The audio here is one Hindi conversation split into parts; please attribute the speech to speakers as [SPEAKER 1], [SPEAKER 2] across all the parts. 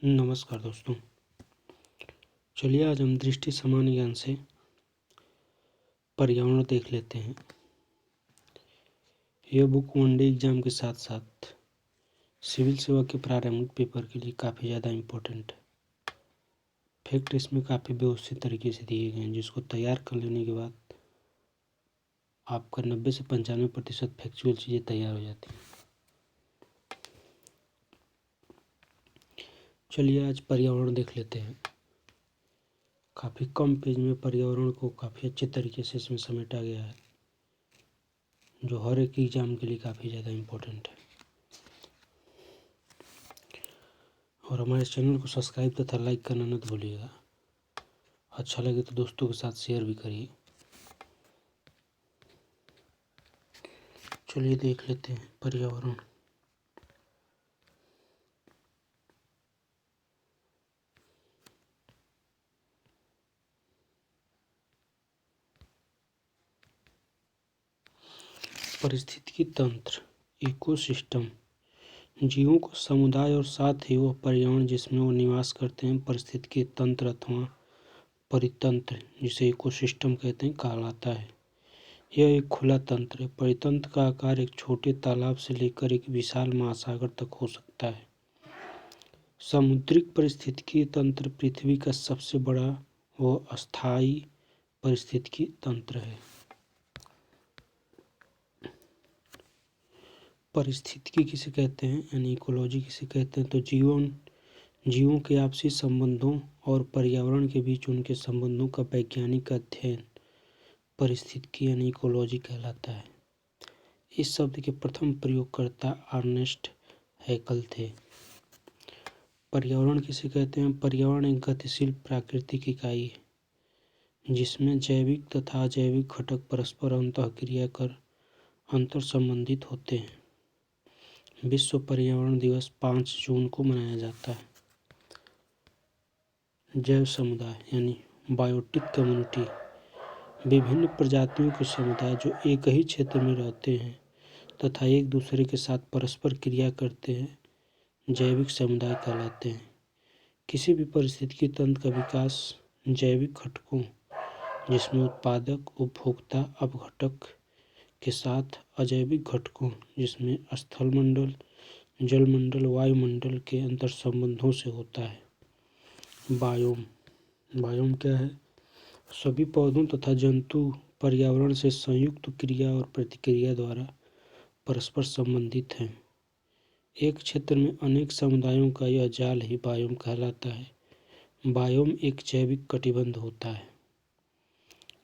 [SPEAKER 1] नमस्कार दोस्तों। चलिए आज हम दृष्टि सामान्य ज्ञान से पर्यावरण देख लेते हैं। यह बुक वनडे एग्जाम के साथ साथ सिविल सेवा के प्रारंभिक पेपर के लिए काफ़ी ज़्यादा इम्पोर्टेंट है। फैक्ट इसमें काफ़ी व्यवस्थित तरीके से दिए गए हैं, जिसको तैयार कर लेने के बाद आपका 90 से 95% फैक्चुअल चीज़ें तैयार हो जाती हैं। चलिए आज पर्यावरण देख लेते हैं। काफ़ी कम पेज में पर्यावरण को काफ़ी अच्छे तरीके से इसमें समेटा गया है, जो हर एक एग्ज़ाम के लिए काफ़ी ज़्यादा इम्पोर्टेंट है। और हमारे चैनल को सब्सक्राइब तथा लाइक करना न भूलिएगा। अच्छा लगे तो दोस्तों के साथ शेयर भी करिए। चलिए देख लेते हैं पर्यावरण। पारिस्थितिकी तंत्र, इकोसिस्टम, जीवों को समुदाय और साथ ही वह पर्यावरण जिसमें वो निवास करते हैं पारिस्थितिकी तंत्र अथवा परितंत्र, जिसे इकोसिस्टम कहते हैं, कहलाता है। यह एक खुला तंत्र है। परितंत्र का आकार एक छोटे तालाब से लेकर एक विशाल महासागर तक हो सकता है। समुद्रिक पारिस्थितिकी तंत्र पृथ्वी का सबसे बड़ा व अस्थायी पारिस्थितिकी तंत्र है। पारिस्थितिकी किसे कहते हैं यानी इकोलॉजी किसे कहते हैं, तो जीवों के आपसी संबंधों और पर्यावरण के बीच उनके संबंधों का वैज्ञानिक अध्ययन पारिस्थितिकी यानी इकोलॉजी कहलाता है। इस शब्द के प्रथम प्रयोगकर्ता अर्नेस्ट हैकल थे। पर्यावरण किसे कहते हैं? पर्यावरण एक गतिशील प्राकृतिक इकाई है, जिसमें जैविक तथा अजैविक घटक परस्पर अंतःक्रिया कर अंतर संबंधित होते हैं। विश्व पर्यावरण दिवस 5 जून को मनाया जाता है। जैव समुदाय यानी बायोटिक कम्युनिटी, विभिन्न प्रजातियों के समुदाय जो एक ही क्षेत्र में रहते हैं तथा एक दूसरे के साथ परस्पर क्रिया करते हैं, जैविक समुदाय कहलाते हैं। किसी भी पारिस्थितिकी तंत्र का विकास जैविक घटकों, जिसमें उत्पादक, उपभोक्ता, अपघटक के साथ अजैविक घटकों, जिसमें स्थलमंडल, जलमंडल, वायुमंडल के अंतर संबंधों से होता है। बायोम क्या है? सभी पौधों तथा जंतु पर्यावरण से संयुक्त क्रिया और प्रतिक्रिया द्वारा परस्पर संबंधित हैं। एक क्षेत्र में अनेक समुदायों का यह जाल ही बायोम कहलाता है। बायोम एक जैविक कटिबंध होता है।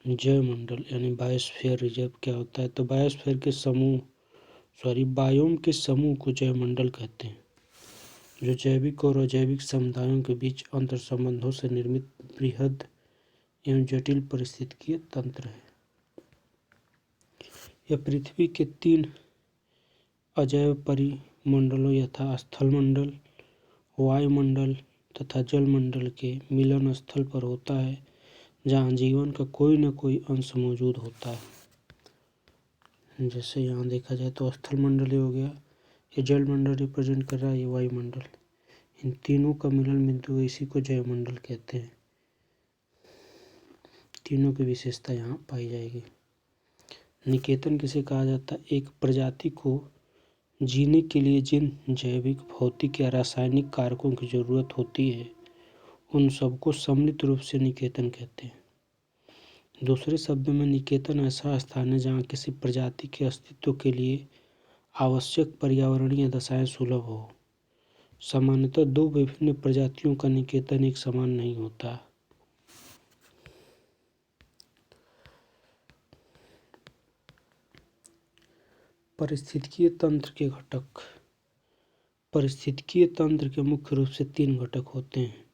[SPEAKER 1] जैवमंडल यानी बायोस्फीयर रिजर्व क्या होता है? तो बायोस्फीयर के बायोम के समूह को जैवमंडल कहते हैं, जो जैविक और अजैविक समुदायों के बीच अंतर संबंधों से निर्मित बृहद एवं जटिल पारिस्थितिकीय तंत्र है। यह पृथ्वी के 3 अजैव परिमंडलों यथा स्थलमंडल, वायुमंडल तथा जलमंडल के मिलन स्थल पर होता है, जहाँ जीवन का कोई न कोई अंश मौजूद होता है। जैसे यहाँ देखा जाए तो स्थलमंडल हो गया, ये जलमंडल रिप्रेजेंट कर रहा है, ये वायुमंडल। इन तीनों का मिलन बिंदु इसी को जैवमंडल कहते हैं। तीनों की विशेषता यहाँ पाई जाएगी। निकेतन किसे कहा जाता है? एक प्रजाति को जीने के लिए जिन जैविक, भौतिक या रासायनिक कारकों की जरूरत होती है, उन सबको सम्मिलित रूप से निकेतन कहते हैं। दूसरे शब्दों में निकेतन ऐसा स्थान है जहाँ किसी प्रजाति के अस्तित्व के लिए आवश्यक पर्यावरणीय दशाएं सुलभ हो। सामान्यतः 2 विभिन्न प्रजातियों का निकेतन एक समान नहीं होता। पारिस्थितिकीय तंत्र के घटक। पारिस्थितिकीय तंत्र के मुख्य रूप से 3 घटक होते हैं: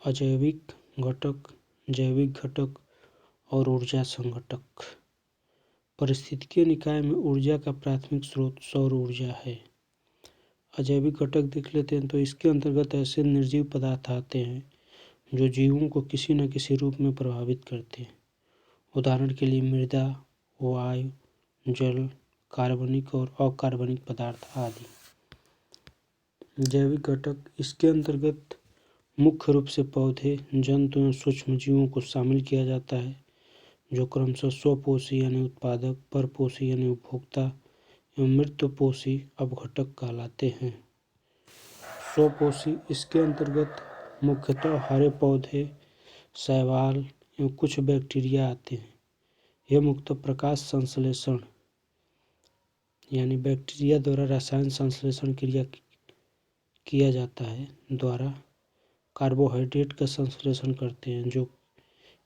[SPEAKER 1] अजैविक घटक, जैविक घटक और ऊर्जा संघटक। पारिस्थितिकीय निकाय में ऊर्जा का प्राथमिक स्रोत सौर ऊर्जा है। अजैविक घटक देख लेते हैं, तो इसके अंतर्गत ऐसे निर्जीव पदार्थ आते हैं जो जीवों को किसी न किसी रूप में प्रभावित करते हैं। उदाहरण के लिए मृदा, वायु, जल, कार्बनिक और अकार्बनिक पदार्थ आदि। जैविक घटक, इसके अंतर्गत मुख्य रूप से पौधे, जंतु एवं सूक्ष्म जीवों को शामिल किया जाता है, जो क्रमशः स्वपोषी यानी उत्पादक, परपोषी यानी उपभोक्ता एवं मृतपोषी अपघटक कहलाते हैं। स्वपोषी, इसके अंतर्गत मुख्यतः हरे पौधे, शैवाल एवं कुछ बैक्टीरिया आते हैं। यह मुख्यतः प्रकाश संश्लेषण यानी बैक्टीरिया द्वारा रसायन संश्लेषण क्रिया किया जाता है द्वारा कार्बोहाइड्रेट का संश्लेषण करते हैं, जो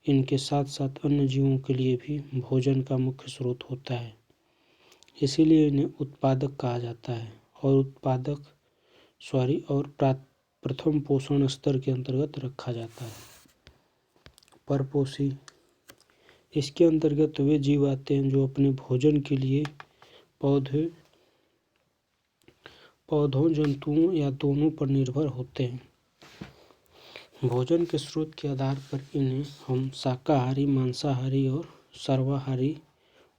[SPEAKER 1] इनके साथ साथ अन्य जीवों के लिए भी भोजन का मुख्य स्रोत होता है। इसीलिए इन्हें उत्पादक कहा जाता है और प्रथम पोषण स्तर के अंतर्गत रखा जाता है। परपोषी, इसके अंतर्गत वे जीव आते हैं जो अपने भोजन के लिए पौधों, जंतुओं या दोनों पर निर्भर होते हैं। भोजन के स्रोत के आधार पर इन्हें हम शाकाहारी, मांसाहारी और सर्वाहारी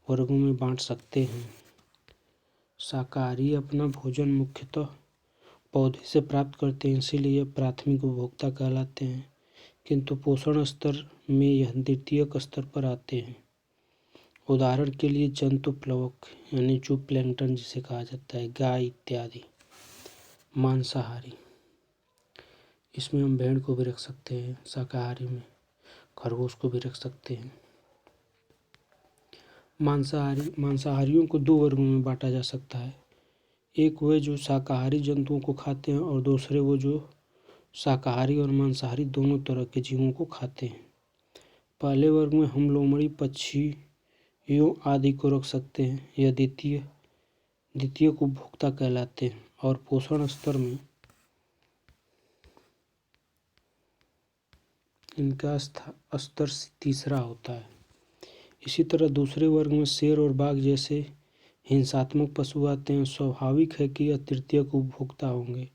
[SPEAKER 1] वर्गों में बांट सकते हैं। शाकाहारी अपना भोजन मुख्यतः पौधे से प्राप्त करते हैं, इसीलिए यह प्राथमिक उपभोक्ता कहलाते हैं, किंतु पोषण स्तर में यह द्वितीयक स्तर पर आते हैं। उदाहरण के लिए जंतु प्लवक यानी जूप्लैंक्टन जिसे कहा जाता है, गाय इत्यादि। मांसाहारी, इसमें हम भेड़ को भी रख सकते हैं, शाकाहारी में खरगोश को भी रख सकते हैं। मांसाहारियों को दो वर्गों में बांटा जा सकता है। एक वे जो शाकाहारी जंतुओं को खाते हैं और दूसरे वो जो शाकाहारी और मांसाहारी दोनों तरह के जीवों को खाते हैं। पहले वर्ग में हम लोमड़ी, पक्षियों आदि को रख सकते हैं। यह द्वितीय उपभोक्ता कहलाते हैं और पोषण स्तर में इनका स्तर तीसरा होता है। इसी तरह दूसरे वर्ग में शेर और बाघ जैसे हिंसात्मक पशु आते हैं। स्वाभाविक है कि यह तृतीयक उपभोक्ता होंगे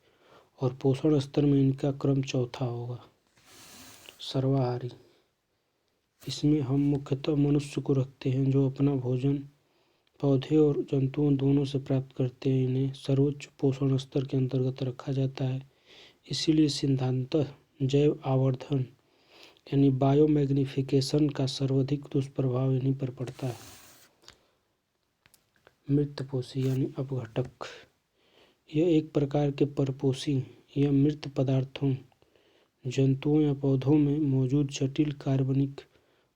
[SPEAKER 1] और पोषण स्तर में इनका क्रम चौथा होगा। सर्वाहारी, इसमें हम मुख्यतः मनुष्य को रखते हैं जो अपना भोजन पौधे और जंतुओं दोनों से प्राप्त करते हैं। इन्हें सर्वोच्च पोषण स्तर के अंतर्गत रखा जाता है। इसीलिए सिद्धांततः जैव आवर्धन यानी बायोमैग्निफिकेशन का सर्वाधिक दुष्प्रभाव इन्हीं पर पड़ता है। मृतपोषी यानी अपघटक, यह एक प्रकार के परपोषी या मृत पदार्थों, जंतुओं या पौधों में मौजूद जटिल कार्बनिक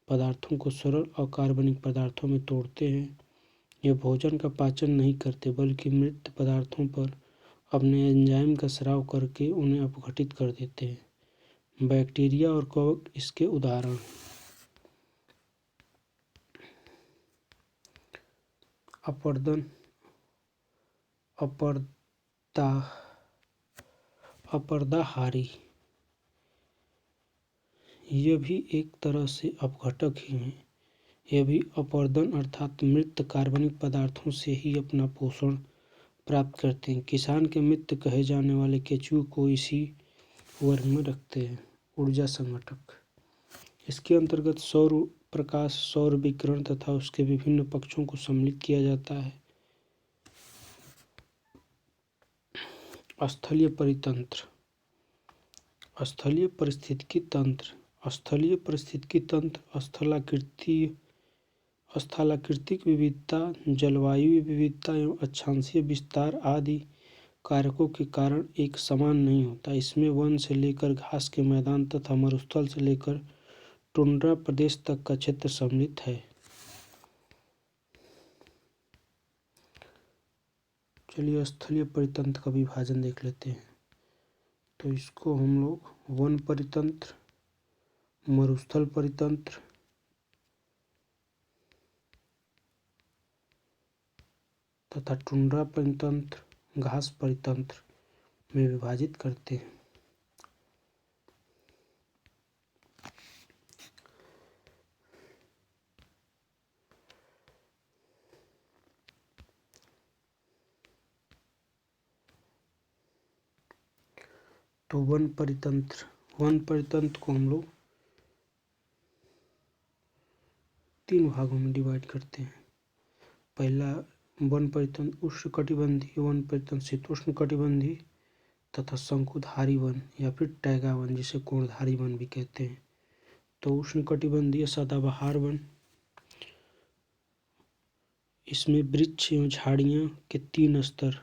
[SPEAKER 1] पदार्थों को सरल अकार्बनिक पदार्थों में तोड़ते हैं। यह भोजन का पाचन नहीं करते बल्कि मृत पदार्थों पर अपने एंजाइम का स्राव करके उन्हें अपघटित कर देते हैं। बैक्टीरिया और कवक इसके उदाहरण। अपरदाहारी, यह भी एक तरह से अपघटक ही हैं। यह भी अपरदन अर्थात मृत कार्बनिक पदार्थों से ही अपना पोषण प्राप्त करते हैं। किसान के मित्र कहे जाने वाले केंचुए को इसी वर्ग में रखते हैं। ऊर्जा संघटक, इसके अंतर्गत सौर प्रकाश, सौर विकिरण तथा उसके विभिन्न पक्षों को सम्मिलित किया जाता है। स्थलीय परितंत्र, स्थलीय पारिस्थितिकी तंत्र, स्थलीय पारिस्थितिकी तंत्र स्थलाकृतिक विविधता, जलवायु विविधता एवं अक्षांशीय विस्तार आदि कारकों के कारण एक समान नहीं होता। इसमें वन से लेकर घास के मैदान तथा मरुस्थल से लेकर टुंड्रा प्रदेश तक का क्षेत्र सम्मिलित है। चलिए स्थलीय परितंत्र का विभाजन देख लेते हैं। तो इसको हम लोग वन परितंत्र, मरुस्थल परितंत्र, तथा टुंड्रा परितंत्र, घास परितंत्र में विभाजित करते हैं। तो वन परितंत्र को हम लोग 3 भागों में डिवाइड करते हैं। पहला वन परितंत्र उष्णकटिबंधीय, वन परितंत्र शीतोष्णकटिबंधीय, तथा शंकुधारी वन या फिर टैगा वन, जिसे कोणधारी वन भी कहते हैं। तो उष्णकटिबंधीय सदाबहार वन, इसमें वृक्ष एवं झाड़ियाँ के 3 स्तर,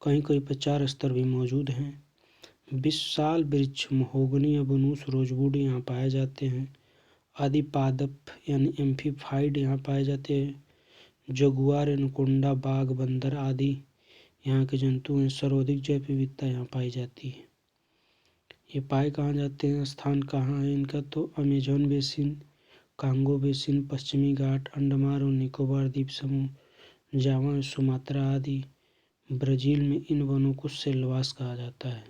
[SPEAKER 1] कहीं कहीं पर 4 स्तर भी मौजूद हैं। विशाल वृक्ष महोगनी, अबनुस, रोजवुड यहाँ पाए जाते हैं। आदिपादप यानी एम्फीफाइड यहाँ पाए जाते हैं। जगुआर, एनाकोंडा, बाघ, बंदर आदि यहाँ के जंतु हैं। सर्वाधिक जैव विविधता यहाँ पाई जाती है। ये पाए कहाँ जाते हैं, स्थान कहाँ है इनका, तो अमेजन बेसिन, कांगो बेसिन, पश्चिमी घाट, अंडमान और निकोबार द्वीप समूह, जावा, सुमात्रा आदि। ब्राज़ील में इन वनों को सेल्वास कहा जाता है।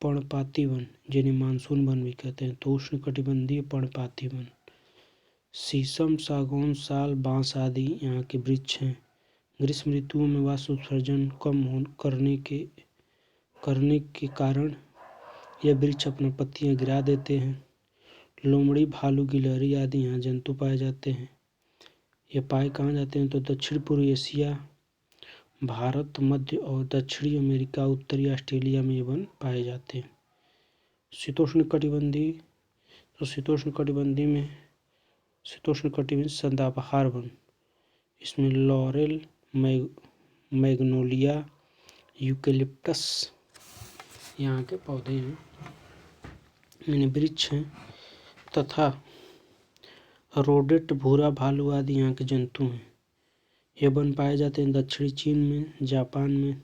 [SPEAKER 1] पर्णपाती वन, जिन्हें मानसून वन भी कहते हैं, तो उष्णकटिबंधीय पर्णपाती वन। शीशम, सागौन, साल, बांस आदि यहाँ के वृक्ष हैं। ग्रीष्म ऋतुओं में वाष्प उत्सर्जन कम करने के कारण यह वृक्ष अपना पत्तियां गिरा देते हैं। लोमड़ी, भालू, गिलहरी आदि यहाँ जंतु पाए जाते हैं। ये पाए कहाँ जाते हैं, तो दक्षिण पूर्व एशिया, भारत, मध्य और दक्षिणी अमेरिका, उत्तरी ऑस्ट्रेलिया में ये वन पाए जाते हैं। शीतोष्णकटिबंधीय, तो शीतोष्णकटिबंधीय सदाबहार वन, इसमें लॉरेल, मैग्नोलिया, यूकेलिप्टस यहाँ के पौधे हैं, यानी वृक्ष हैं, तथा रोडेट, भूरा भालू आदि यहाँ के जंतु हैं। ये वन पाए जाते हैं दक्षिणी चीन में, जापान में,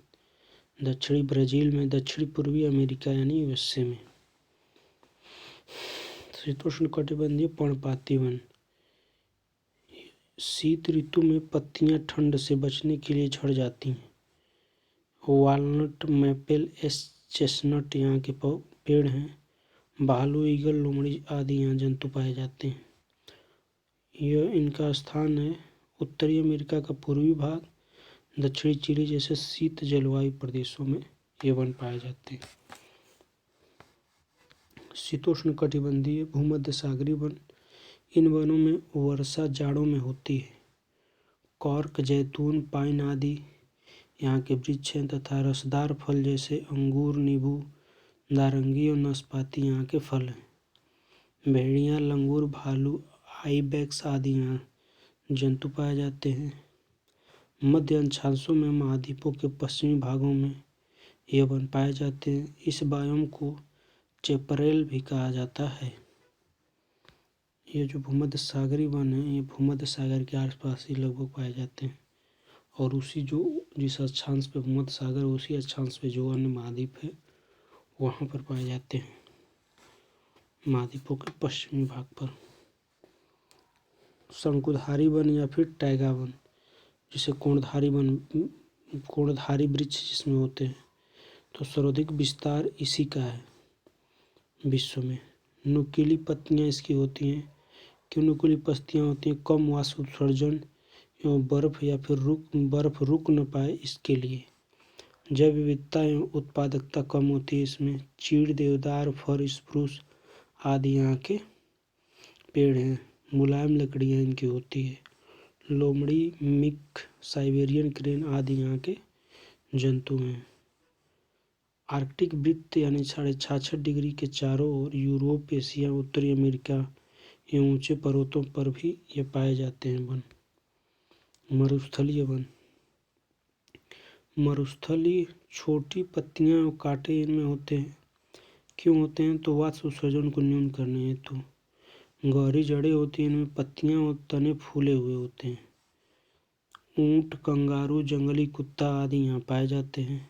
[SPEAKER 1] दक्षिणी ब्राज़ील में, दक्षिणी पूर्वी अमेरिका यानी यूएसए में। शीतोष्णकटिबंधीय पर्णपाती वन, शीत ऋतु में पत्तियां ठंड से बचने के लिए झड़ जाती हैं। वालनट, मैपल, चेस्टनट यहाँ के पेड़ हैं। भालू, ईगल, लोमड़ी आदि यहाँ जंतु पाए जाते हैं। यह इनका स्थान है उत्तरी अमेरिका का पूर्वी भाग, दक्षिणी चिली जैसे शीत जलवायु प्रदेशों में ये वन पाए जाते हैं। शीतोष्णकटिबंधीय भूमध्य सागरीय वन, इन वनों में वर्षा जाड़ों में होती है। कॉर्क, जैतून, पाइन आदि यहाँ के वृक्ष हैं तथा रसदार फल जैसे अंगूर, नींबू, नारंगी और नाशपाती यहाँ के फल हैं। भेड़िया, लंगूर, भालू, आइबैक्स आदि यहाँ जंतु पाए जाते हैं। मध्य अक्षांशों में महाद्वीपों के पश्चिमी भागों में ये वन पाए जाते हैं। इस बायोम को चैपरेल भी कहा जाता है। ये जो भूमध्य सागरीय वन है, ये भूमध्य सागर के आसपास ही लगभग पाए जाते हैं, और जिस अक्षांश पे भूमध्य सागर, उसी अक्षांश पे जो अन्य महाद्वीप है वहाँ पर पाए जाते हैं, महाद्वीपों के पश्चिमी भाग पर। शंकुधारी वन या फिर टैगा वन, जिसे कोणधारी वृक्ष जिसमें होते हैं, तो सर्वाधिक विस्तार इसी का है विश्व में। नुकीली पत्तियां इसकी होती हैं। क्यों नुकीली पत्तियां होती हैं? कम वाष्प उत्सर्जन एवं बर्फ रुक न पाए इसके लिए। जैव विविधता एवं उत्पादकता कम होती है इसमें। चीड़, देवदार, फर, स्प्रूस आदि यहाँ के पेड़ हैं। मुलायम लकड़ियाँ इनकी होती है। लोमड़ी, मिक, साइबेरियन क्रेन आदि यहाँ के जंतु हैं। आर्कटिक वृत्त यानी 66.5 डिग्री के चारों ओर यूरोप, एशिया, उत्तरी अमेरिका एवं ऊंचे पर्वतों पर भी ये पाए जाते हैं वन। मरुस्थलीय वन, मरुस्थलीय छोटी पत्तियां और कांटे इनमें होते हैं। क्यों होते हैं? तो वाष्प उत्सर्जन को न्यून करने हेतु। गहरी जड़ें होती हैं, इनमें पत्तियां और तने फूले हुए होते हैं। ऊंट, कंगारू, जंगली कुत्ता आदि यहाँ पाए जाते हैं।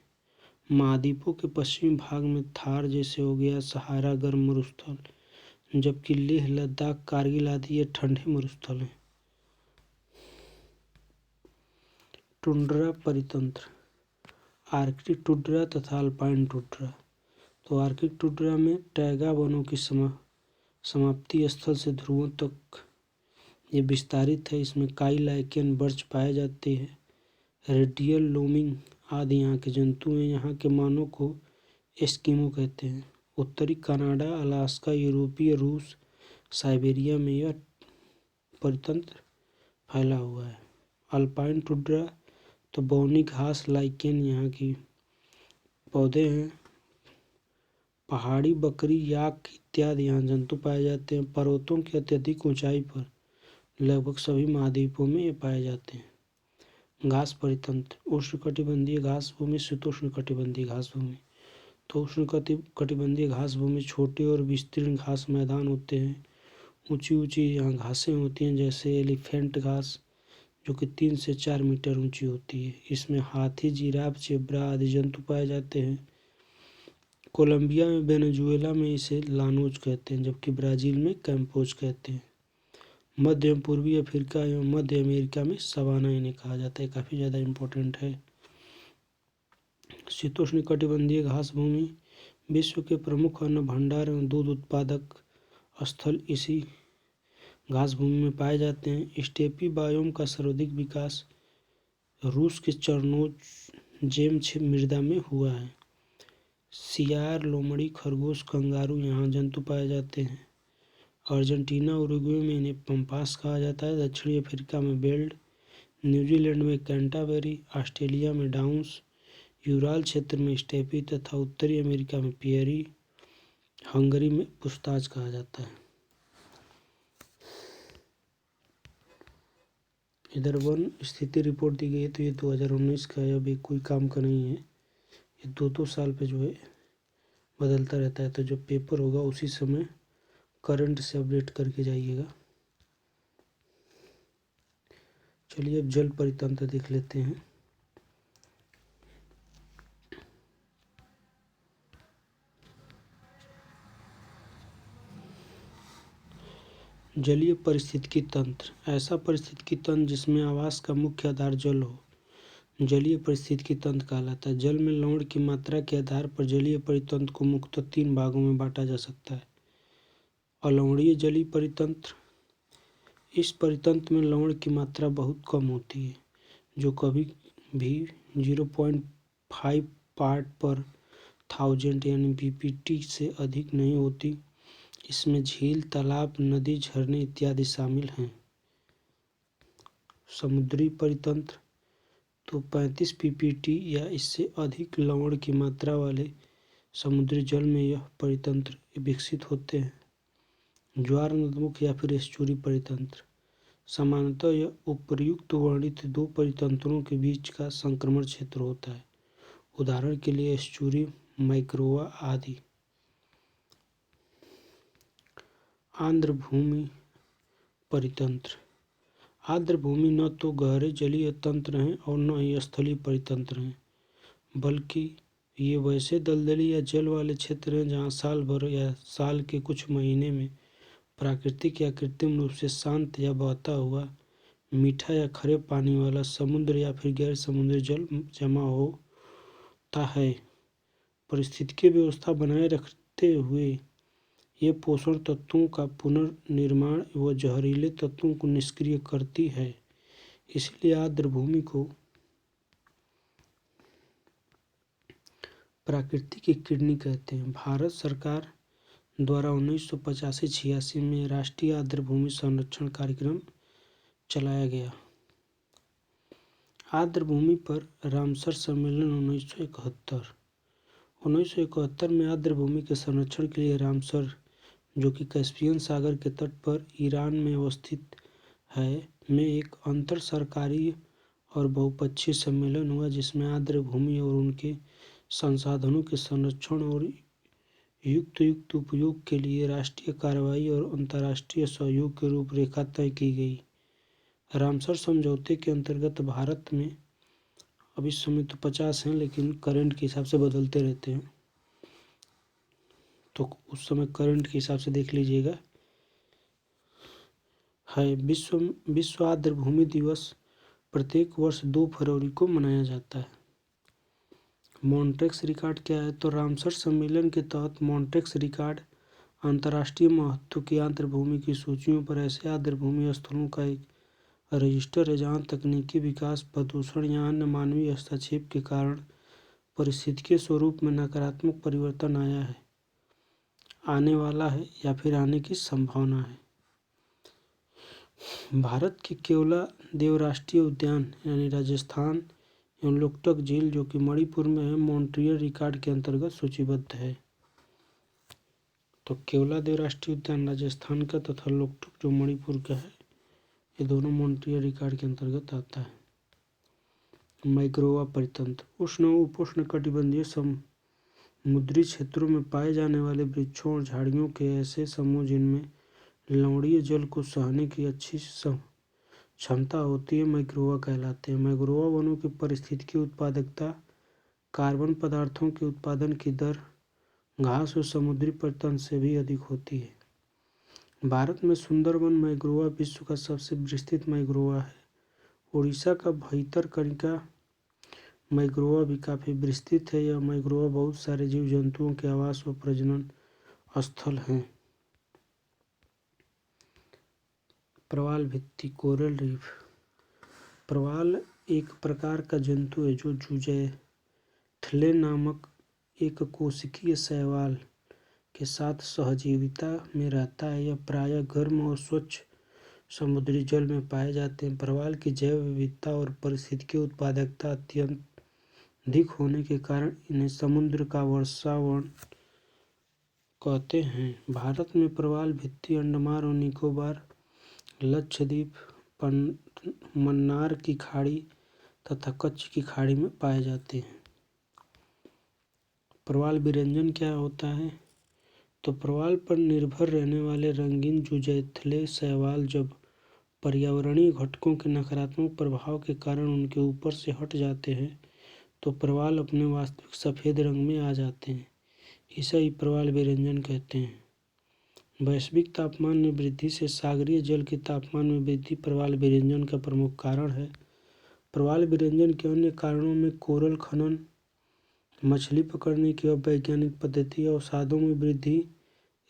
[SPEAKER 1] महाद्वीपों के पश्चिमी भाग में थार जैसे हो गया सहारा गर्म मरुस्थल, जबकि लेह, लद्दाख, कारगिल आदि ये ठंडे मरुस्थल हैं। टुंड्रा परितंत्र, आर्कटिक टुंड्रा तथा अल्पाइन टुंड्रा। तो आर्कटिक टुंड्रा में टैगा वनों की समाप्ति स्थल से ध्रुवों तक ये विस्तारित है। इसमें काई, लाइकेन, बर्च पाए जाते हैं। रेडियल, लोमिंग आदि यहाँ के जंतु हैं। यहाँ के मानव को एस्किमो कहते हैं। उत्तरी कनाडा, अलास्का, यूरोपीय रूस, साइबेरिया में यह परितंत्र फैला हुआ है। अल्पाइन टुंड्रा, तो बौनी घास, लाइकेन यहाँ की पौधे हैं। पहाड़ी बकरी, याक इत्यादि यहाँ जंतु पाए जाते हैं। पर्वतों की अत्यधिक ऊंचाई पर लगभग सभी महाद्वीपों में ये पाए जाते हैं। घास परितंत्र, उष्णकटिबंधीय घास भूमि, शीतोष्णकटिबंधीय घास भूमि। तो उष्णकटिबंधीय घास भूमि छोटे और विस्तीर्ण घास मैदान होते हैं। ऊंची ऊंची यहाँ घासें होती हैं, जैसे एलिफेंट घास, जो कि 3 से 4 मीटर ऊंची होती है। इसमें हाथी, जिराफ, जेब्रा आदि जंतु पाए जाते हैं। कोलंबिया में, वेनेजुएला में इसे लानोज कहते हैं, जबकि ब्राज़ील में कैम्पोज कहते हैं। मध्य एवं पूर्वी अफ्रीका एवं मध्य अमेरिका में सवाना इन्हें कहा जाता है। काफ़ी ज़्यादा इम्पोर्टेंट है। शीतोष्णकटिबंधीय घास भूमि, विश्व के प्रमुख अन्न भंडार एवं दूध उत्पादक स्थल इसी घास भूमि में पाए जाते हैं। स्टेपी बायोम का सर्वाधिक विकास रूस के चरनोजेम मृदा में हुआ है। सियार, लोमड़ी, खरगोश, कंगारू यहाँ जंतु पाए जाते हैं। अर्जेंटीना, उरुग्वे में इन्हें पंपास कहा जाता है। दक्षिणी अफ्रीका में बेल्ड, न्यूजीलैंड में कैंटाबेरी, ऑस्ट्रेलिया में डाउन्स, यूराल क्षेत्र में स्टेपी तथा उत्तरी अमेरिका में पियरी, हंगरी में पूछताछ कहा जाता है। इधर वन स्थिति रिपोर्ट दी गई है, तो ये 2019 का है। अभी कोई काम का नहीं है, ये 2-2 साल पे जो है बदलता रहता है। तो जो पेपर होगा उसी समय करंट से अपडेट करके जाइएगा। चलिए अब जल परितंत्र देख लेते हैं। जलीय पारिस्थितिकी तंत्र, ऐसा पारिस्थितिकी तंत्र जिसमें आवास का मुख्य आधार जल हो, जलीय पारिस्थितिकी तंत्र कहलाता है। जल में लवण की मात्रा के आधार पर जलीय परितंत्र को मुख्यतः 3 भागों में बांटा जा सकता है। अलवणीय जलीय परितंत्र, इस परितंत्र में लवण की मात्रा बहुत कम होती है, जो कभी भी 0.5 पार्ट पर 1000 यानी ppt से अधिक नहीं होती। इसमें झील, तालाब, नदी, झरने इत्यादि शामिल हैं। समुद्री परितंत्र, तो 35 ppt या इससे अधिक लवण की मात्रा वाले समुद्री जल में यह परितंत्र विकसित होते हैं। ज्वार नदमुख या फिर एस्चुरी परितंत्र, सामान्यतः यह उपर्युक्त वर्णित 2 परितंत्रों के बीच का संक्रमण क्षेत्र होता है। उदाहरण के लिए एस्चुरी, माइक्रोवा आदि। आर्द्र भूमि परितंत्र, आर्द्र भूमि न तो गहरे जलीय तंत्र हैं और न ही स्थलीय परितंत्र हैं, बल्कि ये वैसे दलदली या जल वाले क्षेत्र हैं जहाँ साल भर या साल के कुछ महीने में प्राकृतिक या कृत्रिम रूप से शांत या बहता हुआ मीठा या खरे पानी वाला समुद्र या फिर गैर समुद्री जल जमा होता है। पारिस्थितिकी व्यवस्था बनाए रखते हुए ये पोषण तत्वों का पुनर्निर्माण व जहरीले तत्वों को निष्क्रिय करती है। इसलिए आर्द्र भूमि को प्राकृतिक किडनी कहते हैं। भारत सरकार द्वारा 1985-86 में राष्ट्रीय आर्द्र भूमि संरक्षण कार्यक्रम चलाया गया। आर्द्र भूमि पर रामसर सम्मेलन 1971 में आर्द्र भूमि के संरक्षण के लिए रामसर, जो कि कैस्पियन सागर के तट पर ईरान में अवस्थित है, में एक अंतर सरकारी और बहुपक्षीय सम्मेलन हुआ, जिसमें आर्द्र भूमि और उनके संसाधनों के संरक्षण और युक्त उपयोग के लिए राष्ट्रीय कार्रवाई और अंतर्राष्ट्रीय सहयोग की रूपरेखा तय की गई। रामसर समझौते के अंतर्गत भारत में अब इस समय तो 50 हैं, लेकिन करंट के हिसाब से बदलते रहते हैं, तो उस समय करंट के हिसाब से देख लीजिएगा। है विश्व आर्द्र भूमि दिवस प्रत्येक वर्ष 2 फरवरी को मनाया जाता है। मॉन्ट्रेक्स रिकॉर्ड क्या है? तो रामसर सम्मेलन के तहत मॉन्ट्रेक्स रिकॉर्ड अंतर्राष्ट्रीय महत्व की आर्द्र भूमि की सूचियों पर ऐसे आर्द्र भूमि स्थलों का एक रजिस्टर है जहाँ तकनीकी विकास, प्रदूषण या अन्य मानवीय हस्तक्षेप के कारण पारिस्थितिकीय स्वरूप में नकारात्मक परिवर्तन आया है, आने वाला है या फिर आने की संभावना है। भारत के केवलादेव राष्ट्रीय उद्यान यानी राजस्थान एवं लोकटक झील जो कि मणिपुर में है, मॉन्ट्रियल रिकॉर्ड के अंतर्गत सूचीबद्ध है। तो केवलादेव राष्ट्रीय उद्यान राजस्थान का तथा लोकटक जो मणिपुर का है, ये दोनों मॉन्ट्रियल रिकॉर्ड के अंतर्गत आता है। मैग्रोवा परितंत्र उष्ण उपोष्ण कटिबंधीय समुद्री क्षेत्रों में पाए जाने वाले वृक्षों और झाड़ियों के ऐसे समूह जिनमें लवणीय जल को सहने की अच्छी क्षमता होती है, मैग्रोवा कहलाते हैं। मैग्रोवा वनों की पारिस्थितिकी उत्पादकता, कार्बन पदार्थों के उत्पादन की दर घास और समुद्री परितंत्र से भी अधिक होती है। भारत में सुंदरबन मैग्रोवा विश्व का सबसे विस्तृत मैग्रोवा है। उड़ीसा का भीतरकनिका मैग्रोवा भी काफ़ी विस्तृत है। यह मैग्रोवा बहुत सारे जीव जंतुओं के आवास व प्रजनन स्थल हैं। प्रवाल भित्ति कोरल रीफ। प्रवाल एक प्रकार का जंतु है जो जुजैथले नामक एक कोशिकीय शैवाल के साथ सहजीविता में रहता है। यह प्रायः गर्म और स्वच्छ समुद्री जल में पाए जाते हैं। प्रवाल की जैव विविधता और पारिस्थितिकी उत्पादकता अत्यंत अधिक होने के कारण इन्हें समुद्र का वर्षावन कहते हैं। भारत में प्रवाल भित्ति अंडमान और निकोबार, लक्षद्वीप, मन्नार की खाड़ी तथा कच्छ की खाड़ी में पाए जाते हैं। प्रवाल विरंजन क्या होता है? तो प्रवाल पर निर्भर रहने वाले रंगीन जुजैथले शैवाल जब पर्यावरणीय घटकों के नकारात्मक प्रभाव के कारण उनके ऊपर से हट जाते हैं तो प्रवाल अपने वास्तविक सफ़ेद रंग में आ जाते हैं। इसे ही प्रवाल विरंजन कहते हैं। वैश्विक तापमान में वृद्धि से सागरीय जल के तापमान में वृद्धि प्रवाल विरंजन का प्रमुख कारण है। प्रवाल विरंजन के अन्य कारणों में कोरल खनन, मछली पकड़ने की अवैज्ञानिक पद्धति, अवसादों में वृद्धि,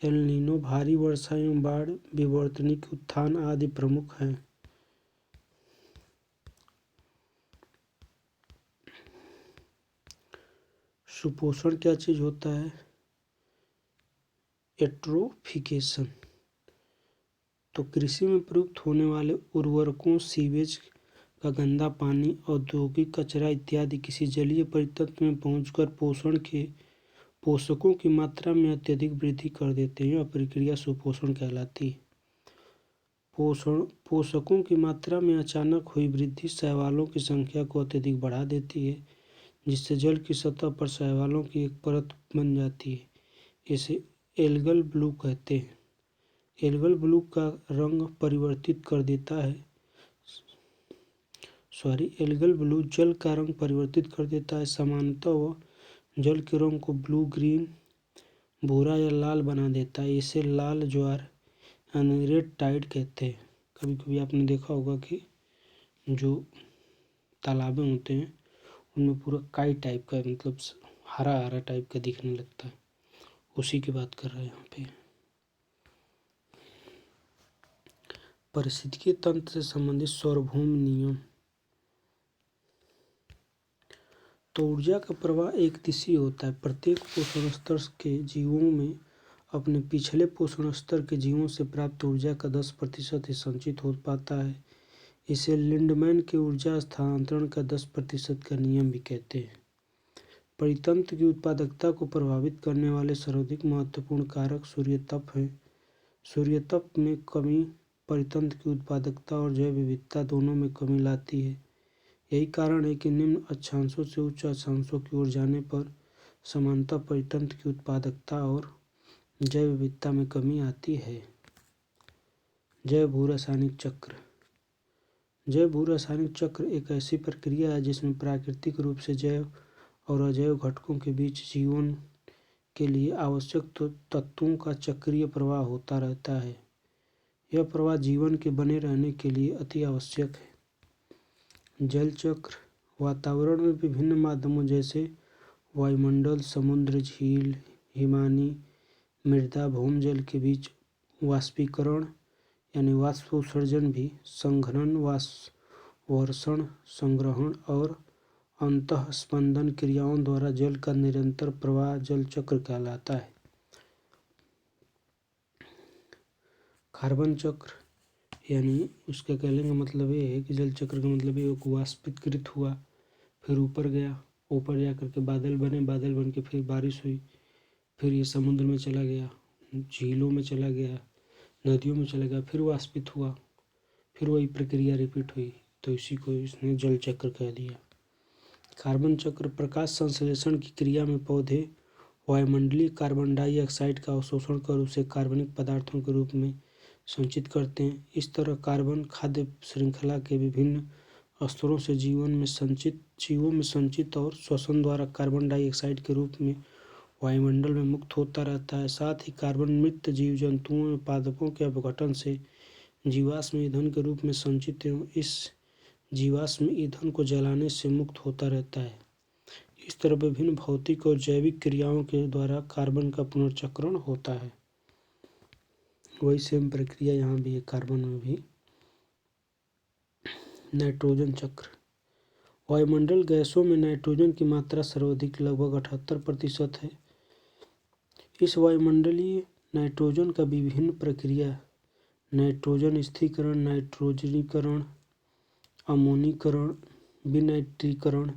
[SPEAKER 1] एल नीनो, भारी वर्षा एवं बाढ़, विवर्तनिक उत्थान आदि प्रमुख हैं। सुपोषण क्या चीज़ होता है? एट्रोफिकेशन। तो कृषि में प्रयुक्त होने वाले उर्वरकों, सीवेज का गंदा पानी, औद्योगिक कचरा इत्यादि किसी जलीय परितंत्र में पहुंचकर पोषकों की मात्रा में अत्यधिक वृद्धि कर देते हैं। यह प्रक्रिया सुपोषण कहलाती है। पोषकों की मात्रा में अचानक हुई वृद्धि शैवालों की संख्या को अत्यधिक बढ़ा देती है, जिससे जल की सतह पर शैवालों की एक परत बन जाती है। इसे एल्गल ब्लू कहते हैं। एल्गल ब्लू का रंग परिवर्तित कर देता है। एल्गल ब्लू जल का रंग परिवर्तित कर देता है। सामान्यतः वह जल के रंग को ब्लू, ग्रीन, भूरा या लाल बना देता है। इसे लाल ज्वार यानी रेड टाइड कहते हैं। कभी कभी आपने देखा होगा कि जो तालाबें होते हैं उनमें पूरा काई टाइप का, मतलब हरा हरा टाइप का दिखने लगता है, उसी की बात कर रहे हैं यहाँ पे। पारिस्थितिकीय तंत्र से संबंधित सार्वभौम नियम। तो ऊर्जा का प्रवाह एक दिशीय होता है। प्रत्येक पोषण स्तर के जीवों में अपने पिछले पोषण स्तर के जीवों से प्राप्त ऊर्जा का 10% ही संचित हो पाता है। इसे लिंडमैन के ऊर्जा स्थानांतरण का 10% का नियम भी कहते हैं। परितंत्र की उत्पादकता को प्रभावित करने वाले सर्वाधिक महत्वपूर्ण कारक सूर्यतप हैं। सूर्यतप में कमी परितंत्र की उत्पादकता और जैव विविधता दोनों में कमी लाती है। यही कारण है कि निम्न अक्षांशों से उच्च अक्षांशों की ओर जाने पर समानतः परितंत्र की उत्पादकता और जैव विविधता में कमी आती है। जैव भूरासायनिक चक्र। जैव भूरासायनिक चक्र एक ऐसी प्रक्रिया है जिसमें प्राकृतिक रूप से जैव और अजैव घटकों के बीच जीवन के लिए आवश्यक तत्वों का चक्रीय प्रवाह होता रहता है। यह प्रवाह जीवन के बने रहने के लिए अति आवश्यक है। जल चक्र वातावरण में विभिन्न माध्यमों जैसे वायुमंडल, समुद्र, झील, हिमानी, मृदा, भूमजल के बीच वाष्पीकरण यानी वाष्प उत्सर्जन भी संघनन, वाष्पवर्षण, संग्रहण और अंतःस्पंदन क्रियाओं द्वारा जल का निरंतर प्रवाह जल चक्र कहलाता है। कार्बन चक्र यानी उसका कहने का मतलब ये है कि जल चक्र का मतलब ये वाष्पीकृत हुआ, फिर ऊपर जा कर के बादल बन के फिर बारिश हुई, फिर ये समुद्र में चला गया, झीलों में चला गया, नदियों में चला गया, फिर वाष्पित हुआ, फिर वही प्रक्रिया रिपीट हुई। तो इसी को इसने जल चक्र कह दिया। कार्बन चक्र प्रकाश संश्लेषण की क्रिया में पौधे वायुमंडलीय कार्बन डाइऑक्साइड का अवशोषण कर उसे कार्बनिक पदार्थों के रूप में संचित करते हैं। इस तरह कार्बन खाद्य श्रृंखला के विभिन्न स्तरों से जीवों में संचित और श्वसन द्वारा कार्बन डाइऑक्साइड के रूप में वायुमंडल में मुक्त होता रहता है। साथ ही कार्बन मृत जीव जंतुओं में पादपों के अपघटन से जीवाश्म ईंधन के रूप में संचित एवं इस जीवाश्म ईंधन को जलाने से मुक्त होता रहता है। इस तरह विभिन्न भौतिक और जैविक क्रियाओं के द्वारा कार्बन का पुनर्चक्रण होता है। वही सेम प्रक्रिया यहाँ भी है कार्बन में भी। नाइट्रोजन चक्र। वायुमंडल गैसों में नाइट्रोजन की मात्रा सर्वाधिक लगभग 78% है। इस वायुमंडलीय नाइट्रोजन का विभिन्न प्रक्रिया नाइट्रोजन स्थिरीकरण, नाइट्रोजनीकरण, अमोनीकरण, विनाइट्रीकरण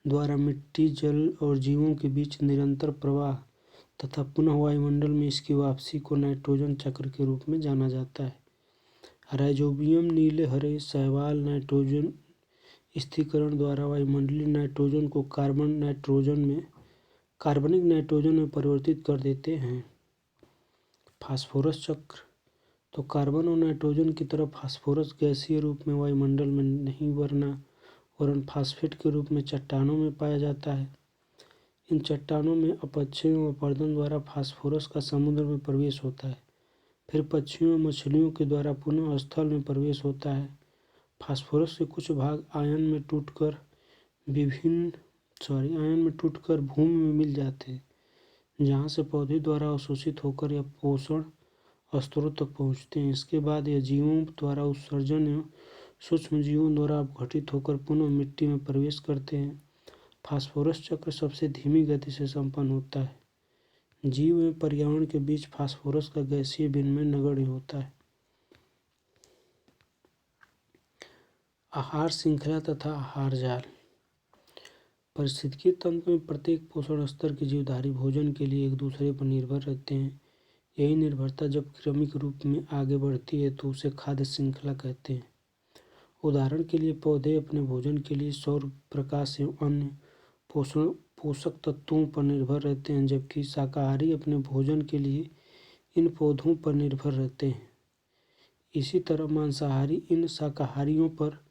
[SPEAKER 1] द्वारा मिट्टी, जल और जीवों के बीच निरंतर प्रवाह तथा पुनः वायुमंडल में इसकी वापसी को नाइट्रोजन चक्र के रूप में जाना जाता है। राइजोबियम नीले हरे शैवाल नाइट्रोजन स्थिरीकरण द्वारा वायुमंडलीय नाइट्रोजन को कार्बनिक नाइट्रोजन में परिवर्तित कर देते हैं। फास्फोरस चक्र। तो कार्बन और नाइट्रोजन की तरह फास्फोरस गैसीय रूप में वायुमंडल में नहीं वरन फास्फेट के रूप में चट्टानों में पाया जाता है। इन चट्टानों में अपक्षयों व अपरदन द्वारा फास्फोरस का समुद्र में प्रवेश होता है, फिर पक्षियों व मछलियों के द्वारा पुनः स्थल में प्रवेश होता है। फास्फोरस के कुछ भाग आयन में टूटकर भूमि में मिल जाते हैं, जहाँ से पौधे द्वारा अवशोषित होकर यह पोषण स्तरों तक पहुँचते हैं। इसके बाद यह जीवों द्वारा उत्सर्जन एवं सूक्ष्म जीवों द्वारा अपघटित होकर पुनः मिट्टी में प्रवेश करते हैं। फास्फोरस चक्र सबसे धीमी गति से संपन्न होता है। जीव एवं पर्यावरण के बीच फास्फोरस का गैसीय विनिमय नगण्य होता है। आहार श्रृंखला तथा आहार जाल। पारिस्थितिकीय तंत्र में प्रत्येक पोषण स्तर के जीवधारी भोजन के लिए एक दूसरे पर निर्भर रहते हैं। यही निर्भरता जब क्रमिक रूप में आगे बढ़ती है तो उसे खाद्य श्रृंखला कहते हैं। उदाहरण के लिए पौधे अपने भोजन के लिए सौर प्रकाश एवं अन्य पोषक तत्वों पर निर्भर रहते हैं, जबकि शाकाहारी अपने भोजन के लिए इन पौधों पर निर्भर रहते हैं। इसी तरह मांसाहारी इन शाकाहारियों पर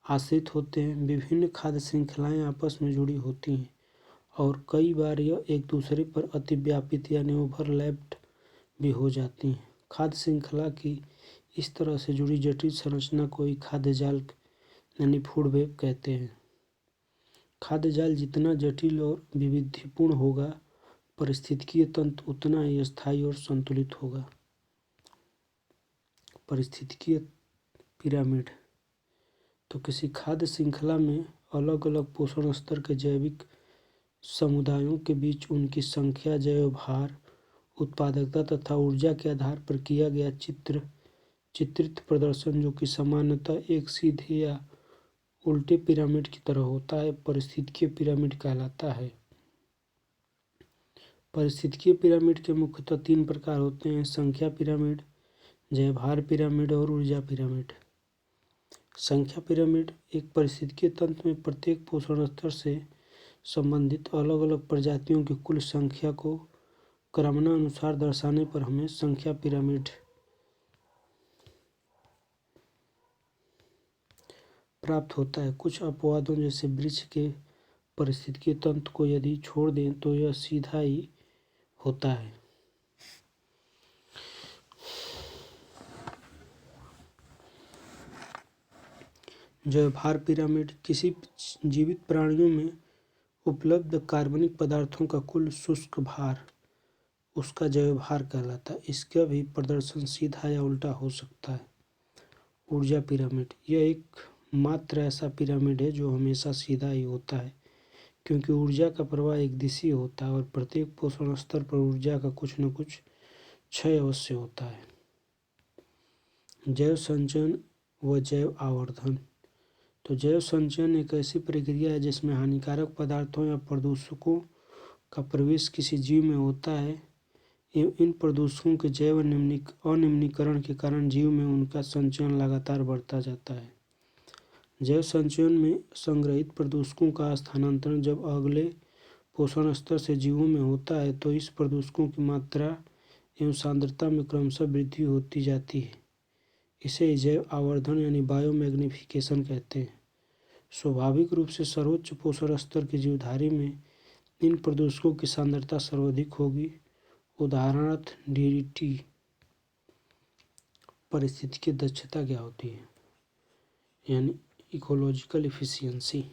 [SPEAKER 1] आश्रित होते हैं। विभिन्न खाद्य श्रृंखलाएं आपस में जुड़ी होती हैं और कई बार यह एक दूसरे पर अतिव्यापित यानी ओवरलैप्ड भी हो जाती हैं। खाद्य श्रृंखला की इस तरह से जुड़ी जटिल संरचना को ही खाद्य जाल यानी फूड वेब कहते हैं। खाद्य जाल जितना जटिल और विविधपूर्ण होगा, पारिस्थितिकीय तंत्र उतना ही स्थायी और संतुलित होगा। पारिस्थितिकीय पिरामिड। तो किसी खाद्य श्रृंखला में अलग अलग पोषण स्तर के जैविक समुदायों के बीच उनकी संख्या, जैव भार, उत्पादकता तथा ऊर्जा के आधार पर किया गया चित्रित प्रदर्शन, जो कि सामान्यतः एक सीधे या उल्टे पिरामिड की तरह होता है, पारिस्थितिकीय पिरामिड कहलाता है। पारिस्थितिकीय पिरामिड के मुख्यतः 3 प्रकार होते हैं: संख्या पिरामिड, जैवभार पिरामिड और ऊर्जा पिरामिड। संख्या पिरामिड एक पारिस्थितिकीय तंत्र में प्रत्येक पोषण स्तर से संबंधित अलग अलग प्रजातियों की कुल संख्या को क्रमानुसार दर्शाने पर हमें संख्या पिरामिड प्राप्त होता है। कुछ अपवादों जैसे वृक्ष के पारिस्थितिकीय तंत्र को यदि छोड़ दें तो यह सीधा ही होता है। जैवभार पिरामिड किसी जीवित प्राणियों में उपलब्ध कार्बनिक पदार्थों का कुल शुष्क भार उसका जैवभार कहलाता है। इसका भी प्रदर्शन सीधा या उल्टा हो सकता है। ऊर्जा पिरामिड यह एक मात्र ऐसा पिरामिड है जो हमेशा सीधा ही होता है, क्योंकि ऊर्जा का प्रवाह एक दिशीय होता है और प्रत्येक पोषण स्तर पर ऊर्जा का कुछ न कुछ क्षय अवश्य होता है। जैव संचयन व जैव आवर्धन। तो जैव संचयन एक ऐसी प्रक्रिया है जिसमें हानिकारक पदार्थों या प्रदूषकों का प्रवेश किसी जीव में होता है एवं इन प्रदूषकों के जैव अनिम्नीकरण के कारण जीव में उनका संचयन लगातार बढ़ता जाता है। जैव संचयन में संग्रहित प्रदूषकों का स्थानांतरण जब अगले पोषण स्तर से जीवों में होता है तो इस प्रदूषकों की मात्रा एवं सांद्रता में क्रमशः वृद्धि होती जाती है। इसे जैव आवर्धन यानी बायोमैग्निफिकेशन कहते हैं। स्वाभाविक रूप से सर्वोच्च पोषण स्तर की जीवधारी में इन प्रदूषकों की सांद्रता सर्वाधिक होगी। उदाहरणार्थ डीडीटी। पारिस्थितिकी दक्षता क्या होती है? यानी इकोलॉजिकल एफिशिएंसी।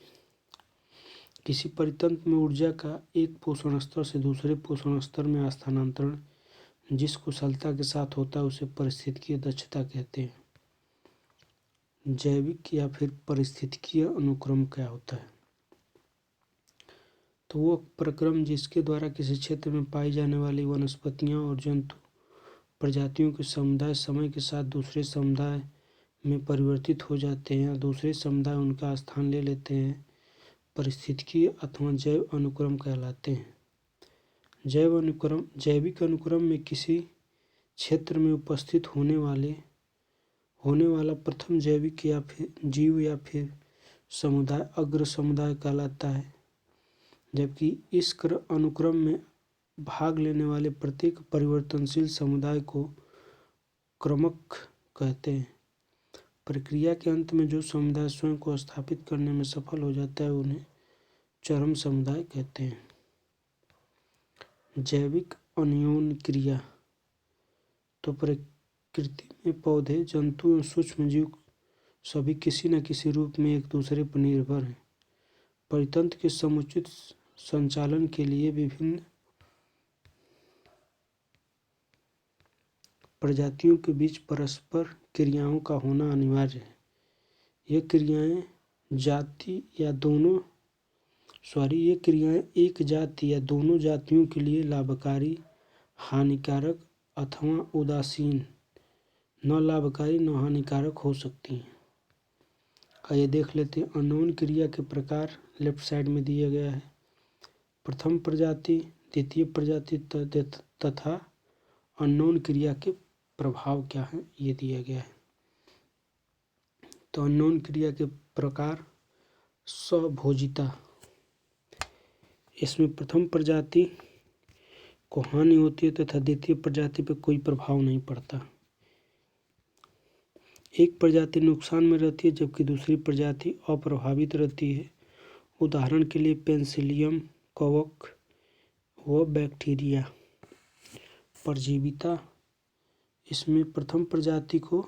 [SPEAKER 1] किसी परितंत्र में ऊर्जा का एक पोषण स्तर से दूसरे पोषण स्तर में स्थानांतरण जिस कुशलता के साथ होता है उसे पारिस्थितिकीय दक्षता कहते हैं। जैविक या फिर पारिस्थितिकीय अनुक्रम क्या होता है? तो वो प्रक्रम जिसके द्वारा किसी क्षेत्र में पाई जाने वाली वनस्पतियां और जंतु प्रजातियों के समुदाय समय के साथ दूसरे समुदाय में परिवर्तित हो जाते हैं और दूसरे समुदाय उनका स्थान ले लेते हैं, पारिस्थितिकीय अथवा जैव अनुक्रम कहलाते हैं। जैविक अनुक्रम में किसी क्षेत्र में उपस्थित होने वाला प्रथम जैविक या फिर जीव या फिर समुदाय अग्र समुदाय कहलाता है, जबकि इस अनुक्रम में भाग लेने वाले प्रत्येक परिवर्तनशील समुदाय को क्रमक कहते हैं। प्रक्रिया के अंत में जो समुदाय स्वयं को स्थापित करने में सफल हो जाता है उन्हें चरम समुदाय कहते हैं। जैविक अन्योन्य क्रिया। तो प्रकृति में पौधे, जंतु एवं सूक्ष्म जीव सभी किसी न किसी रूप में एक दूसरे पर निर्भर हैं। परितंत्र के समुचित संचालन के लिए विभिन्न प्रजातियों के बीच परस्पर क्रियाओं का होना अनिवार्य है। ये क्रियाएं एक जाति या दोनों जातियों के लिए लाभकारी, हानिकारक अथवा उदासीन, न लाभकारी न हानिकारक हो सकती हैं। आइए देख लेते हैं अननोन क्रिया के प्रकार। लेफ्ट साइड में दिया गया है प्रथम प्रजाति, द्वितीय प्रजाति तथा अननोन क्रिया के प्रभाव क्या है ये दिया गया है। तो अननोन क्रिया के प्रकार। स्वभोजिता। इसमें प्रथम प्रजाति को हानि होती है तथा द्वितीय प्रजाति पर कोई प्रभाव नहीं पड़ता। एक प्रजाति नुकसान में रहती है जबकि दूसरी प्रजाति अप्रभावित रहती है। उदाहरण के लिए पेनिसिलियम, कवक व बैक्टीरिया। परजीविता। इसमें प्रथम प्रजाति को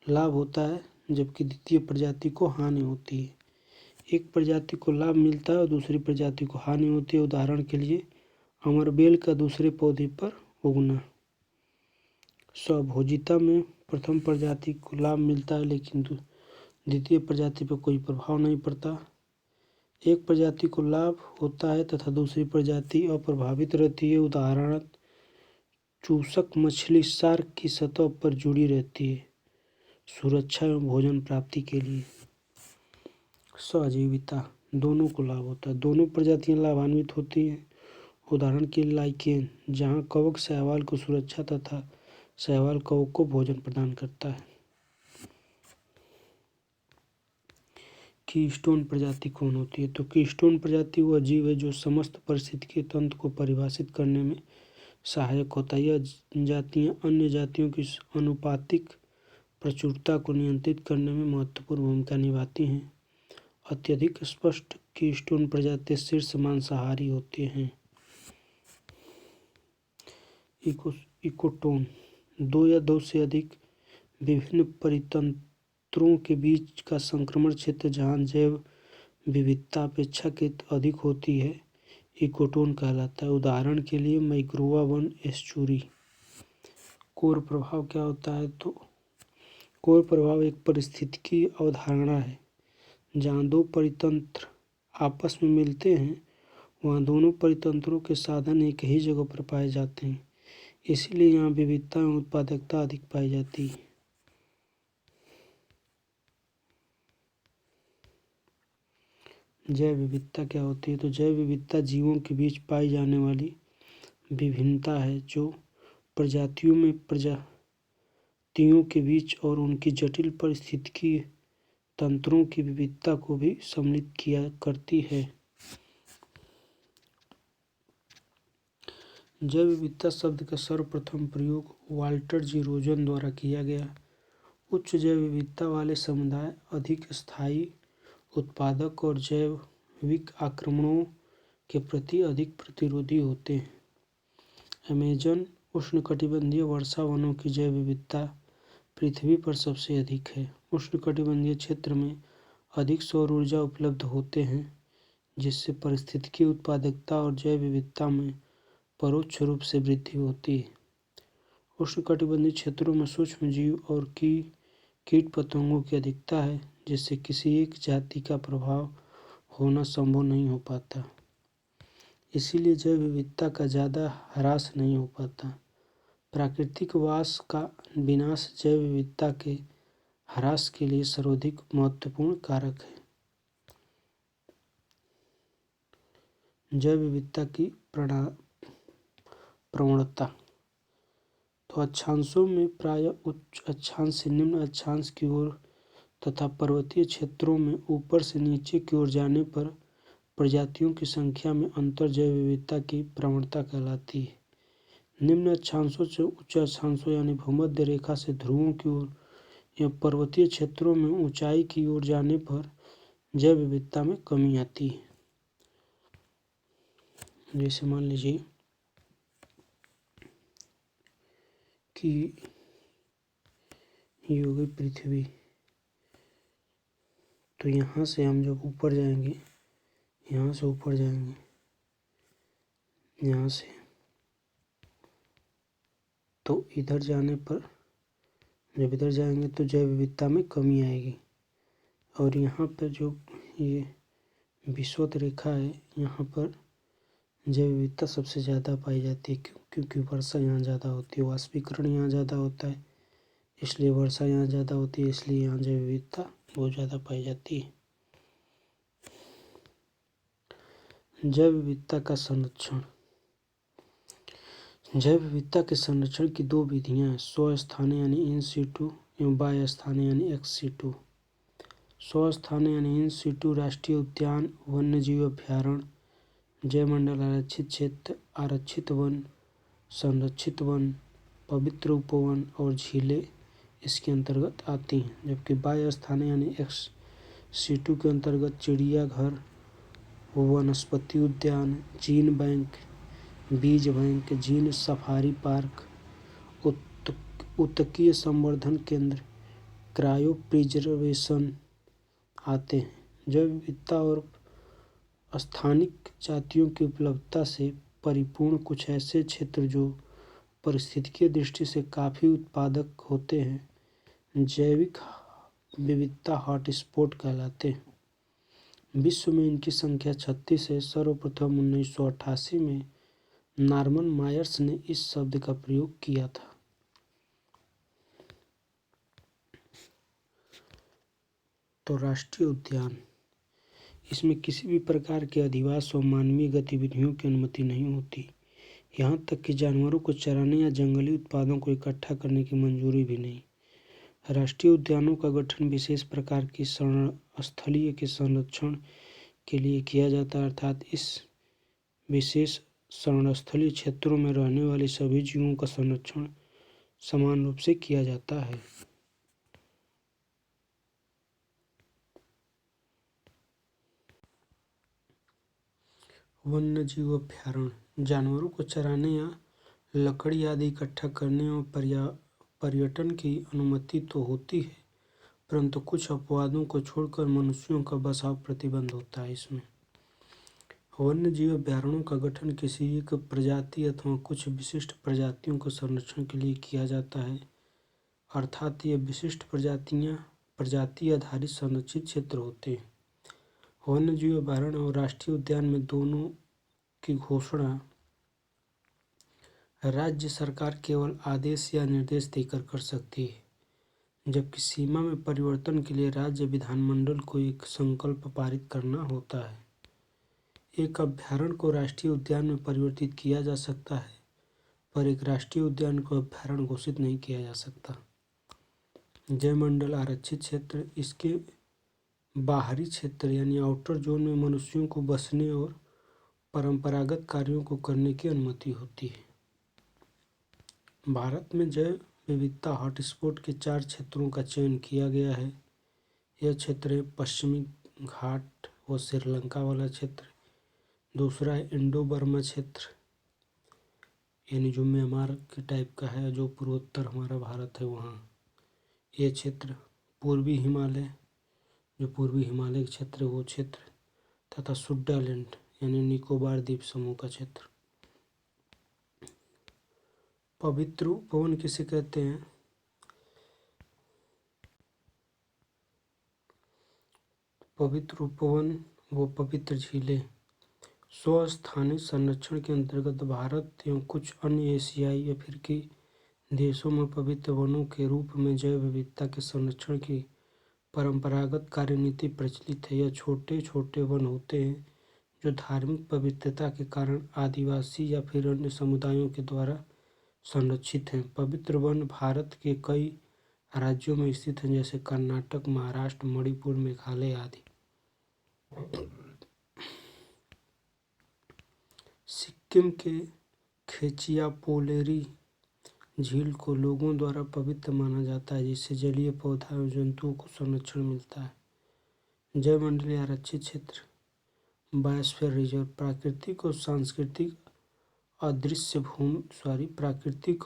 [SPEAKER 1] लाभ होता है जबकि द्वितीय प्रजाति को हानि होती है। एक प्रजाति को लाभ मिलता है और दूसरी प्रजाति को हानि होती है। उदाहरण के लिए अमरबेल का दूसरे पौधे पर उगना। स्वभोजिता में प्रथम प्रजाति को लाभ मिलता है लेकिन द्वितीय प्रजाति पर कोई प्रभाव नहीं पड़ता। एक प्रजाति को लाभ होता है तथा दूसरी प्रजाति अप्रभावित रहती है। उदाहरण चूसक मछली शार्क की सतह पर जुड़ी रहती है सुरक्षा एवं भोजन प्राप्ति के लिए। सजीविता। दोनों को लाभ होता है, दोनों प्रजातियां लाभान्वित होती हैं। उदाहरण के लिए लाइकेन, जहाँ कवक शैवाल को सुरक्षा तथा शैवाल कवक को भोजन प्रदान करता है। कीस्टोन प्रजाति कौन होती है? तो कीस्टोन प्रजाति वह जीव है जो समस्त पारिस्थितिकीय तंत्र को परिभाषित करने में सहायक होता है। यह जातियां अन्य जातियों की अनुपातिक प्रचुरता को नियंत्रित करने में महत्वपूर्ण भूमिका निभाती हैं। अत्यधिक स्पष्ट कीस्टोन प्रजाति शीर्ष मांसाहारी होते हैं। इकोटोन। दो या दो से अधिक विभिन्न परितंत्रों के बीच का संक्रमण क्षेत्र जहाँ जैव विविधता अपेक्षाकृत अधिक होती है इकोटोन कहलाता है। उदाहरण के लिए मैक्रोवा वन एस्चुरी। कोर प्रभाव क्या होता है? तो कोर प्रभाव एक पारिस्थितिकी अवधारणा है जहाँ दो परितंत्र आपस में मिलते हैं वहाँ दोनों परितंत्रों के साधन एक ही जगह पर पाए जाते हैं, इसीलिए यहाँ विविधता एवं उत्पादकता अधिक पाई जाती है। जैव विविधता क्या होती है? तो जैव विविधता जीवों के बीच पाई जाने वाली विभिन्नता है जो प्रजातियों के बीच और उनकी जटिल पारिस्थितिकी तंत्रों की विविधता को भी सम्मिलित किया करती है। जैव विविधता शब्द का सर्वप्रथम प्रयोग वाल्टर जी रोजन द्वारा किया गया। उच्च जैव विविधता वाले समुदाय अधिक स्थायी, उत्पादक और जैविक आक्रमणों के प्रति अधिक प्रतिरोधी होते हैं। अमेज़न उष्णकटिबंधीय वर्षा वनों की जैव विविधता पृथ्वी पर सबसे अधिक है। उष्णकटिबंधीय क्षेत्र में अधिक सौर ऊर्जा उपलब्ध होते हैं, जिससे पारिस्थितिकी उत्पादकता और जैव विविधता में परोक्ष रूप से वृद्धि होती है। उष्णकटिबंधीय क्षेत्रों में सूक्ष्म जीव और कीट पतंगों की अधिकता है, जिससे किसी एक जाति का प्रभाव होना संभव नहीं हो पाता। इसीलिए जैव विविधता का ज़्यादा ह्रास नहीं हो पाता। प्राकृतिक वास का विनाश जैव विविधता के ह्रास के लिए सर्वाधिक महत्वपूर्ण कारक है। जैव विविधता की प्रवणता। तो अक्षांशों में प्रायः उच्च अक्षांश से निम्न अक्षांश की ओर तथा पर्वतीय क्षेत्रों में ऊपर से नीचे की ओर जाने पर प्रजातियों की संख्या में अंतर जैव विविधता की प्रवणता कहलाती है। निम्न अक्षांशों से उच्च अक्षांशों यानी भूमध्य रेखा से ध्रुवों की ओर या पर्वतीय क्षेत्रों में ऊंचाई की ओर जाने पर जैव विविधता में कमी आती है। जैसे मान लीजिए कि ये हो गई पृथ्वी, तो यहाँ से हम जब ऊपर जाएंगे, यहाँ से ऊपर जाएंगे, यहाँ से, तो इधर जाने पर जब इधर जाएंगे तो जैव विविधता में कमी आएगी। और यहाँ पर जो ये विषुवत रेखा है, यहाँ पर जैव विविधता सबसे ज़्यादा पाई जाती है, क्योंकि वर्षा यहाँ ज़्यादा होती है, वाष्पीकरण यहाँ ज़्यादा होता है, इसलिए वर्षा यहाँ ज़्यादा होती है, इसलिए यहाँ जैव विविधता बहुत ज़्यादा पाई जाती है। जैव विविधता का संरक्षण। जैव विविधता के संरक्षण की दो विधियाँ हैं, स्वस्थानीय यानी इन सिटू एवं बाह्यस्थानीय यानी एक्स सिटू। स्वस्थानीय यानी इन सिटू राष्ट्रीय उद्यान, वन्यजीव अभयारण्य, जैवमंडल आरक्षित क्षेत्र, आरक्षित वन, संरक्षित वन, पवित्र उपवन और झीलें इसके अंतर्गत आती हैं। जबकि बाह्यस्थानीय यानी एक्स सिटू के अंतर्गत चिड़ियाघर, वनस्पति उद्यान, जीन बैंक, बीज बैंक, जीन सफारी पार्क, ऊतकीय संवर्धन केंद्र, क्रायो प्रिजर्वेशन आते हैं। जैव विविधता और स्थानिक जातियों की उपलब्धता से परिपूर्ण कुछ ऐसे क्षेत्र जो पारिस्थितिकीय दृष्टि से काफ़ी उत्पादक होते हैं, जैविक विविधता हॉटस्पॉट कहलाते हैं। विश्व में इनकी संख्या 36 है। सर्वप्रथम 1988 में नॉर्मन मायर्स ने इस शब्द का प्रयोग किया था। तो राष्ट्रीय उद्यान, इसमें किसी भी प्रकार के अधिवास व मानवीय गतिविधियों की अनुमति नहीं होती। यहाँ तक कि जानवरों को चराने या जंगली उत्पादों को इकट्ठा करने की मंजूरी भी नहीं। राष्ट्रीय उद्यानों का गठन विशेष प्रकार की शरणस्थलीय के संरक्षण के लिए किया जाता है, अर्थात इस विशेष शरणस्थलीय क्षेत्रों में रहने वाले सभी जीवों का संरक्षण समान रूप से किया जाता है। वन्यजीव अभयारण्य, जानवरों को चराने या लकड़ी आदि इकट्ठा करने और पर्यटन की अनुमति तो होती है, परंतु कुछ अपवादों को छोड़कर मनुष्यों का बसाव प्रतिबंध होता है। इसमें वन्यजीव अभयारण्यों का गठन किसी एक प्रजाति अथवा कुछ विशिष्ट प्रजातियों के संरक्षण के लिए किया जाता है, अर्थात ये विशिष्ट प्रजाति आधारित संरक्षित क्षेत्र होते हैं। वन्यजीव अभयारण्य और राष्ट्रीय उद्यान में दोनों की घोषणा राज्य सरकार केवल आदेश या निर्देश देकर कर सकती है, जबकि सीमा में परिवर्तन के लिए राज्य विधानमंडल को एक संकल्प पारित करना होता है। एक अभयारण्य को राष्ट्रीय उद्यान में परिवर्तित किया जा सकता है, पर एक राष्ट्रीय उद्यान को अभयारण्य घोषित नहीं किया जा सकता। जैवमंडल आरक्षित क्षेत्र इसके बाहरी क्षेत्र यानी आउटर जोन में मनुष्यों को बसने और परंपरागत कार्यों को करने की अनुमति होती है। भारत में जैव विविधता हॉटस्पॉट के 4 क्षेत्रों का चयन किया गया है। यह क्षेत्र है पश्चिमी घाट व श्रीलंका वाला क्षेत्र। दूसरा है इंडो बर्मा क्षेत्र, यानी जो म्यांमार के टाइप का है, जो पूर्वोत्तर हमारा भारत है वहाँ। ये क्षेत्र पूर्वी हिमालय, जो पूर्वी हिमालय क्षेत्र है वो क्षेत्र, तथा सुड्डालैंड यानी निकोबार द्वीप समूह का क्षेत्र। पवित्र उपवन किसे कहते हैं? पवित्र उपवन व पवित्र झीलें स्वस्थानिक संरक्षण के अंतर्गत भारत एवं कुछ अन्य एशियाई अफ्रीकी देशों में पवित्र वनों के रूप में जैव विविधता के संरक्षण की परंपरागत कार्यनीति प्रचलित है। यह छोटे छोटे वन होते हैं जो धार्मिक पवित्रता के कारण आदिवासी या फिर अन्य समुदायों के द्वारा संरक्षित हैं। पवित्र वन भारत के कई राज्यों में स्थित हैं, जैसे कर्नाटक, महाराष्ट्र, मणिपुर, मेघालय आदि। सिक्किम के खेचियापोलेरी झील को लोगों द्वारा पवित्र माना जाता है, जिससे जलीय पौधा एवं जंतुओं को संरक्षण मिलता है। जैवमंडलीय आरक्षित क्षेत्र बायोस्फीयर रिजर्व प्राकृतिक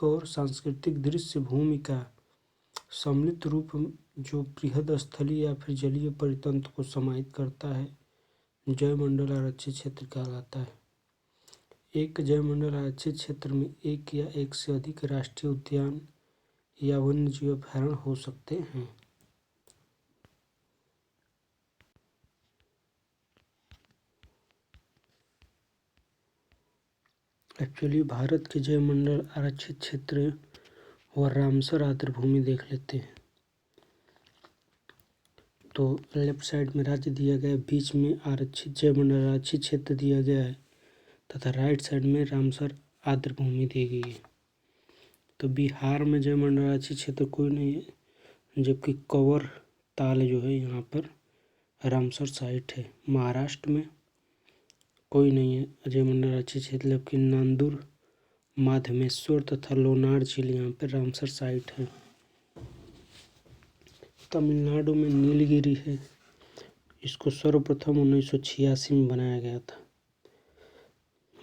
[SPEAKER 1] और सांस्कृतिक दृश्य भूमि का सम्मिलित रूप जो बृहद स्थलीय या फिर जलीय परितंत्र को समाहित करता है, जैवमंडल आरक्षित क्षेत्र कहलाता है। एक जैवमंडल आरक्षित क्षेत्र में एक या एक से अधिक राष्ट्रीय उद्यान या वन्यजीव अभयारण्य हो सकते हैं। एक्चुअली भारत के जैवमंडल आरक्षित क्षेत्र और रामसर आर्द्रभूमि देख लेते हैं। तो लेफ्ट साइड में राज्य दिया गया है, बीच में आरक्षित जैवमंडल आरक्षित क्षेत्र दिया गया है तथा राइट साइड में रामसर आर्द्रभूमि दी गई है। तो बिहार में जैवमंडल आरक्षित क्षेत्र कोई नहीं है, जबकि कंवर ताल जो है यहाँ पर रामसर साइट है। महाराष्ट्र में कोई नहीं है जैवमंडल आरक्षित क्षेत्र, जबकि नांदूर, माधवेश्वर तथा लोनार झील यहाँ पर रामसर साइट है। तमिलनाडु में नीलगिरी है, इसको सर्वप्रथम 1986 में बनाया गया था।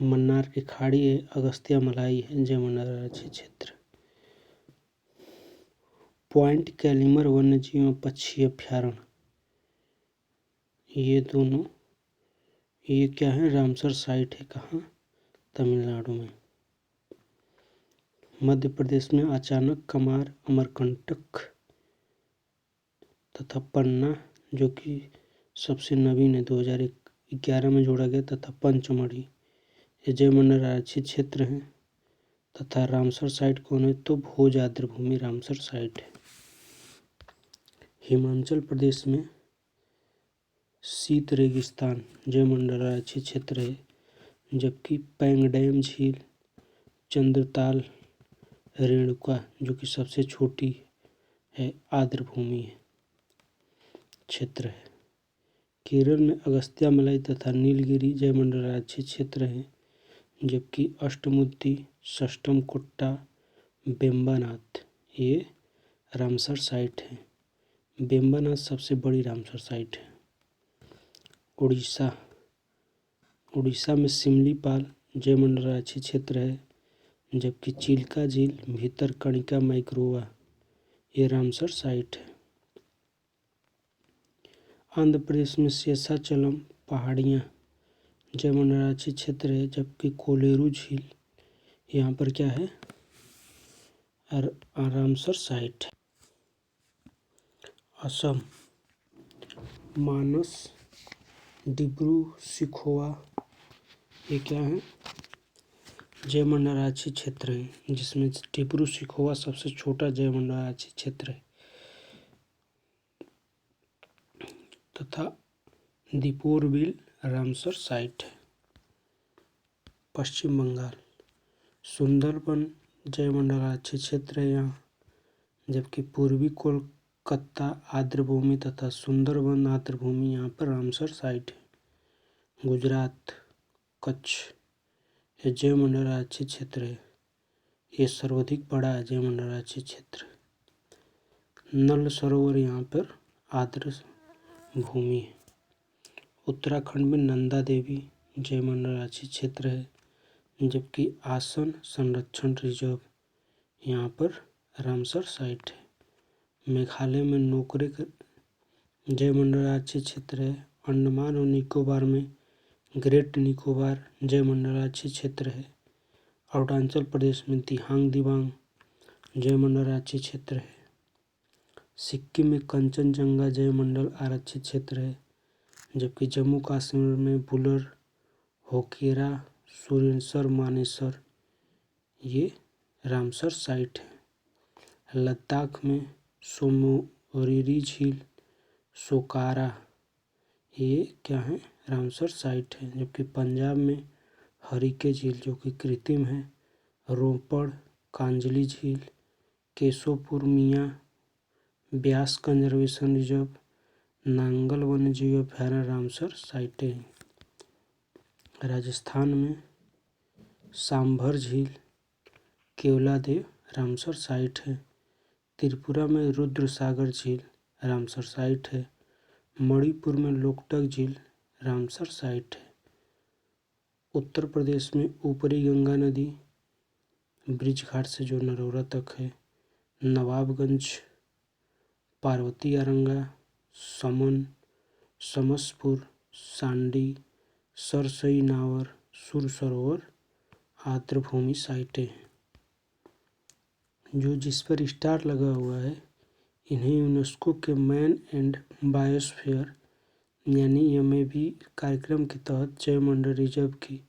[SPEAKER 1] मन्नार की खाड़ी है, अगस्त्य मलाई है जैवमंडल आरक्षित क्षेत्र। पॉइंट कैलीमर वन्यजीव पक्षी अभयारण्य, ये क्या है? रामसर साइट है। कहाँ? तमिलनाडु में। मध्य प्रदेश में अचानक कमार, अमरकंटक तथा पन्ना, जो कि सबसे नवीन है, 2011 में जोड़ा गया, तथा पंचमढ़ी, ये जैवमंडल आरक्षित क्षेत्र हैं। तथा रामसर साइट कौन है? तो भोज आर्द्रभूमि रामसर साइट है। हिमाचल प्रदेश में शीत रेगिस्तान जैवमंडल आरक्षित क्षेत्र है, जबकि पैंगडैम झील, चंद्रताल, रेणुका जो कि सबसे छोटी है आर्द्रभूमि है क्षेत्र है। केरल में अगस्त्यामलाई तथा नीलगिरी जैवमंडल आरक्षित क्षेत्र है, जबकि अष्टमुडी, षष्ठमकोट्टा, वेम्बनाथ ये रामसर साइट है। वेम्बनाथ सबसे बड़ी रामसर साइट है। उड़ीसा में सिमलीपाल जैवमंडल आरक्षित क्षेत्र है, जबकि चिल्का झील, भीतरकनिका मैक्रोवा ये रामसर साइट है। आंध्र प्रदेश में शेषाचलम पहाड़ियाँ जैवमंडल आरक्षित क्षेत्र है, जबकि कोलेरू झील यहाँ पर क्या है? रामसर साइट है। असम मानस, डिब्रू-सैखोवा ये क्या है? जैवमंडल आरक्षित क्षेत्र है, जिसमें डिब्रू-सैखोवा सबसे छोटा जैवमंडल आरक्षित क्षेत्र है। तथा दीपोरबिल रामसर साइट है। पश्चिम बंगाल सुंदरबन जैवमंडलाक्षी क्षेत्र है यहाँ, जबकि पूर्वी कोलकाता आर्द्रभूमि तथा सुंदरबन आर्द्रभूमि यहाँ पर रामसर साइट है। गुजरात कच्छ ये जैवमंडलाक्षी क्षेत्र है, ये सर्वाधिक बड़ा है जैवमंडलाक्षी क्षेत्र। नल सरोवर यहाँ पर आर्द्र भूमि है। उत्तराखंड में नंदा देवी जैवमंडलाक्षी क्षेत्र है, जबकि आसन संरक्षण रिजर्व यहाँ पर रामसर साइट है। मेघालय में नोकरेक जैवमंडलाक्षी क्षेत्र है। अंडमान और निकोबार में ग्रेट निकोबार जैवमंडलाक्षी क्षेत्र है। अरुणाचल प्रदेश में दिहांग दिबांग जैवमंडलाक्षी क्षेत्र है। सिक्किम में कंचनजंगा जैवमंडल आरक्षित क्षेत्र है, जबकि जम्मू कश्मीर में बुलर होकेरा सुरेसर मानेसर ये रामसर साइट है। लद्दाख में सोमोरिरी झील सोकारा ये क्या है रामसर साइट है, जबकि पंजाब में हरिके झील जो कि कृत्रिम है, रोपड़ कांजली झील केशोपुर मियाँ ब्यास कंजर्वेशन रिजर्व नांगल वन्यजीव अभयारण्य रामसर साइटें हैं। राजस्थान में सांभर झील केवलादेव रामसर साइट है। त्रिपुरा में रुद्रसागर झील रामसर साइट है। मणिपुर में लोकटक झील रामसर साइट है। उत्तर प्रदेश में ऊपरी गंगा नदी ब्रिज घाट से जो नरौरा तक है। नवाबगंज पार्वती आरंगा समन समसपुर सांडी सरसई नावर सुर सरोवर आर्द्रभूमि साइटें हैं। जो जिस पर स्टार लगा हुआ है इन्हें यूनेस्को के मैन एंड बायोस्फीयर यानी एमएबी कार्यक्रम के तहत जैवमंडल रिजर्व की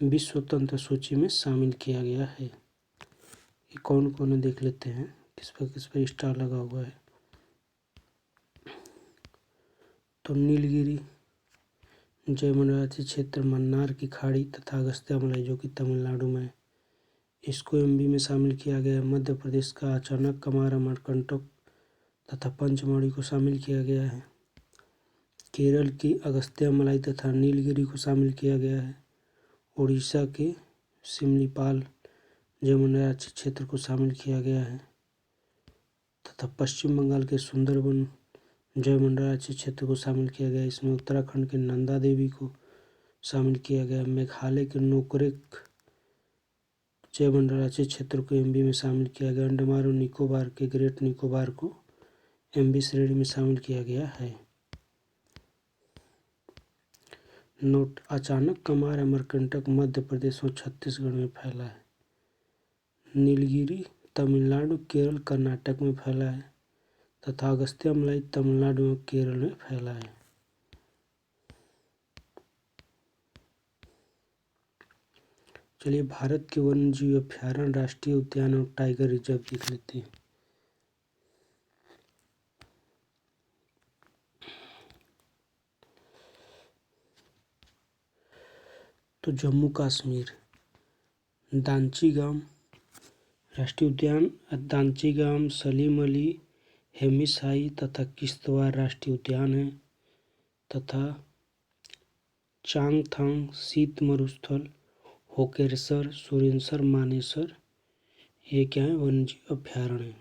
[SPEAKER 1] विश्व तंत्र सूची में शामिल किया गया है। ये कौन कौन है देख लेते हैं, किस पर स्टार लगा हुआ है। तो नीलगिरी जैवमंडलाक्षी क्षेत्र मन्नार की खाड़ी तथा अगस्त्यामलाई जो कि तमिलनाडु में है, इसको एमबी में शामिल किया गया है। मध्य प्रदेश का अचानक कमार अमरकंटक तथा पंचमढ़ी को शामिल किया गया है। केरल की अगस्त्यामलाई तथा नीलगिरी को शामिल किया गया है। उड़ीसा के सिमलीपाल जैवमंडलाक्षी क्षेत्र को शामिल किया गया है तथा पश्चिम बंगाल के सुंदरबन जैवमंडलाक्षी क्षेत्र को शामिल किया गया है। इसमें उत्तराखंड के नंदा देवी को शामिल किया गया है। मेघालय के नोकरेक जैवमंडलाक्षी क्षेत्र को एमबी में शामिल किया गया। अंडमान और निकोबार के ग्रेट निकोबार को एमबी श्रेणी में शामिल किया गया है। नोट अचानक कमार अमरकंटक मध्य प्रदेश और छत्तीसगढ़ में फैला है। नीलगिरी तमिलनाडु केरल कर्नाटक में फैला है तथा अगस्त्यामलाई तमिलनाडु और केरल में फैला है। चलिए भारत के वन्यजीव अभयारण्य राष्ट्रीय उद्यान और टाइगर रिजर्व देख लेते हैं। तो जम्मू कश्मीर दांचीगाम राष्ट्रीय उद्यान, दांचीगाम सलीम अली हेमिसाई तथा किश्तवाड़ राष्ट्रीय उद्यान है तथा चांगथांग शीत मरुस्थल होकेरसर सुरेसर मानेसर ये क्या है वन्यजीव अभयारण्य है।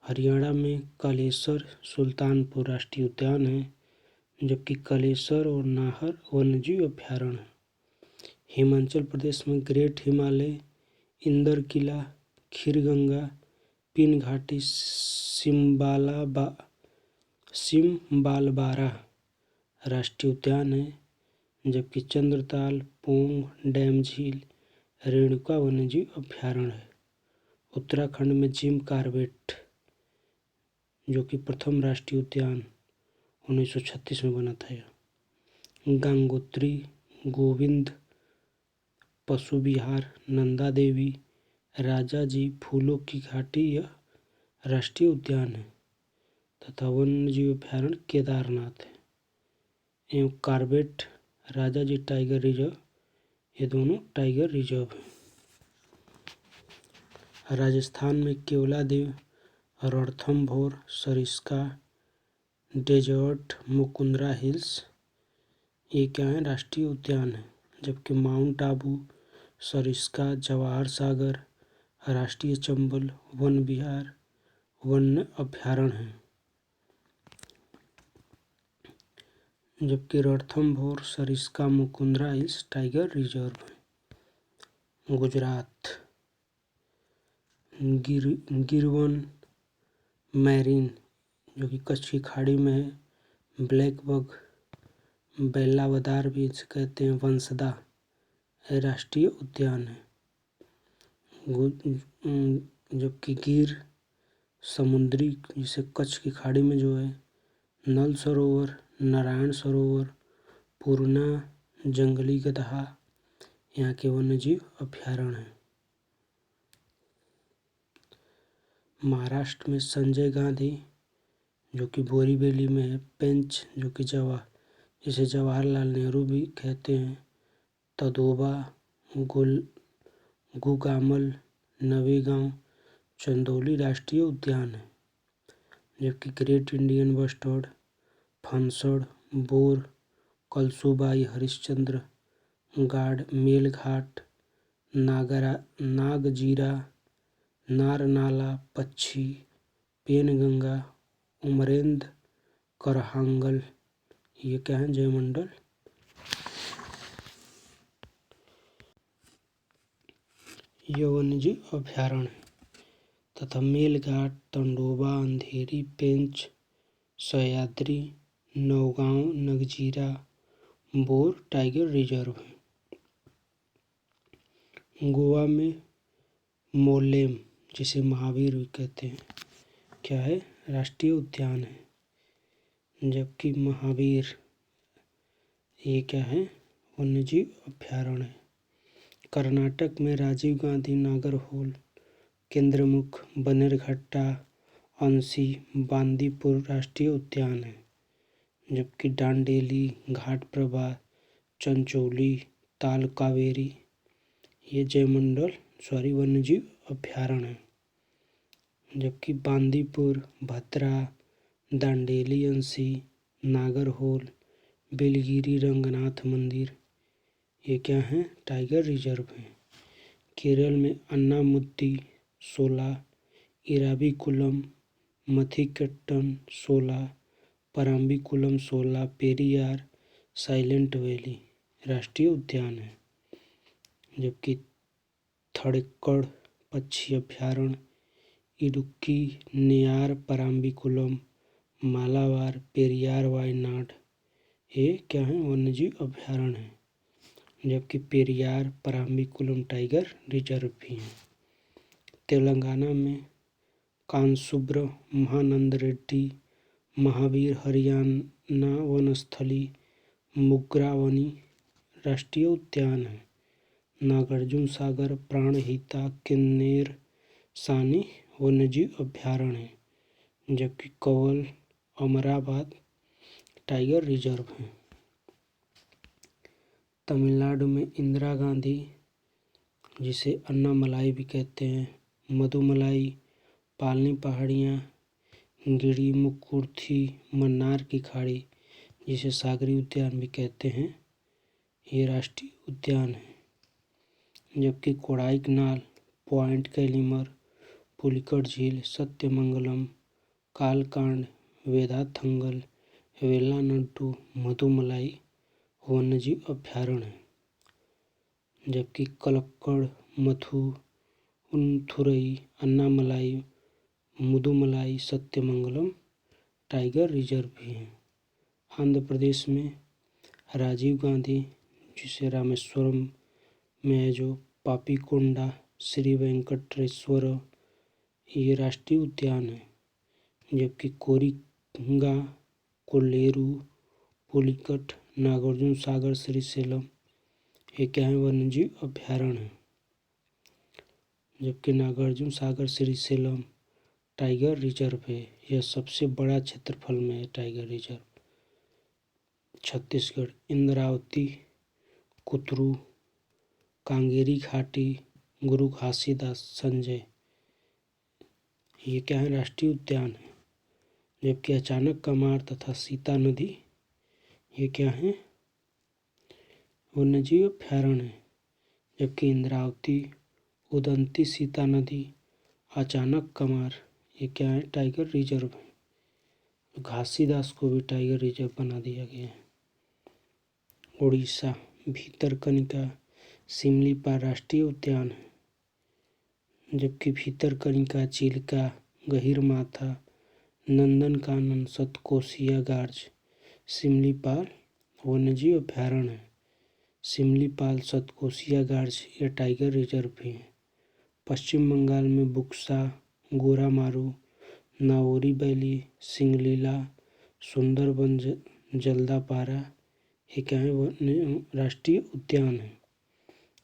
[SPEAKER 1] हरियाणा में कालेसर सुल्तानपुर राष्ट्रीय उद्यान है, जबकि कालेसर और नाहर वन्यजीव अभयारण्य है। हिमाचल प्रदेश में ग्रेट हिमालय इंदर किला खीरगंगा पिन घाटी सिमबालबारा राष्ट्रीय उद्यान है, जबकि चंद्रताल पोंग डैम झील रेणुका वन्यजीव अभयारण्य है। उत्तराखंड में जिम कार्बेट जो कि प्रथम राष्ट्रीय उद्यान 1936 में बना था। गंगोत्री गोविंद पशु विहार नंदा देवी राजा जी फूलों की घाटी यह राष्ट्रीय उद्यान है। तथा वन्य जीव अभ्यारण्य केदारनाथ है। एवं कॉर्बेट राजाजी टाइगर रिजर्व, ये दोनों टाइगर रिजर्व हैं। राजस्थान में केवलादेव, रणथंभौर, सरिस्का डेजर्ट, मुकुंदरा हिल्स, ये क्या है, राष्ट्रीय उद्यान है। जबकि माउंट आबू, सरिस्का, जवाहर सागर राष्ट्रीय चंबल वन विहार वन्य अभ्यारण्य है। जबकि Ranthambore, Sariska, Mukundra hills tiger reserve है। गुजरात, गिरवन मैरीन, जो कि कच्छ की खाड़ी में है, ब्लैक बग, बेलावदार भी इसे कहते हैं, वंसदा राष्ट्रीय उद्यान है। जबकि गिर समुद्री, जिसे कच्छ की खाड़ी में जो है, नल सरोवर, नारायण सरोवर, पूर्णा जंगली गदहा यहाँ के वन्यजीव अभ्यारण्य हैं। महाराष्ट्र में संजय गांधी, जो कि बोरीवली में है, पेंच, जो कि जिसे जवाहरलाल नेहरू भी कहते हैं, तदोबा, गुगामल, नवेगांव, चंदौली राष्ट्रीय उद्यान है। जबकि great Indian bustard, Phansad, Bor, Kalsubai, Harishchandragad, Melghat, Nagzira, नारनाला पक्षी, पेनगंगा, उमरेंद, करहांगल, ये क्या है, जयमंडल ये वन्यजीव अभ्यारण्य है। तथा मेलघाट, तंडोबा, अंधेरी, पेंच, सह्याद्री, नौगांव, नगजीरा, बोर टाइगर रिजर्व है। गोवा में मोलेम, जिसे महावीर भी कहते हैं, क्या है, राष्ट्रीय उद्यान है। जबकि महावीर ये क्या है, वन्यजीव अभ्यारण्य है। कर्नाटक में राजीव गांधी नागरहोल, केंद्रमुख, बनेरघट्टा, अंसी, बांदीपुर राष्ट्रीय उद्यान है। जबकि डांडेली, घाटप्रभा, चंचौली, ताल कावेरी, ये वन्यजीव अभ्यारण्य है। जबकि बांदीपुर, भद्रा, दांडेली, अंसी, नागरहोल, बेलगिरी रंगनाथ मंदिर, ये क्या हैं, टाइगर रिजर्व हैं। केरल में अन्नामुद्दी 16, इराविकुलम, मथिकट्टन 16, पराम्बिकुलम 16, पेरियार, साइलेंट वैली राष्ट्रीय उद्यान है। जबकि थडक्कड़ पक्षी अभ्यारण्य, इडुक्की, नेयार, पराम्बिकुलम, मालाबार, पेरियार, वायनाड, ये क्या हैं, वन्यजीव अभ्यारण्य हैं। जबकि पेरियार, पराम्बिकुलम टाइगर रिजर्व भी हैं। तेलंगाना में कांसूब्र, महानंद रेड्डी, महावीर, हरियाणा वनस्थली, मुग्रावनी राष्ट्रीय उद्यान है। नागार्जुन सागर, प्राणहिता, किन्नौर सानी वन्यजीव अभ्यारण्य है। जबकि कंवल, अमराबाद टाइगर रिजर्व है। तमिलनाडु में इंदिरा गांधी, जिसे अन्नामलाई भी कहते हैं, मधुमलाई, पालनी पहाड़ियाँ, गिरी, मुक्कुर्थी, मन्नार की खाड़ी, जिसे सागरी उद्यान भी कहते हैं, ये राष्ट्रीय उद्यान है। जबकि कोडाईकनाल, पॉइंट कैलीमर, पुलिकट झील, सत्यमंगलम, कालकांड, वेदाथंगल, वेलानड्डू, मधुमलाई वन्यजीव अभ्यारण्य है। जबकि कलक्कड़, मथु, उनथुरई, अन्नामलाई, मुदुमलाई, सत्यमंगलम टाइगर रिजर्व भी हैं। आंध्र प्रदेश में राजीव गांधी, जिसे रामेश्वरम में है, जो पापीकोंडा, श्री वेंकटेश्वर, ये राष्ट्रीय उद्यान है। जबकि कोरिंगा, कोल्लेरू, पुलिकट, नागार्जुन सागर, श्रीशैलम, ये क्या है, वन्यजीव अभ्यारण्य है। जबकि नागार्जुन सागर, श्रीशैलम टाइगर रिजर्व है। यह सबसे बड़ा क्षेत्रफल में है टाइगर रिजर्व। छत्तीसगढ़ इंद्रावती, कुतरू, कांगेरी घाटी, गुरु घासीदास, संजय, ये क्या है? राष्ट्रीय उद्यान है। जबकि अचानक कमार तथा सीता नदी, ये क्या है? वन्यजीव अभयारण्य है। जबकि इंद्रावती, उदंती सीता नदी, अचानक कमार, ये क्या है? टाइगर रिजर्व है। घासीदास को भी टाइगर रिजर्व बना दिया गया है। उड़ीसा भीतरकनिका, सिमलीपाल राष्ट्रीय उद्यान है। जबकि भीतरकनिका, चिल्का, गहीरमाथा, नंदनकानन, सतकोसिया गार्ज, सिमलीपाल वन्यजीव अभयारण्य है। सिमलीपाल, सतकोसिया गार्ज ये टाइगर रिजर्व भी हैं। पश्चिम बंगाल में बुक्सा, गोरामारू, नाओरी वैली, सिंगलीला, सुंदरबन, जल्दापारा, ये क्या है? राष्ट्रीय उद्यान है।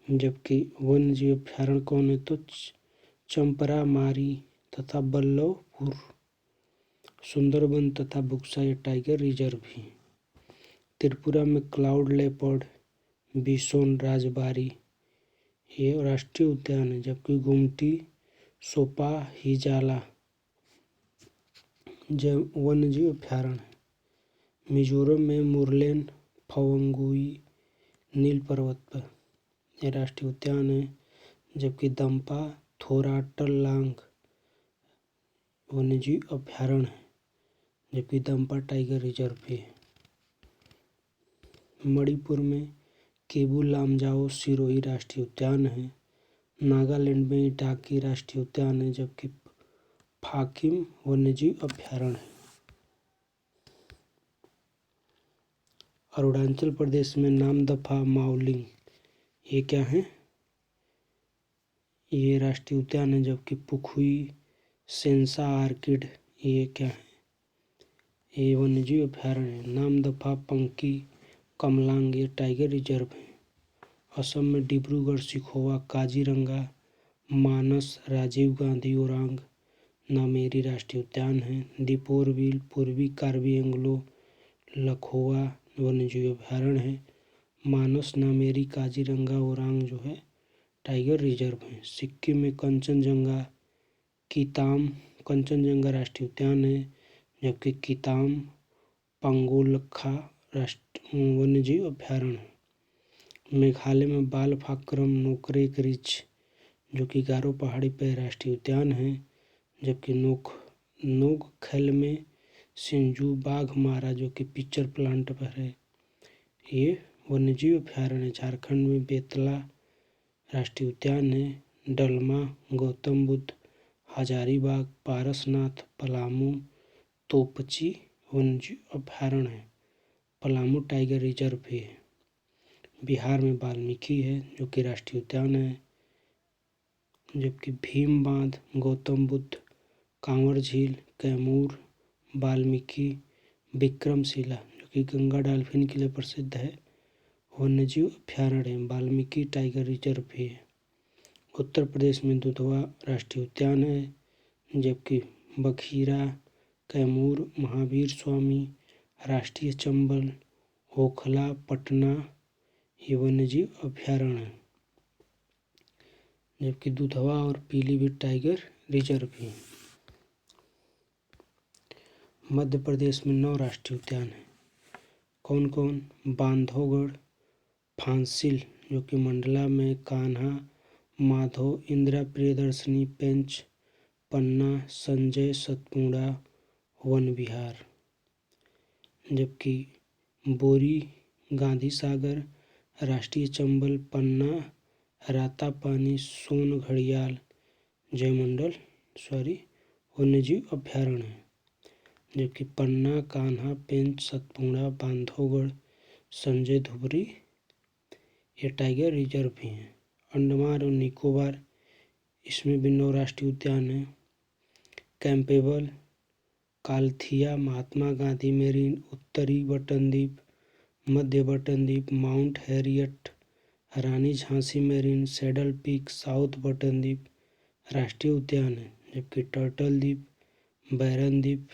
[SPEAKER 1] जबकि वन्यजीव अभयारण्य कौन है? तो चंपरा मारी तथा बल्लभपुर। सुंदरबन तथा बुक्सा ये टाइगर रिजर्व भी हैं। त्रिपुरा में क्लाउड लेपर्ड, बिसोन राजबारी, ये राष्ट्रीय उद्यान है। जबकि गुमटी, सोपा हिजाला वन्यजीव अभयारण्य है। मिजोरम में मुरलेन फवंगुई नील पर्वत पर, यह राष्ट्रीय उद्यान है। जबकि दंपा थोराटलांग वन्यजीव अभयारण्य है। जबकि दंपा टाइगर रिजर्व भी है। मणिपुर में केबू लामजाओ सिरोही राष्ट्रीय उद्यान है। नागालैंड में इटाकी राष्ट्रीय उद्यान है। जबकि फाकिम वन्यजीव अभयारण्य है। अरुणाचल प्रदेश में नामदफा माओलिंग, ये क्या है? ये राष्ट्रीय उद्यान है। जबकि पुखुई सेंसा आर्किड, ये क्या है? ये वन्यजीव अभयारण्य है। नामदफा पंकी कमलांग, ये टाइगर रिजर्व है। असम में डिब्रूगढ़ सिखोवा, काजीरंगा, मानस, राजीव गांधी ओरांग नामेरी राष्ट्रीय उद्यान है। दीपोरबिल, पूर्वी कार्बी एंग्लो लखोवा वन्यजीव अभयारण्य है। मानस, नामेरी, काजीरंगा ओरांग जो है टाइगर रिजर्व है। सिक्किम में कंचनजंगा, किताम कंचनजंगा राष्ट्रीय उद्यान है। जबकि किताम पांगोलखा वन्यजीव अभयारण्य है। मेघालय में बालफाक्रम नोकरेक रिज, जो कि गारो पहाड़ी पर राष्ट्रीय उद्यान है। जबकि नोकखैल में सिंजू बाघमारा, जो कि पिक्चर प्लांट पर है, ये वन्यजीव अभयारण्य है। झारखंड में बेतला राष्ट्रीय उद्यान है। डलमा, गौतम बुद्ध, हजारीबाग, पारसनाथ, पलामू, तोपची वन्यजीव अभयारण्य है। पलामू टाइगर रिजर्व भी है। बिहार में वाल्मीकि है, जो कि राष्ट्रीय उद्यान है। जबकि भीम बांध, गौतम बुद्ध, कांवर झील, कैमूर, वाल्मीकि, विक्रमशिला, जो कि गंगा डॉल्फिन के लिए प्रसिद्ध है, वन्यजीव अभयारण्य है। वाल्मीकि टाइगर रिजर्व भी है। उत्तर प्रदेश में दुधवा राष्ट्रीय उद्यान है। जबकि बखीरा, कैमूर, महावीर स्वामी, राष्ट्रीय चंबल, ओखला, पटना, ये वन्यजीव अभयारण्य है। जबकि दुधवा और पीलीभीत टाइगर रिजर्व भी है। मध्य प्रदेश में 9 राष्ट्रीय उद्यान हैं। कौन कौन? बांधवगढ़, फांसिल, जो कि मंडला में, कान्हा, माधो, इंदिरा प्रियदर्शनी, पेंच, पन्ना, संजय, सतपुड़ा, वन विहार। जबकि बोरी, गांधी सागर, राष्ट्रीय चंबल, पन्ना, रातापानी, सोन घड़ियाल, जयमंडल वन्यजीव अभयारण्य है। जबकि पन्ना, कान्हा, पेंच, सतपुड़ा, बांधवगढ़, संजय धुबरी, ये टाइगर रिजर्व भी हैं। अंडमान और निकोबार, इसमें भी 9 राष्ट्रीय उद्यान हैं। कैंपेबल, कालथिया, महात्मा गांधी मेरीन, उत्तरी बटनद्वीप, मध्य बटनद्वीप, Mount Harriet, Rani Jhansi marine, Saddle Peak, South बटनद्वीप राष्ट्रीय उद्यान है। जबकि टर्टल द्वीप, बैरन द्वीप,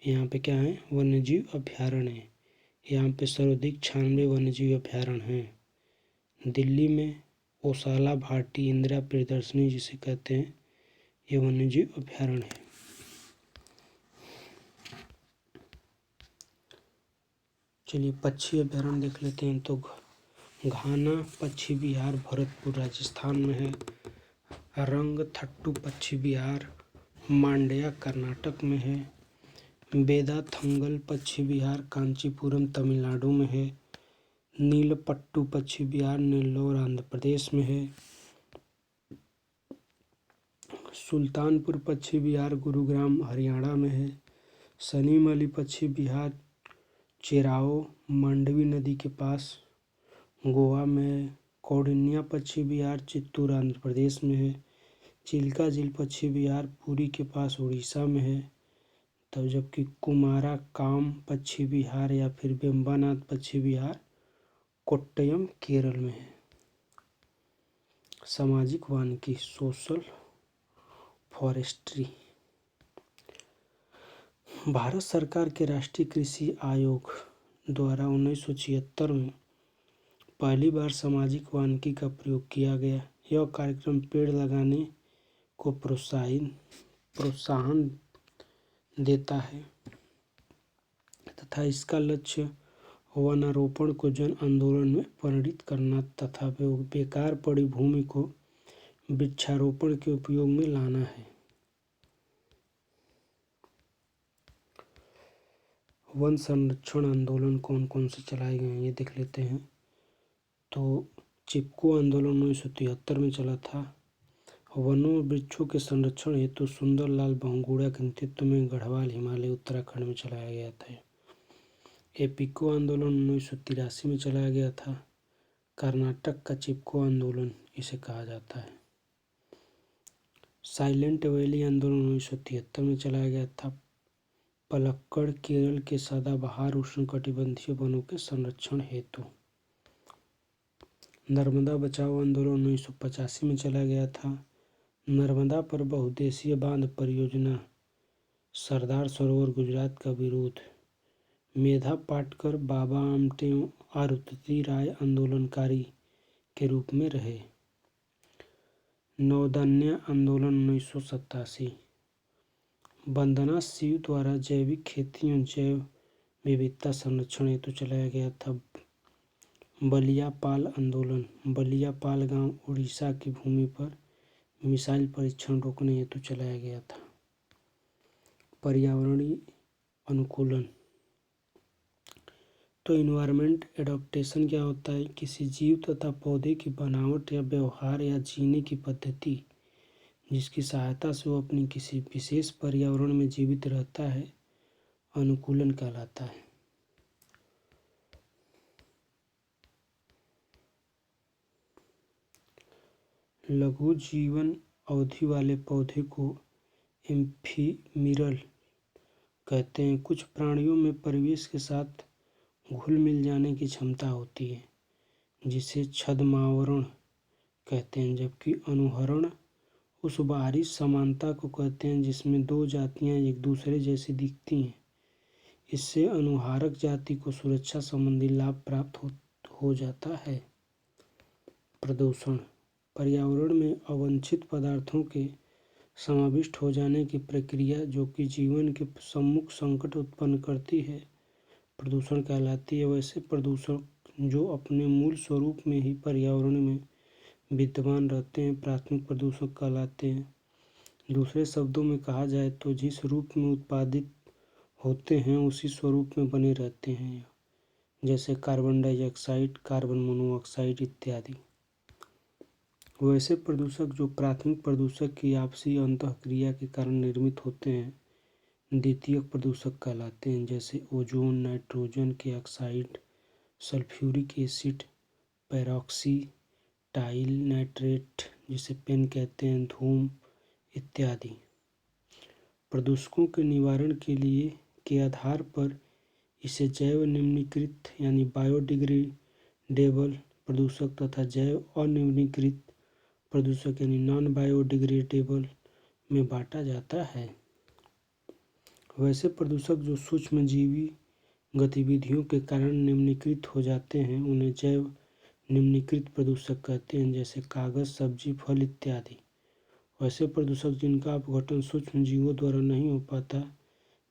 [SPEAKER 1] यहाँ पे क्या है, वन्यजीव अभयारण्य है। यहाँ पे सर्वाधिक 96 वन्यजीव अभयारण्य हैं। दिल्ली में ओसाला भाटी इंदिरा प्रियदर्शनी जिसे कहते हैं, ये वन्यजीव अभयारण्य है। चलिए पक्षी अभयारण्य देख लेते हैं। तो घाना पक्षी विहार भरतपुर राजस्थान में है। रंगथट्टू पक्षी विहार मांड्या कर्नाटक में है। वेदाथंगल पक्षी विहार कांचीपुरम तमिलनाडु में है। नीलपट्टू पक्षी विहार नेल्लोर आंध्र प्रदेश में है। सुल्तानपुर पक्षी विहार गुरुग्राम हरियाणा में है। सनीमली पक्षी विहार चेराओ मांडवी नदी के पास गोवा में है। कौंडिन्या पक्षी विहार चित्तूर आंध्र प्रदेश में है। चिल्का झील पक्षी विहार पुरी के पास उड़ीसा में है। तब जबकि कुमारा काम पक्षी विहार या फिर वेम्बानाथ पक्षी विहार कोट्टयम केरल में है। सामाजिक वानिकी सोशल फॉरेस्ट्री, भारत सरकार के राष्ट्रीय कृषि आयोग द्वारा 1976 में पहली बार सामाजिक वानिकी का प्रयोग किया गया। यह कार्यक्रम पेड़ लगाने को प्रोत्साहन देता है तथा इसका लक्ष्य वनारोपण को जन आंदोलन में परिणत करना तथा बेकार पड़ी भूमि को वृक्षारोपण के उपयोग में लाना है। वन संरक्षण आंदोलन कौन कौन से चलाए गए हैं ये देख लेते हैं। तो चिपको आंदोलन 1973 में चला था। वनों और वृक्षों के संरक्षण हेतु सुंदरलाल बहुगुणा के नेतृत्व में गढ़वाल हिमालय उत्तराखंड में चलाया गया था। एपिको आंदोलन 1983 में चलाया गया था। कर्नाटक का चिपको आंदोलन इसे कहा जाता है। साइलेंट वैली आंदोलन 1973 में चलाया गया था। पलक्कड़ केरल के सदाबहार उष्णकटिबंधीय वनों के संरक्षण हेतु। नर्मदा बचाओ आंदोलन 1985 में चलाया गया था। नर्मदा पर बहुउद्देशीय बांध परियोजना सरदार सरोवर गुजरात का विरोध। मेधा पाटकर बाबा आमटे अरुंधति राय आंदोलनकारी के रूप में रहे। नवोत्थान आंदोलन 1987। वंदना शिव द्वारा जैविक खेती और जैव विविधता संरक्षण हेतु चलाया गया था। बलियापाल आंदोलन बलियापाल गांव उड़ीसा की भूमि पर मिसाइल परीक्षण रोकने हेतु चलाया गया था। पर्यावरणीय अनुकूलन, तो इन्वायरमेंट एडाप्टेशन क्या होता है, किसी जीव तथा पौधे की बनावट या व्यवहार या जीने की पद्धति जिसकी सहायता से वो अपनी किसी विशेष पर्यावरण में जीवित रहता है, अनुकूलन कहलाता है। लघु जीवन अवधि वाले पौधे को एम्फीमेरल कहते हैं। कुछ प्राणियों में परिवेश के साथ घुल मिल जाने की क्षमता होती है जिसे छद्मावरण कहते हैं, जबकि अनुहरण उस बाहरी समानता को कहते हैं जिसमें दो जातियां एक दूसरे जैसी दिखती हैं। इससे अनुहारक जाति को सुरक्षा संबंधी लाभ प्राप्त हो जाता है। प्रदूषण, पर्यावरण में अवांछित पदार्थों के समाविष्ट हो जाने की प्रक्रिया जो कि जीवन के सम्मुख संकट उत्पन्न करती है, प्रदूषण कहलाती है। वैसे प्रदूषण जो अपने मूल स्वरूप में ही पर्यावरण में विद्यमान रहते हैं प्राथमिक प्रदूषक कहलाते हैं। दूसरे शब्दों में कहा जाए तो जिस रूप में उत्पादित होते हैं उसी स्वरूप में बने रहते हैं, जैसे कार्बन डाइऑक्साइड, कार्बन मोनोऑक्साइड इत्यादि। वैसे प्रदूषक जो प्राथमिक प्रदूषक की आपसी अंतःक्रिया के कारण निर्मित होते हैं द्वितीयक प्रदूषक कहलाते हैं, जैसे ओजोन, नाइट्रोजन के oxide, sulphuric acid, peroxy tile nitrate जिसे पेन कहते हैं, धूम इत्यादि। प्रदूषकों के निवारण के आधार पर इसे जैव निम्नीकृत यानी बायोडिग्रेडेबल प्रदूषक तथा जैव अनिम्नीकृत प्रदूषक यानी नॉन बायोडिग्रेडेबल में बांटा जाता है। वैसे प्रदूषक जो सूक्ष्मजीवी गतिविधियों के कारण निम्नीकृत हो जाते हैं उन्हें जैव निम्नीकृत प्रदूषक कहते हैं, जैसे कागज, सब्जी, फल इत्यादि। वैसे प्रदूषक जिनका अपघटन सूक्ष्म जीवों द्वारा नहीं हो पाता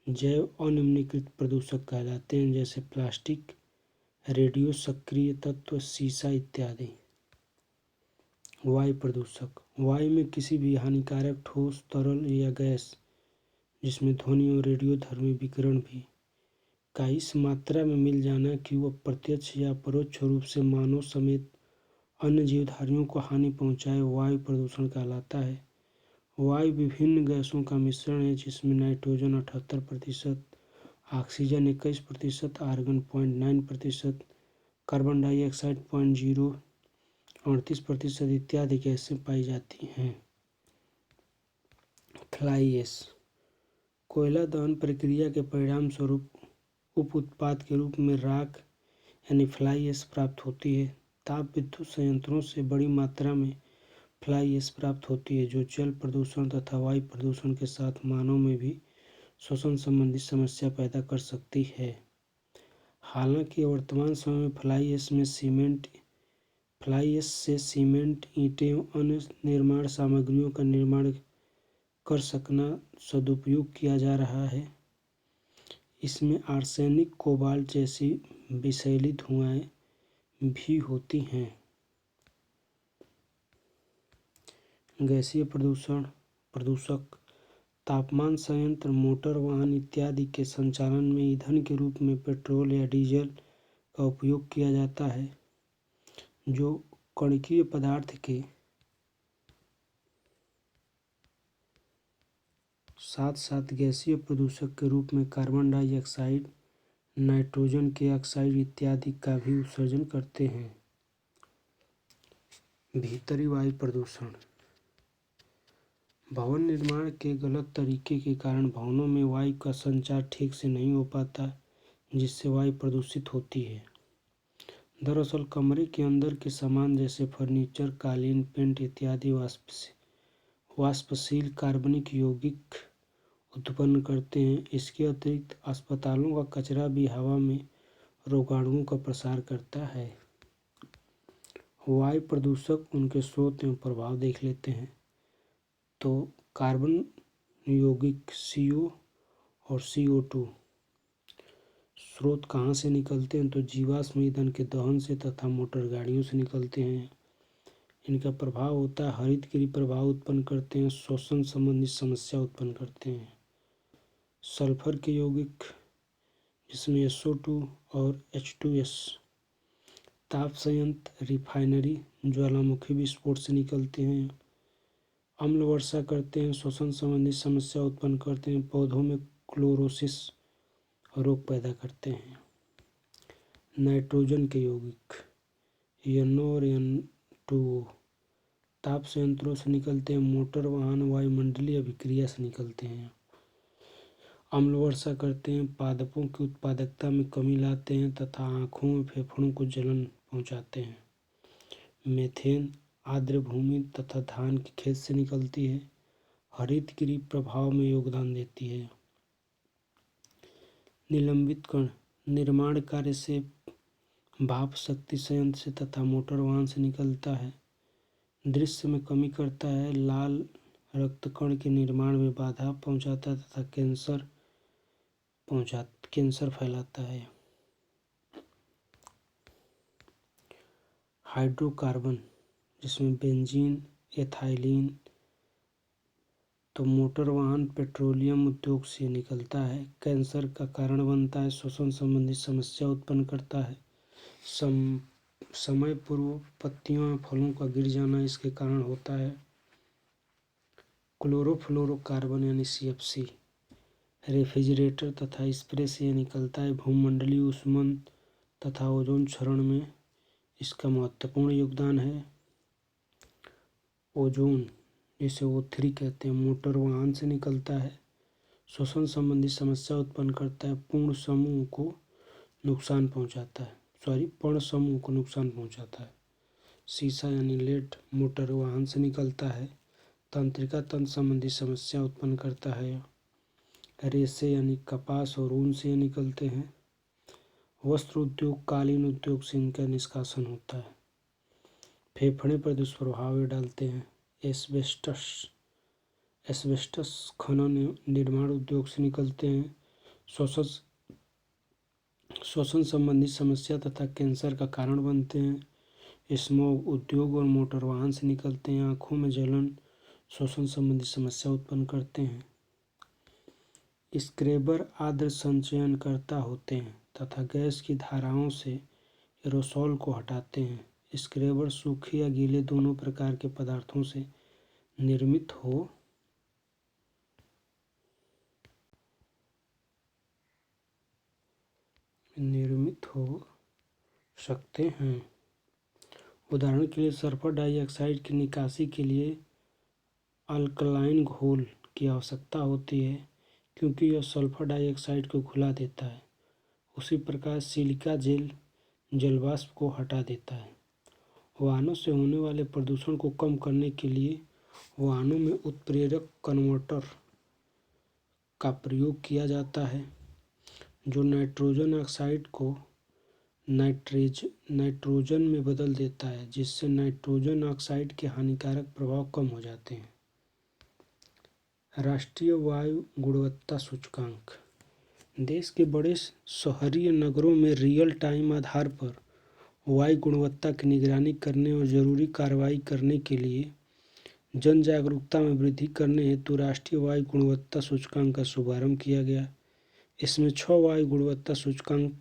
[SPEAKER 1] जैव अनिम्नीकृत प्रदूषक कहलाते हैं, जैसे प्लास्टिक, रेडियो सक्रिय तत्व, सीसा इत्यादि। वायु प्रदूषक वायु में किसी भी हानिकारक ठोस, तरल या गैस जिसमें ध्वनि और रेडियोधर्मी विकिरण भी का इस मात्रा में मिल जाना कि वह प्रत्यक्ष या परोक्ष रूप से मानव समेत अन्य जीवधारियों को हानि पहुंचाए वायु प्रदूषण कहलाता है। वायु विभिन्न गैसों का मिश्रण है जिसमें nitrogen 78%, oxygen 21%, argon 0.9%, carbon dioxide 0.38% इत्यादि गैसें पाई जाती हैं। फ्लाई ऐश कोयला दहन प्रक्रिया के परिणाम स्वरूप उप उत्पाद के रूप में राख यानी फ्लाई ऐश प्राप्त होती है। ताप विद्युत संयंत्रों से बड़ी मात्रा में फ्लाई ऐश प्राप्त होती है जो जल प्रदूषण तथा वायु प्रदूषण के साथ मानव में भी श्वसन संबंधी समस्या पैदा कर सकती है। हालांकि वर्तमान समय में फ्लाई ऐश से सीमेंट, ईंटें एवं अन्य निर्माण सामग्रियों का निर्माण कर सकना सदुपयोग किया जा रहा है। इसमें आर्सेनिक, कोबाल्ट जैसी विषैली धुआएं भी होती हैं। गैसीय प्रदूषक तापमान संयंत्र, मोटर वाहन इत्यादि के संचालन में ईंधन के रूप में पेट्रोल या डीजल का उपयोग किया जाता है जो कणकीय पदार्थ के साथ साथ गैसीय प्रदूषक के रूप में कार्बन डाइऑक्साइड, नाइट्रोजन के ऑक्साइड इत्यादि का भी उत्सर्जन करते हैं। भीतरी वायु प्रदूषण भवन निर्माण के गलत तरीके के कारण भवनों में वायु का संचार ठीक से नहीं हो पाता जिससे वायु प्रदूषित होती है। दरअसल कमरे के अंदर के सामान जैसे फर्नीचर, कालीन, पेंट इत्यादि वाष्पशील कार्बनिक यौगिक उत्पन्न करते हैं। इसके अतिरिक्त अस्पतालों का कचरा भी हवा में रोगाणुओं का प्रसार करता है। वायु प्रदूषक उनके स्रोत एवं प्रभाव देख लेते हैं। तो कार्बन यौगिक CO और CO2 स्रोत कहाँ से निकलते हैं? तो जीवाश्म ईंधन के दहन से तथा मोटर गाड़ियों से निकलते हैं। इनका प्रभाव होता है हरितगृह प्रभाव उत्पन्न करते हैं, श्वसन संबंधी समस्या उत्पन्न करते हैं। सल्फर के यौगिक जिसमें SO2 और H2S ताप संयंत्र, रिफाइनरी, ज्वालामुखी विस्फोट से निकलते हैं। अम्ल वर्षा करते हैं, श्वसन संबंधी समस्या उत्पन्न करते हैं, पौधों में क्लोरोसिस रोग पैदा करते हैं। नाइट्रोजन के यौगिक NO और N2O ताप संयंत्रों से निकलते हैं, मोटर वाहन वायुमंडलीय अभिक्रिया से निकलते हैं। अम्ल वर्षा करते हैं, पादपों की उत्पादकता में कमी लाते हैं तथा आँखों में फेफड़ों को जलन पहुँचाते हैं। मीथेन आर्द्र भूमि तथा धान के खेत से निकलती है, हरितगृह प्रभाव में योगदान देती है। निलंबित कण निर्माण कार्य से, भाप शक्ति संयंत्र से तथा मोटर वाहन से निकलता है। दृश्य में कमी करता है, लाल रक्तकण के निर्माण में बाधा पहुंचाता है तथा कैंसर फैलाता है। हाइड्रोकार्बन जिसमें बेंजीन, एथाइलीन तो मोटर वाहन, पेट्रोलियम उद्योग से निकलता है, कैंसर का कारण बनता है, श्वसन संबंधी समस्या उत्पन्न करता है। समय पूर्व पत्तियों या फलों का गिर जाना इसके कारण होता है। क्लोरोफ्लोरोकार्बन यानी CFC रेफ्रिजरेटर तथा स्प्रे से निकलता है। भूमंडलीय ऊष्मन तथा ओजोन क्षरण में इसका महत्वपूर्ण योगदान है। ओजोन जिसे O3 कहते हैं, मोटर वाहन से निकलता है, श्वसन संबंधी समस्या उत्पन्न करता है, पर्ण समूह को नुकसान पहुंचाता है। सीसा यानी लेड मोटर वाहन से निकलता है, तंत्रिका तंत्र संबंधी समस्या उत्पन्न करता है। रेशे यानी कपास और ऊन से निकलते हैं। वस्त्र उद्योग, कालीन उद्योग से इनका निष्कासन होता है। फेफड़े पर दुष्प्रभाव डालते हैं। एस्बेस्टस खनन निर्माण उद्योग से निकलते हैं। श्वसन संबंधी समस्या तथा कैंसर का कारण बनते हैं। स्मोग उद्योग और मोटर वाहन से निकलते हैं। आँखों में जलन श्वसन संबंधी समस्या उत्पन्न करते हैं। स्क्रैबर आर्द्र संचयनकर्ता होते हैं तथा गैस की धाराओं से एरोसोल को हटाते हैं। स्क्रैबर सूखे या गीले दोनों प्रकार के पदार्थों से निर्मित हो सकते हैं। उदाहरण के लिए सल्फर डाइऑक्साइड की निकासी के लिए अल्कलाइन घोल की आवश्यकता होती है क्योंकि यह सल्फर डाइऑक्साइड को घुला देता है। उसी प्रकार सिलिका जेल जलवाष्प को हटा देता है। वाहनों से होने वाले प्रदूषण को कम करने के लिए वाहनों में उत्प्रेरक कन्वर्टर का प्रयोग किया जाता है जो नाइट्रोजन ऑक्साइड को नाइट्रोजन में बदल देता है, जिससे नाइट्रोजन ऑक्साइड के हानिकारक प्रभाव कम हो जाते हैं। राष्ट्रीय वायु गुणवत्ता सूचकांक देश के बड़े शहरी नगरों में रियल टाइम आधार पर वायु गुणवत्ता की निगरानी करने और जरूरी कार्रवाई करने के लिए जन जागरूकता में वृद्धि करने हेतु राष्ट्रीय वायु गुणवत्ता सूचकांक का शुभारंभ किया गया। इसमें 6 वायु गुणवत्ता सूचकांक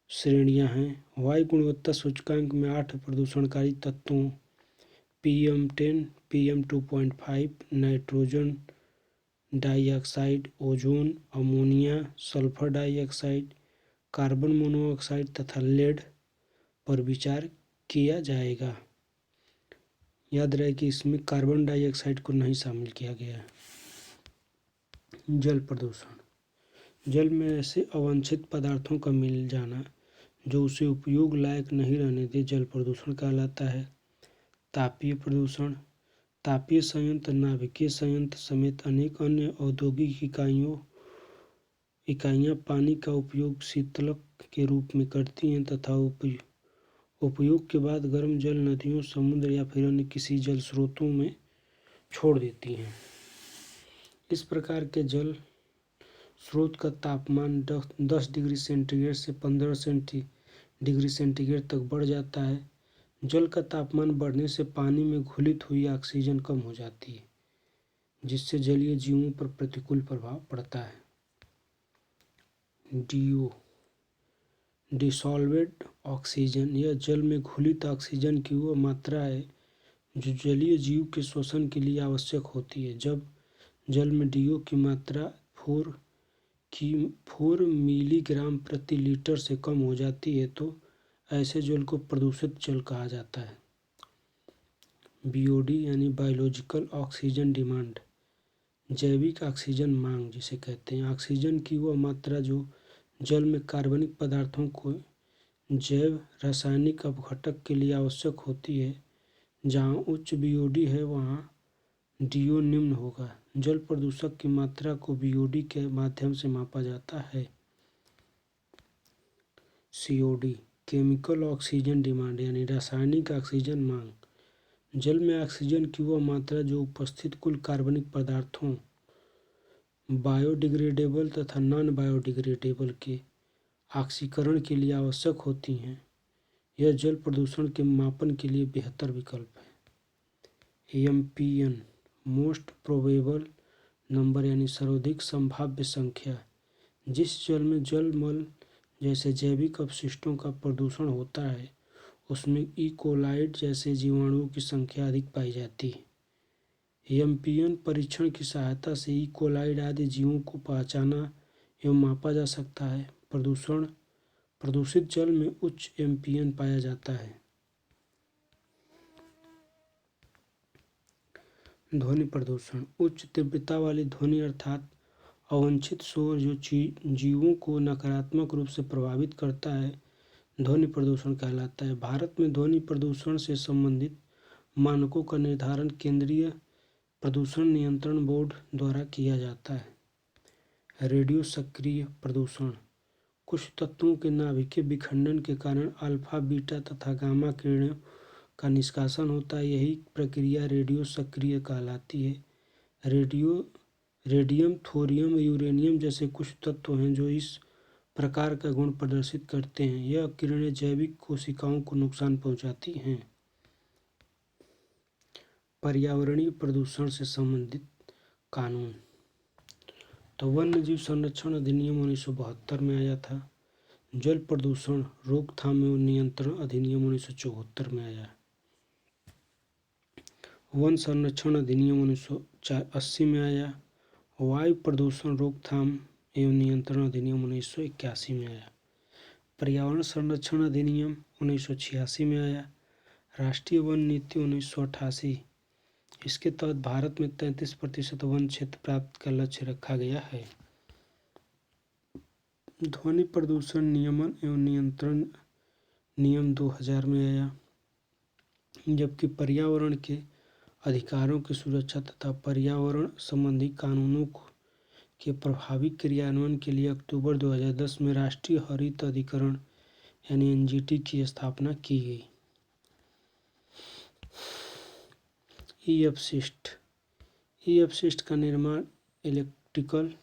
[SPEAKER 1] श्रेणियां हैं। वायु गुणवत्ता सूचकांक में 8 प्रदूषणकारी तत्वों PM10, PM2.5, nitrogen dioxide, ozone, ammonia, sulphur dioxide, carbon monoxide तथा लेड पर विचार किया जाएगा। याद रहे कि इसमें कार्बन डाइऑक्साइड को नहीं शामिल किया गया है। जल प्रदूषण जल में ऐसे अवांछित पदार्थों का मिल जाना जो उसे उपयोग लायक नहीं रहने दे जल प्रदूषण कहलाता है। तापीय प्रदूषण तापीय संयंत्र, नाभिकीय संयंत्र समेत अनेक अन्य औद्योगिक इकाइयाँ पानी का उपयोग शीतलक के रूप में करती हैं तथा उपयोग के बाद गर्म जल नदियों, समुद्र या फिर अन्य किसी जल स्रोतों में छोड़ देती हैं। इस प्रकार के जल स्रोत का तापमान 10 डिग्री सेंटीग्रेड से 15 डिग्री सेंटीग्रेड तक बढ़ जाता है। जल का तापमान बढ़ने से पानी में घुलित हुई ऑक्सीजन कम हो जाती है, जिससे जलीय जीवों पर प्रतिकूल प्रभाव पड़ता है। DO डिसॉल्वेड ऑक्सीजन यह जल में घुलित ऑक्सीजन की वह मात्रा है जो जलीय जीव के श्वसन के लिए आवश्यक होती है। जब जल में DO की मात्रा 4 मिलीग्राम प्रति लीटर से कम हो जाती है तो ऐसे जल को प्रदूषित जल कहा जाता है। BOD यानी बायोलॉजिकल ऑक्सीजन डिमांड जैविक ऑक्सीजन मांग जिसे कहते हैं। ऑक्सीजन की वह मात्रा जो जल में कार्बनिक पदार्थों को जैव रासायनिक अपघटक के लिए आवश्यक होती है। जहाँ उच्च BOD है वहाँ DO निम्न होगा। जल प्रदूषक की मात्रा को BOD के माध्यम से मापा जाता है। COD केमिकल ऑक्सीजन डिमांड यानी रासायनिक ऑक्सीजन मांग जल में ऑक्सीजन की वह मात्रा जो उपस्थित कुल कार्बनिक पदार्थों बायोडिग्रेडेबल तथा नॉन बायोडिग्रेडेबल के ऑक्सीकरण के लिए आवश्यक होती हैं। यह जल प्रदूषण के मापन के लिए बेहतर विकल्प है। MPN मोस्ट प्रोबेबल नंबर यानी सर्वाधिक संभाव्य संख्या जिस जल में जलमल जैसे जैविक अपशिष्टों का प्रदूषण होता है उसमें ई कोलाइड जैसे जीवाणुओं की संख्या अधिक पाई जाती है। MPN परीक्षण की सहायता से ई कोलाइड आदि जीवों को पहचाना एवं मापा जा सकता है। प्रदूषित जल में उच्च MPN पाया जाता है। ध्वनि प्रदूषण उच्च तीव्रता वाली ध्वनि अर्थात अवांछित शोर जो जीवों को नकारात्मक रूप से प्रभावित करता है ध्वनि प्रदूषण कहलाता है। भारत में ध्वनि प्रदूषण से संबंधित मानकों का निर्धारण केंद्रीय प्रदूषण नियंत्रण बोर्ड द्वारा किया जाता है। रेडियो सक्रिय प्रदूषण। कुछ तत्वों के नाभिकीय विखंडन के कारण अल्फा, बीटा तथा गामा किरणों का निष्कासन होता है। यही प्रक्रिया रेडियो सक्रिय कहलाती है। रेडियम, थोरियम, यूरेनियम जैसे कुछ तत्व हैं जो इस प्रकार का गुण प्रदर्शित करते हैं। यह किरणें जैविक कोशिकाओं को नुकसान पहुंचाती हैं। पर्यावरणीय प्रदूषण से संबंधित कानून। तो वन्य जीव संरक्षण अधिनियम 1972 में आया था। जल प्रदूषण रोकथाम एवं नियंत्रण अधिनियम 1974 में आया। वन संरक्षण अधिनियम 1980 में आया। वायु प्रदूषण रोकथाम एवं नियंत्रण अधिनियम 1981 में आया। पर्यावरण संरक्षण अधिनियम 1986 में आया। राष्ट्रीय वन नीति 1988, इसके तहत भारत में 33% वन क्षेत्र प्राप्त का लक्ष्य रखा गया है। ध्वनि प्रदूषण नियमन एवं नियंत्रण नियम 2000 में आया। जबकि पर्यावरण के अधिकारों की सुरक्षा तथा पर्यावरण संबंधी कानूनों के प्रभावी क्रियान्वयन के लिए अक्टूबर 2010 में राष्ट्रीय हरित अधिकरण यानी एनजीटी की स्थापना की गई। ई अपशिष्ट का निर्माण इलेक्ट्रिकल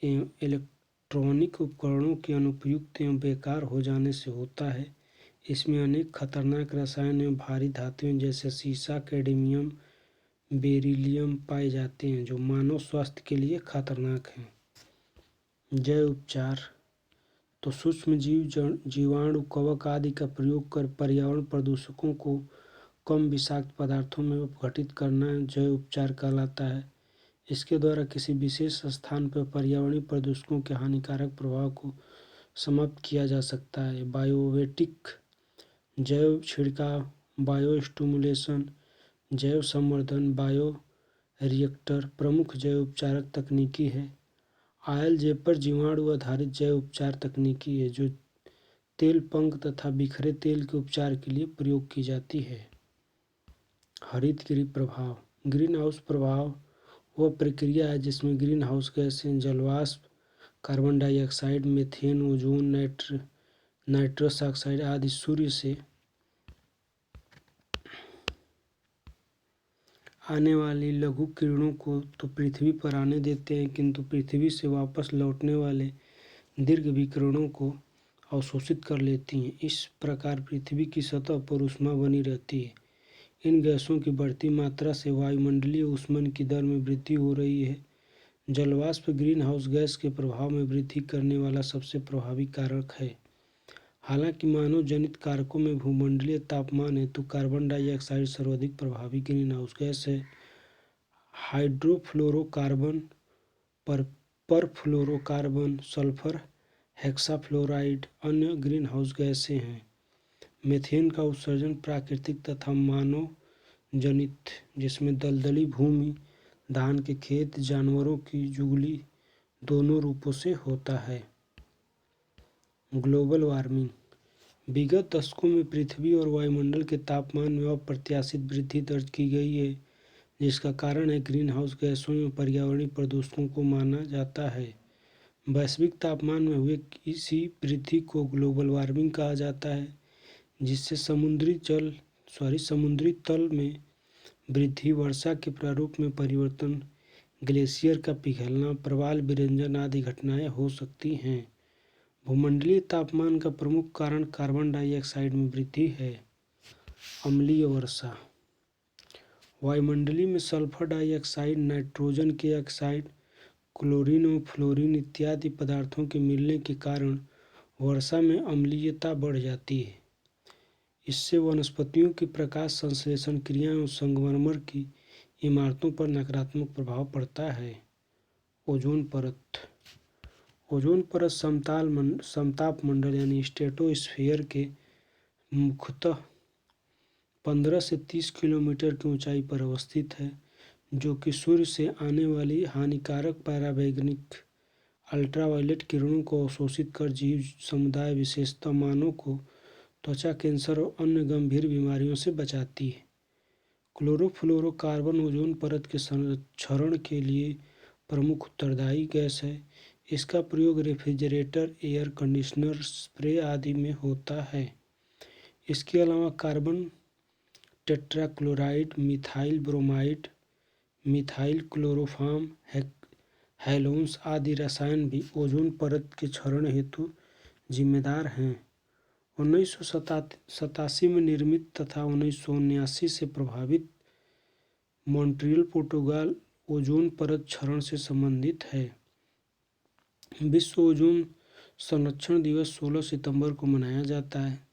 [SPEAKER 1] एवं इलेक्ट्रॉनिक उपकरणों के अनुपयुक्त एवं बेकार हो जाने से होता है। इसमें अनेक खतरनाक रसायन एवं भारी धातुएं जैसे सीसा, कैडमियम, बेरिलियम पाए जाते हैं जो मानव स्वास्थ्य के लिए खतरनाक हैं। जैव उपचार। तो सूक्ष्म जीव, जीवाणु, कवक आदि का प्रयोग कर पर्यावरण प्रदूषकों को कम विषाक्त पदार्थों में अपघटित करना जैव उपचार कहलाता है। इसके द्वारा किसी विशेष स्थान पर पर्यावरणीय प्रदूषकों के हानिकारक प्रभाव को समाप्त किया जा सकता है। बायोवेटिक, जैव छिड़काव, बायो स्टिमुलेशन, जैव संवर्धन, बायो रिएक्टर प्रमुख जैव उपचारक तकनीकी है। ऑयल जेपर जीवाणु आधारित जैव उपचार तकनीकी है जो तेल, पंख तथा बिखरे तेल के उपचार के लिए प्रयोग की जाती है। हरितगृह प्रभाव। ग्रीन हाउस प्रभाव वह प्रक्रिया है जिसमें ग्रीन हाउस गैसें, जलवाष्प, carbon dioxide, methane, ozone, nitrous oxide आदि सूर्य से आने वाली लघु किरणों को तो पृथ्वी पर आने देते हैं, किंतु पृथ्वी से वापस लौटने वाले दीर्घ विकिरणों को अवशोषित कर लेती हैं। इस प्रकार पृथ्वी की सतह पर ऊष्मा बनी रहती है। इन गैसों की बढ़ती मात्रा से वायुमंडलीय ऊष्मन की दर में वृद्धि हो रही है। जलवाष्प ग्रीन हाउस गैस के प्रभाव में वृद्धि करने वाला सबसे प्रभावी कारक है। हालांकि मानव जनित कारकों में भूमंडलीय तापमान हेतु कार्बन डाइऑक्साइड सर्वाधिक प्रभावी ग्रीन हाउस गैस है। हाइड्रोफ्लोरोकार्बन, परफ्लोरोकार्बन, सल्फर हेक्साफ्लोराइड अन्य ग्रीन हाउस गैसें हैं। मीथेन का उत्सर्जन प्राकृतिक तथा मानव जनित, जिसमें दलदली भूमि, धान के खेत, जानवरों की जुगली दोनों रूपों से होता है। Global warming. विगत दशकों में पृथ्वी और वायुमंडल के तापमान में अप्रत्याशित वृद्धि दर्ज की गई है, जिसका कारण है ग्रीन हाउस गैसों एवं पर्यावरणीय प्रदूषकों को माना जाता है। वैश्विक तापमान में हुए इसी वृद्धि को ग्लोबल वार्मिंग कहा जाता है, जिससे समुद्री तल में वृद्धि, वर्षा के प्रारूप में परिवर्तन, ग्लेशियर का पिघलना, प्रवाल विरंजन आदि घटनाएं हो सकती हैं। भूमंडलीय तापमान का प्रमुख कारण कार्बन डाइऑक्साइड में वृद्धि है। अम्लीय वर्षा। वायुमंडली में सल्फर डाइऑक्साइड, नाइट्रोजन के ऑक्साइड, क्लोरीन और फ्लोरीन इत्यादि पदार्थों के मिलने के कारण वर्षा में अम्लीयता बढ़ जाती है। इससे वनस्पतियों की प्रकाश संश्लेषण क्रिया एवं संगमरमर की इमारतों पर नकारात्मक प्रभाव पड़ता है। ओजोन परत। ओजोन परत समताप मंडल यानी स्ट्रेटोस्फीयर के मुख्यतः 15 से 30 किलोमीटर की ऊंचाई पर अवस्थित है, जो कि सूर्य से आने वाली हानिकारक पराबैंगनी अल्ट्रावायलेट किरणों को अवशोषित कर जीव समुदाय, विशेषतः मानव को त्वचा कैंसर और अन्य गंभीर बीमारियों से बचाती है। क्लोरोफ्लोरोकार्बन ओजोन परत के क्षरण के लिए प्रमुख उत्तरदायी गैस है। इसका प्रयोग रेफ्रिजरेटर, एयर कंडीशनर, स्प्रे आदि में होता है। इसके अलावा carbon tetrachloride, methyl bromide, methyl chloroform, halons आदि रसायन भी ओजोन परत के क्षरण हेतु जिम्मेदार हैं। 1987 में निर्मित तथा 1979 से प्रभावित मॉन्ट्रियल प्रोटोकॉल ओजोन परत क्षरण से संबंधित है। विश्व ओजोन संरक्षण दिवस 16 सितंबर को मनाया जाता है।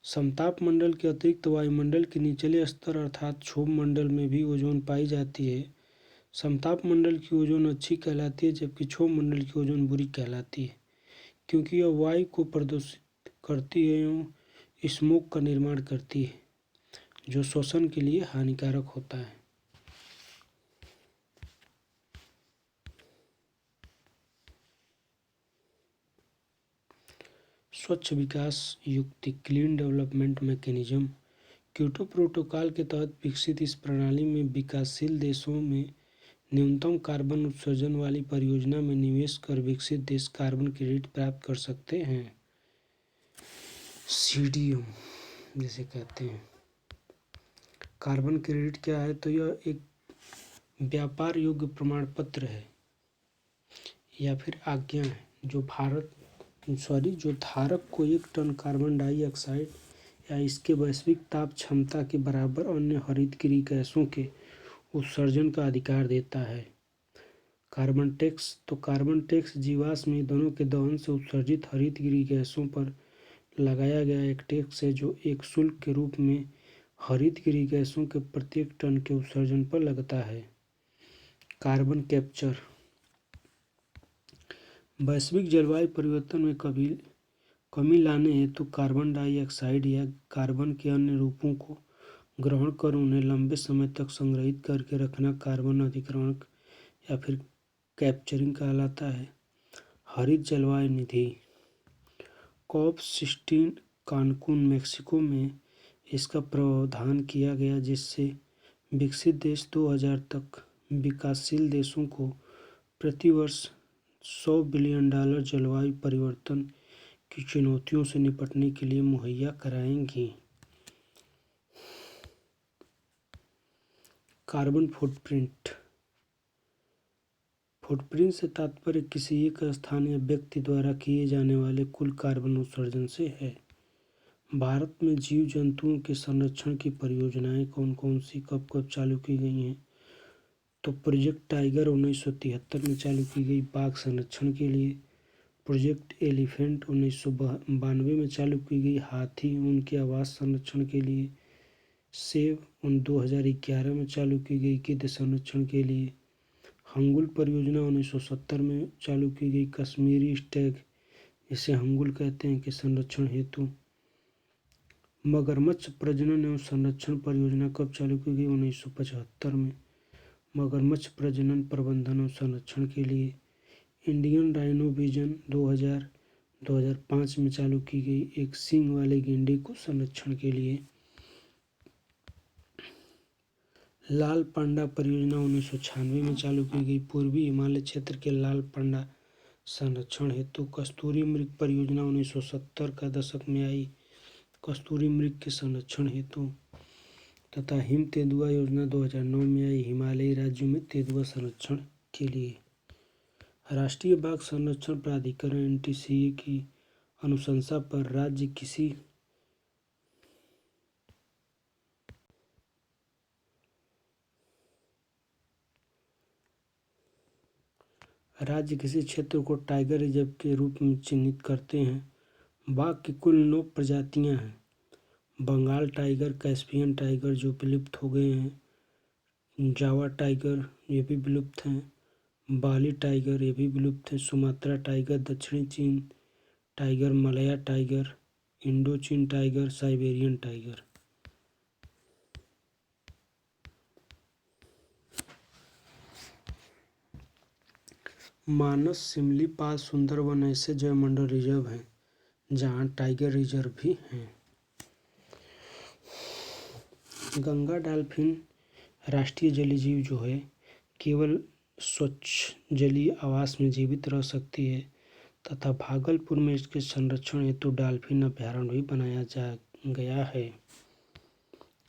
[SPEAKER 1] समताप मंडल के अतिरिक्त वायुमंडल के निचले स्तर अर्थात क्षोभ मंडल में भी ओजोन पाई जाती है। समताप मंडल की ओजोन अच्छी कहलाती है, जबकि क्षोभ मंडल की ओजोन बुरी कहलाती है, क्योंकि यह वायु को प्रदूषित करती है एवं स्मोक का निर्माण करती है, जो श्वसन के लिए हानिकारक होता है। स्वच्छ विकास युक्ति clean development mechanism Kyoto protocol के तहत विकसित इस प्रणाली में विकासशील देशों में न्यूनतम कार्बन उत्सर्जन वाली परियोजना में निवेश कर विकसित देश कार्बन क्रेडिट प्राप्त कर सकते हैं। CDM जिसे कहते हैं। कार्बन क्रेडिट क्या है? तो यह एक व्यापार योग्य प्रमाण पत्र है या फिर आज्ञा है जो धारक को 1 टन कार्बन डाइऑक्साइड या इसके वैश्विक ताप क्षमता के बराबर अन्य हरितगृह गैसों के उत्सर्जन का अधिकार देता है। कार्बन टैक्स तो कार्बन टैक्स जीवाश्म ईंधनों के दहन से उत्सर्जित हरितगृह गैसों पर लगाया गया एक टैक्स है, जो एक शुल्क के रूप में हरितगृह गैसों के प्रत्येक टन के उत्सर्जन पर लगता है। कार्बन कैप्चर वैश्विक जलवायु परिवर्तन में कमी लाने हेतु कार्बन डाइऑक्साइड या कार्बन के अन्य रूपों को ग्रहण कर उन्हें लंबे समय तक संग्रहित करके रखना कार्बन अधिग्रहण या फिर कैप्चरिंग कहलाता है। हरित जलवायु निधि COP16 कानकुन मैक्सिको में इसका प्रावधान किया गया, जिससे विकसित देश 2000 तक विकासशील देशों को प्रतिवर्ष $100 बिलियन जलवायु परिवर्तन की चुनौतियों से निपटने के लिए मुहैया कराएंगी। कार्बन फुटप्रिंट से तात्पर्य किसी एक स्थान या व्यक्ति द्वारा किए जाने वाले कुल कार्बन उत्सर्जन से है। भारत में जीव जंतुओं के संरक्षण की परियोजनाएं कौन कौन सी कब कब चालू की गई हैं? तो प्रोजेक्ट टाइगर 1973 में चालू की गई बाघ संरक्षण के लिए। प्रोजेक्ट एलिफेंट 1992 में चालू की गई हाथी उनके आवास संरक्षण के लिए। सेव 2011 में चालू की गई गिद्ध संरक्षण के लिए। हंगुल परियोजना 1970 में चालू की गई कश्मीरी स्टैग, जिसे हंगुल कहते हैं, के संरक्षण हेतु। मगरमच्छ प्रजनन एवं संरक्षण परियोजना कब चालू की गई? 1975 में। मगरमच्छ प्रजनन प्रबंधन और संरक्षण के लिए। इंडियन राइनो विजन 2000-2005 में चालू की गई एक सींग वाले गेंडे को संरक्षण के लिए। लाल पांडा परियोजना 1996 में चालू की गई पूर्वी हिमालय क्षेत्र के लाल पांडा संरक्षण हेतु। कस्तूरी मृग परियोजना 1970 का दशक में आई कस्तूरी मृग के संरक्षण हेतु, तथा हिम तेंदुआ योजना 2009 में आई हिमालयी राज्यों में तेंदुआ संरक्षण के लिए। राष्ट्रीय बाघ संरक्षण प्राधिकरण NTCA की अनुशंसा पर राज्य किसी क्षेत्र को टाइगर रिजर्व के रूप में चिन्हित करते हैं। बाघ की कुल 9 प्रजातियां हैं। बंगाल टाइगर, कैस्पियन टाइगर जो विलुप्त हो गए हैं, जावा टाइगर ये भी विलुप्त हैं, बाली टाइगर ये भी विलुप्त है, सुमात्रा टाइगर, दक्षिणी चीन टाइगर, मलया टाइगर, इंडो चीन टाइगर, साइबेरियन टाइगर। मानस सिमलीपाल सुंदरवन ऐसे जैवमंडल रिजर्व हैं जहाँ टाइगर रिजर्व भी हैं। गंगा डॉल्फिन राष्ट्रीय जलीय जीव जो है केवल स्वच्छ जलीय आवास में जीवित रह सकती है तथा भागलपुर में इसके संरक्षण हेतु डॉल्फिन अभयारण्य भी बनाया जा गया है।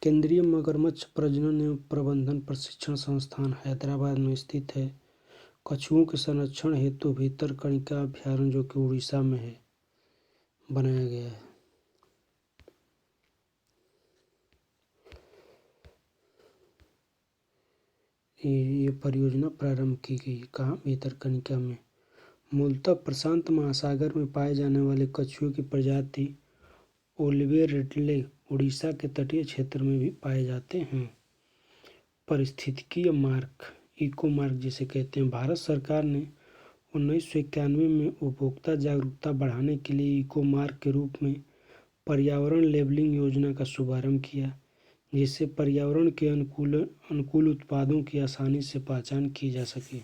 [SPEAKER 1] केंद्रीय मगरमच्छ प्रजनन एवं प्रबंधन प्रशिक्षण संस्थान हैदराबाद में स्थित है। कछुओं के संरक्षण हेतु भितरकनिका अभयारण्य जो कि उड़ीसा में है बनाया गया है। ये परियोजना प्रारंभ की गई कहाँ? भितरकनिका में। मूलतः प्रशांत महासागर में पाए जाने वाले कछुओं की प्रजाति ओलिवेरिडले उड़ीसा के तटीय क्षेत्र में भी पाए जाते हैं। पारिस्थितिकीय मार्ग, इको मार्ग जिसे कहते हैं। भारत सरकार ने 1991 में उपभोक्ता जागरूकता बढ़ाने के लिए इको मार्ग के रूप में पर्यावरण लेबलिंग योजना का शुभारंभ किया, जिससे पर्यावरण के अनुकूल उत्पादों की आसानी से पहचान की जा सके।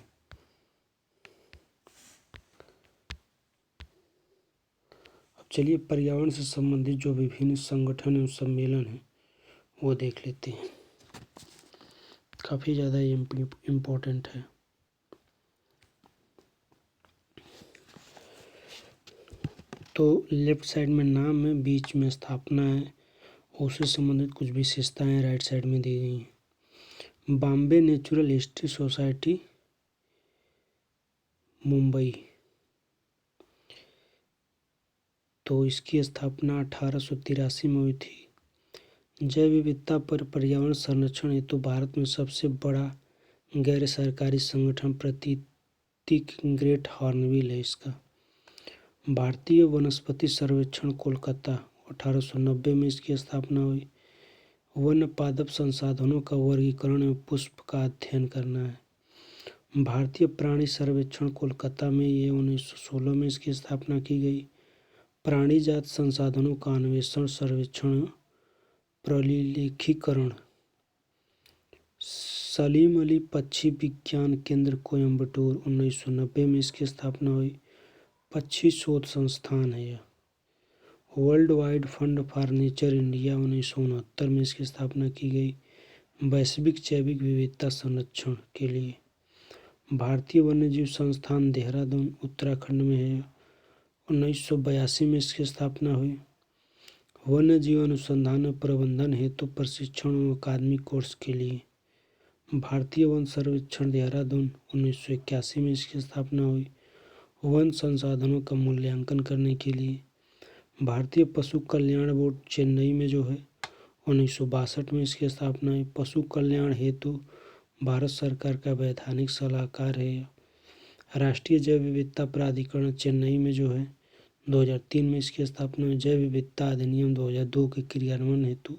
[SPEAKER 1] अब चलिए पर्यावरण से संबंधित जो विभिन्न संगठन एवं सम्मेलन हैं वो देख लेते हैं। काफ़ी ज़्यादा इम्पोर्टेंट है। तो लेफ्ट साइड में नाम है, बीच में स्थापना है, उससे संबंधित कुछ विशेषताएं राइट साइड में दी गई हैं। Bombay natural history society Mumbai, तो इसकी स्थापना 1883 में हुई थी। जैव विविधता पर पर्यावरण संरक्षण हेतु भारत में सबसे बड़ा गैर सरकारी संगठन प्रतीक ग्रेट हॉर्नबिल है इसका। भारतीय वनस्पति सर्वेक्षण कोलकाता 1890 में इसकी स्थापना हुई। वन्य पादप संसाधनों का वर्गीकरण एवं पुष्प का अध्ययन करना है। भारतीय प्राणी सर्वेक्षण कोलकाता में ये 1916 में इसकी स्थापना की गई। प्राणीजात संसाधनों का अन्वेषण सर्वेक्षण प्रलेखीकरण सलीम अली पक्षी विज्ञान केंद्र कोयम्बटूर 1990 में इसकी स्थापना हुई। पक्षी शोध संस्थान है यह। World wide fund for nature India 1969 में इसकी स्थापना की गई वैश्विक जैविक विविधता संरक्षण के लिए। भारतीय वन्यजीव संस्थान देहरादून उत्तराखंड में है। 1982 में इसकी स्थापना हुई। वन्यजीव अनुसंधान और प्रबंधन हेतु प्रशिक्षण एवं अकादमिक कोर्स के लिए। भारतीय वन सर्वेक्षण देहरादून 1981 में इसकी स्थापना हुई। वन संसाधनों का मूल्यांकन करने के लिए। भारतीय पशु कल्याण बोर्ड चेन्नई में जो है 1962 में इसकी स्थापना हुई। पशु कल्याण हेतु भारत सरकार का वैधानिक सलाहकार है। राष्ट्रीय जैव विविधता प्राधिकरण चेन्नई में जो है 2003 में इसकी स्थापना हुई। जैव विविधता अधिनियम 2002 के क्रियान्वयन हेतु।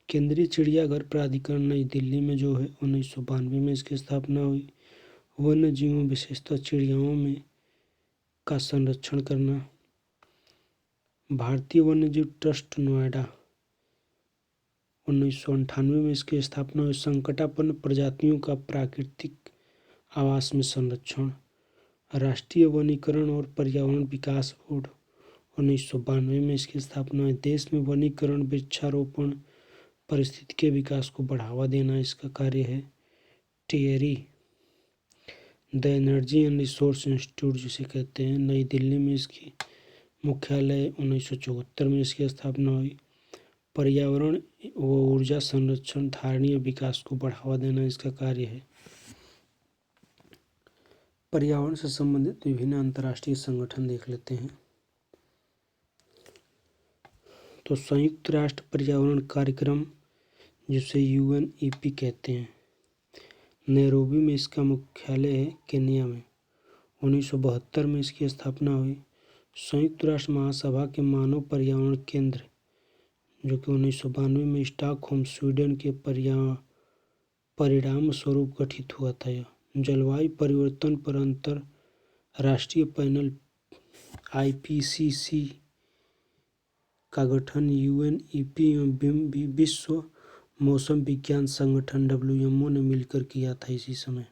[SPEAKER 1] केंद्रीय चिड़ियाघर प्राधिकरण नई दिल्ली में जो है 1992 में इसकी स्थापना हुई। वन्य जीवों विशेषतः चिड़ियाओं में का संरक्षण करना। भारतीय वन्यजीव ट्रस्ट नोएडा 1998 में इसकी स्थापना हुई। संकटापन्न प्रजातियों का प्राकृतिक आवास में संरक्षण। राष्ट्रीय वनीकरण और पर्यावरण विकास बोर्ड 1992 में इसकी स्थापना हुई। देश में वनीकरण, वृक्षारोपण, परिस्थिति के विकास को बढ़ावा देना इसका कार्य है। TERI the energy and resource institute जिसे कहते हैं, नई दिल्ली में इसकी मुख्यालय 1974 में इसकी स्थापना हुई। पर्यावरण व ऊर्जा संरक्षण, धारणीय विकास को बढ़ावा देना इसका कार्य है। पर्यावरण से संबंधित विभिन्न अंतर्राष्ट्रीय संगठन देख लेते हैं। तो संयुक्त राष्ट्र पर्यावरण कार्यक्रम जिसे UNEP कहते हैं, नैरोबी में इसका मुख्यालय है। केन्या में 1972 में इसकी स्थापना हुई। संयुक्त राष्ट्र महासभा के मानव पर्यावरण केंद्र जो कि 1992 में स्टॉकहोम स्वीडन के परिणाम स्वरूप गठित हुआ था। जलवायु परिवर्तन पर अंतरराष्ट्रीय पैनल IPCC का गठन UNEP एवं विश्व मौसम विज्ञान संगठन WMO ने मिलकर किया था इसी समय।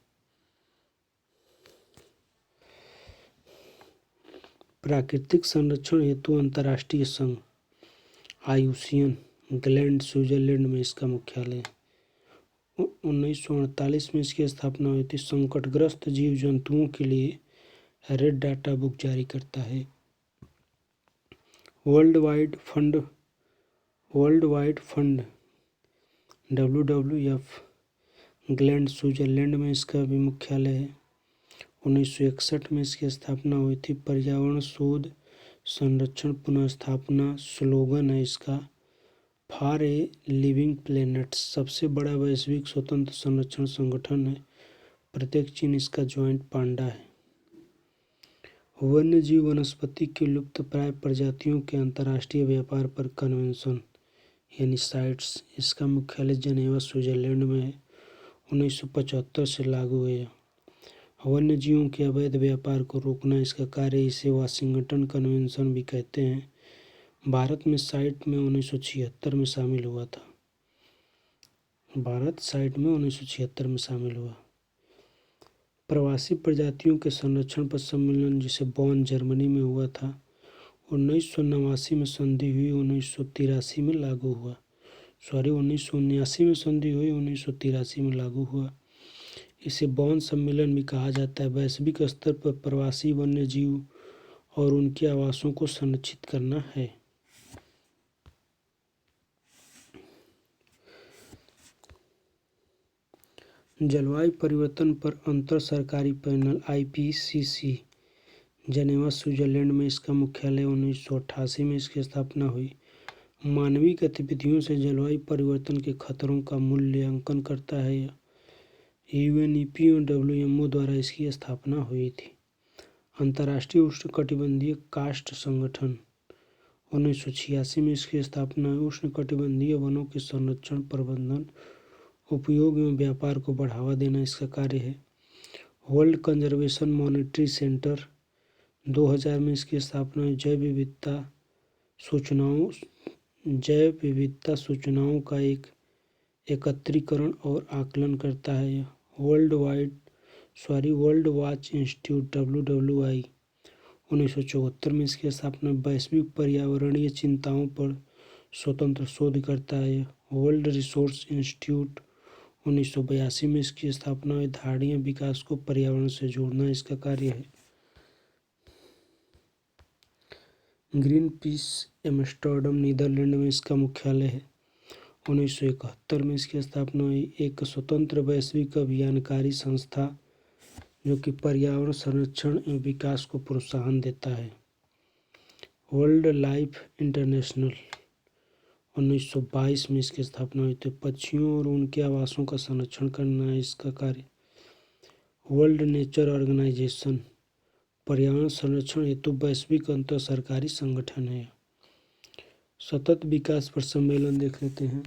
[SPEAKER 1] प्राकृतिक संरक्षण हेतु अंतर्राष्ट्रीय संघ IUCN ग्लैंड स्विट्जरलैंड में इसका मुख्यालय है। 1948 में इसकी स्थापना हुई थी। संकटग्रस्त जीव जंतुओं के लिए रेड डाटा बुक जारी करता है। World wide fund WWF gland Switzerland में इसका भी मुख्यालय है। 1961 में इसकी स्थापना हुई थी। पर्यावरण शोध संरक्षण पुनर्स्थापना स्लोगन है इसका, फॉर ए लिविंग प्लेनेट। सबसे बड़ा वैश्विक स्वतंत्र संरक्षण संगठन है। प्रत्येक चीन इसका ज्वाइंट पांडा है। वन्य जीव वनस्पति की लुप्तप्राय प्रजातियों के अंतर्राष्ट्रीय व्यापार पर कन्वेंशन यानी साइट्स, इसका मुख्यालय जेनेवा स्विट्जरलैंड में है। 1975 से लागू है। वन्य जीवों के अवैध व्यापार को रोकना इसका कार्य। इसे वाशिंगटन कन्वेंशन भी कहते हैं। भारत में साइट में 1976 में शामिल हुआ था। भारत साइट में 1976 में शामिल हुआ। प्रवासी प्रजातियों के संरक्षण पर सम्मेलन जिसे बॉन जर्मनी में हुआ था 1989 में संधि हुई, 1983 में लागू हुआ। 1979 में संधि हुई, 1983 में लागू हुआ। इसे बॉन सम्मेलन भी कहा जाता है। वैश्विक स्तर पर प्रवासी वन्य जीव और उनके आवासों को संरक्षित करना है। जलवायु परिवर्तन पर अंतर सरकारी पैनल IPCC जेनेवा स्विट्जरलैंड में इसका मुख्यालय। 1988 में इसकी स्थापना हुई। मानवीय गतिविधियों से जलवायु परिवर्तन के खतरों का मूल्यांकन करता है। UNEP और WMO द्वारा इसकी स्थापना हुई थी। अंतर्राष्ट्रीय उष्णकटिबंधीय काष्ठ संगठन 1986 में इसकी स्थापना हुई। उष्णकटिबंधीय वनों के संरक्षण प्रबंधन उपयोग एवं व्यापार को बढ़ावा देना इसका कार्य है। वर्ल्ड कंजर्वेशन मॉनिटरी सेंटर 2000 में इसकी स्थापना हुई। जैव विविधता सूचनाओं का एक एकत्रीकरण और आकलन करता है। वर्ल्ड वॉच इंस्टीट्यूट WWI 1974 में इसकी स्थापना। वैश्विक पर्यावरणीय चिंताओं पर स्वतंत्र शोध करता है। वर्ल्ड रिसोर्स इंस्टीट्यूट 1982 में इसकी स्थापना हुई। धारणीय विकास को पर्यावरण से जोड़ना इसका कार्य है। ग्रीन पीस एम्स्टर्डम नीदरलैंड में इसका मुख्यालय है। 1971 में इसकी स्थापना हुई। एक स्वतंत्र वैश्विक अभियानकारी संस्था जो कि पर्यावरण संरक्षण एवं विकास को प्रोत्साहन देता है। वर्ल्ड लाइफ इंटरनेशनल 1922 में इसकी स्थापना हुई थी। पक्षियों और उनके आवासों का संरक्षण करना है इसका कार्य। वर्ल्ड नेचर ऑर्गेनाइजेशन पर्यावरण संरक्षण हेतु वैश्विक अंतर सरकारी संगठन है। सतत विकास पर सम्मेलन देख लेते हैं।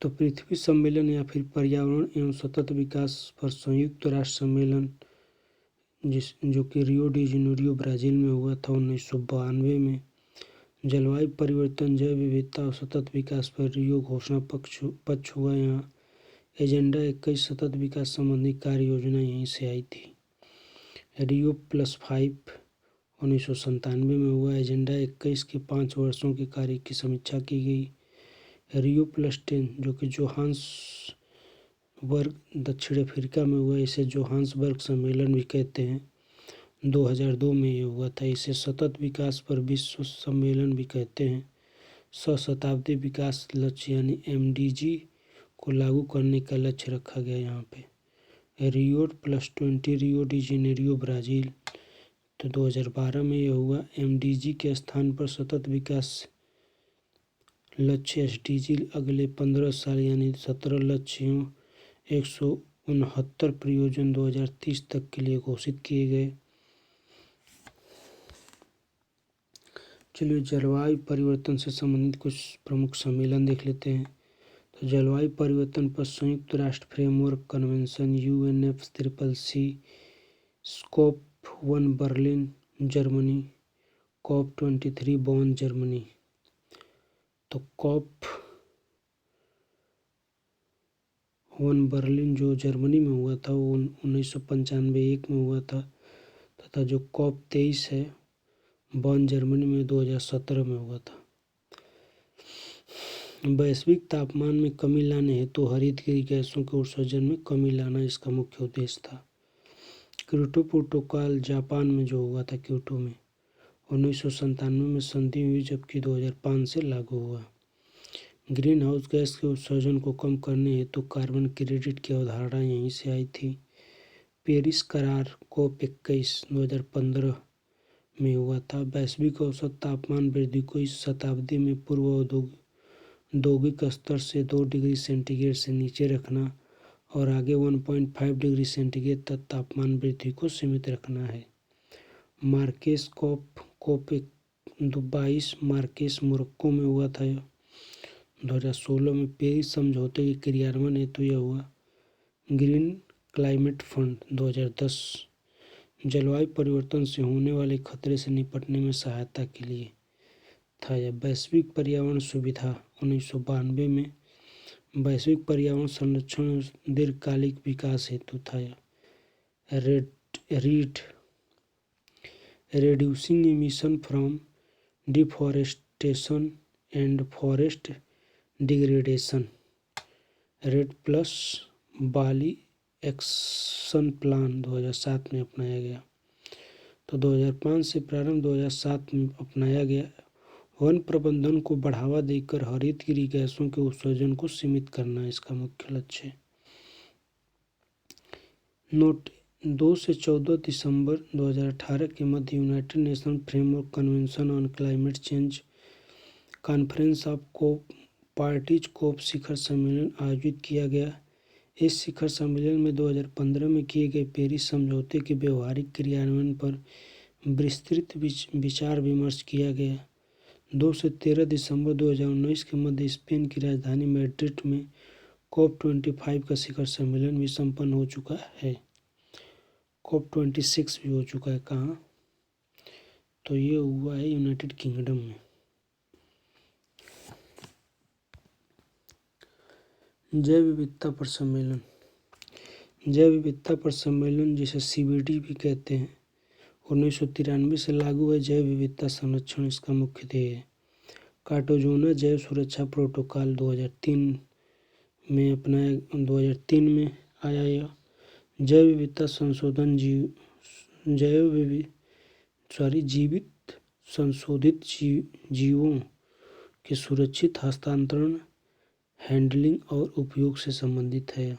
[SPEAKER 1] तो पृथ्वी सम्मेलन या फिर पर्यावरण एवं सतत विकास पर संयुक्त राष्ट्र सम्मेलन जो कि रियो डी जेनेरियो ब्राज़ील में हुआ था 1992 में। जलवायु परिवर्तन जैव विविधता और सतत विकास पर रियो घोषणा पक्ष हुआ। यहाँ एजेंडा 21 सतत विकास संबंधी कार्य योजना यहीं से आई थी। रियो +5 1997 में हुआ। एजेंडा 21 के 5 वर्षों के कार्य की समीक्षा की गई। रियो +10 जो कि जोहान्सबर्ग दक्षिण अफ्रीका में हुआ। इसे जोहान्सबर्ग सम्मेलन भी कहते हैं। 2002 में ये हुआ था। इसे सतत विकास पर विश्व सम्मेलन भी कहते हैं। सहस्त्राब्दी विकास लक्ष्य यानी MDG को लागू करने का लक्ष्य रखा गया यहाँ पे। रियो +20 रियो डी जेनेरियो ब्राज़ील तो 2012 में यह हुआ। MDG के स्थान पर सतत विकास लक्ष्य SDG अगले 15 साल यानी 17 लक्ष्यों 169 प्रयोजन 2030 तक के लिए घोषित किए गए। चलिए जलवायु परिवर्तन से संबंधित कुछ प्रमुख सम्मेलन देख लेते हैं। तो जलवायु परिवर्तन पर संयुक्त राष्ट्र framework convention UNFCCC COP1 Berlin Germany, COP23 बॉन जर्मनी। तो COP1 बर्लिन जो जर्मनी में हुआ था वो 1995 में हुआ था तथा जो COP23 है बॉन जर्मनी में 2017 में हुआ था। वैश्विक तापमान में कमी लाने हेतु हरितगृह गैसों के उत्सर्जन में कमी लाना इसका मुख्य उद्देश्य था। क्योटो प्रोटोकॉल जापान में जो हुआ था, क्योटो में 1997 में संधि हुई, जबकि 2005 से लागू हुआ। ग्रीन हाउस गैस के उत्सर्जन को कम करने हेतु कार्बन क्रेडिट की अवधारणा यहीं से आई थी। पेरिस करार COP 21 2015 में हुआ था। वैश्विक औसत तापमान वृद्धि को इस शताब्दी में पूर्व औद्योगिक स्तर से 2 डिग्री सेंटीग्रेड से नीचे रखना और आगे 1.5 डिग्री सेंटीग्रेड तक तापमान वृद्धि को सीमित रखना है। मार्केस COP 22 मार्केस मोरक्को में हुआ था। 2016 में पेरिस समझौते के क्रियान्वयन हेतु यह हुआ। ग्रीन क्लाइमेट फंड 2010 जलवायु परिवर्तन से होने वाले खतरे से निपटने में सहायता के लिए था। यह वैश्विक पर्यावरण सुविधा 1992 में वैश्विक पर्यावरण संरक्षण और दीर्घकालिक विकास हेतु था। Read reducing emission from deforestation and forest degradation red plus Bali action plan 2007 में अपनाया गया। तो 2005 से प्रारंभ 2007 में अपनाया गया। वन प्रबंधन को बढ़ावा देकर हरितगृह गैसों के उत्सर्जन को सीमित करना इसका मुख्य लक्ष्य है। नोट 2 से 14 दिसंबर 2018 के मध्य United Nation Framework Convention on Climate Change Conference of Parties COP शिखर सम्मेलन आयोजित किया गया। इस शिखर सम्मेलन में 2015 में किए गए पेरिस समझौते के व्यवहारिक क्रियान्वयन पर विस्तृत विचार विमर्श किया गया। 2 से 13 दिसंबर 2019 के मध्य स्पेन की राजधानी मैड्रिड में COP 25 का शिखर सम्मेलन भी संपन्न हो चुका है। COP 26 भी हो चुका है। कहाँ? तो ये हुआ है यूनाइटेड किंगडम में। जैव विविधता पर सम्मेलन। जैव विविधता पर सम्मेलन, जिसे CBD भी कहते हैं, 1993 से लागू है। जैव विविधता संरक्षण इसका मुख्य ध्येय है। कार्टागोना जैव सुरक्षा प्रोटोकॉल 2003 में आया। यह जैव विविधता संशोधन जीवित संशोधित जीवों के सुरक्षित हस्तांतरण, हैंडलिंग और उपयोग से संबंधित है।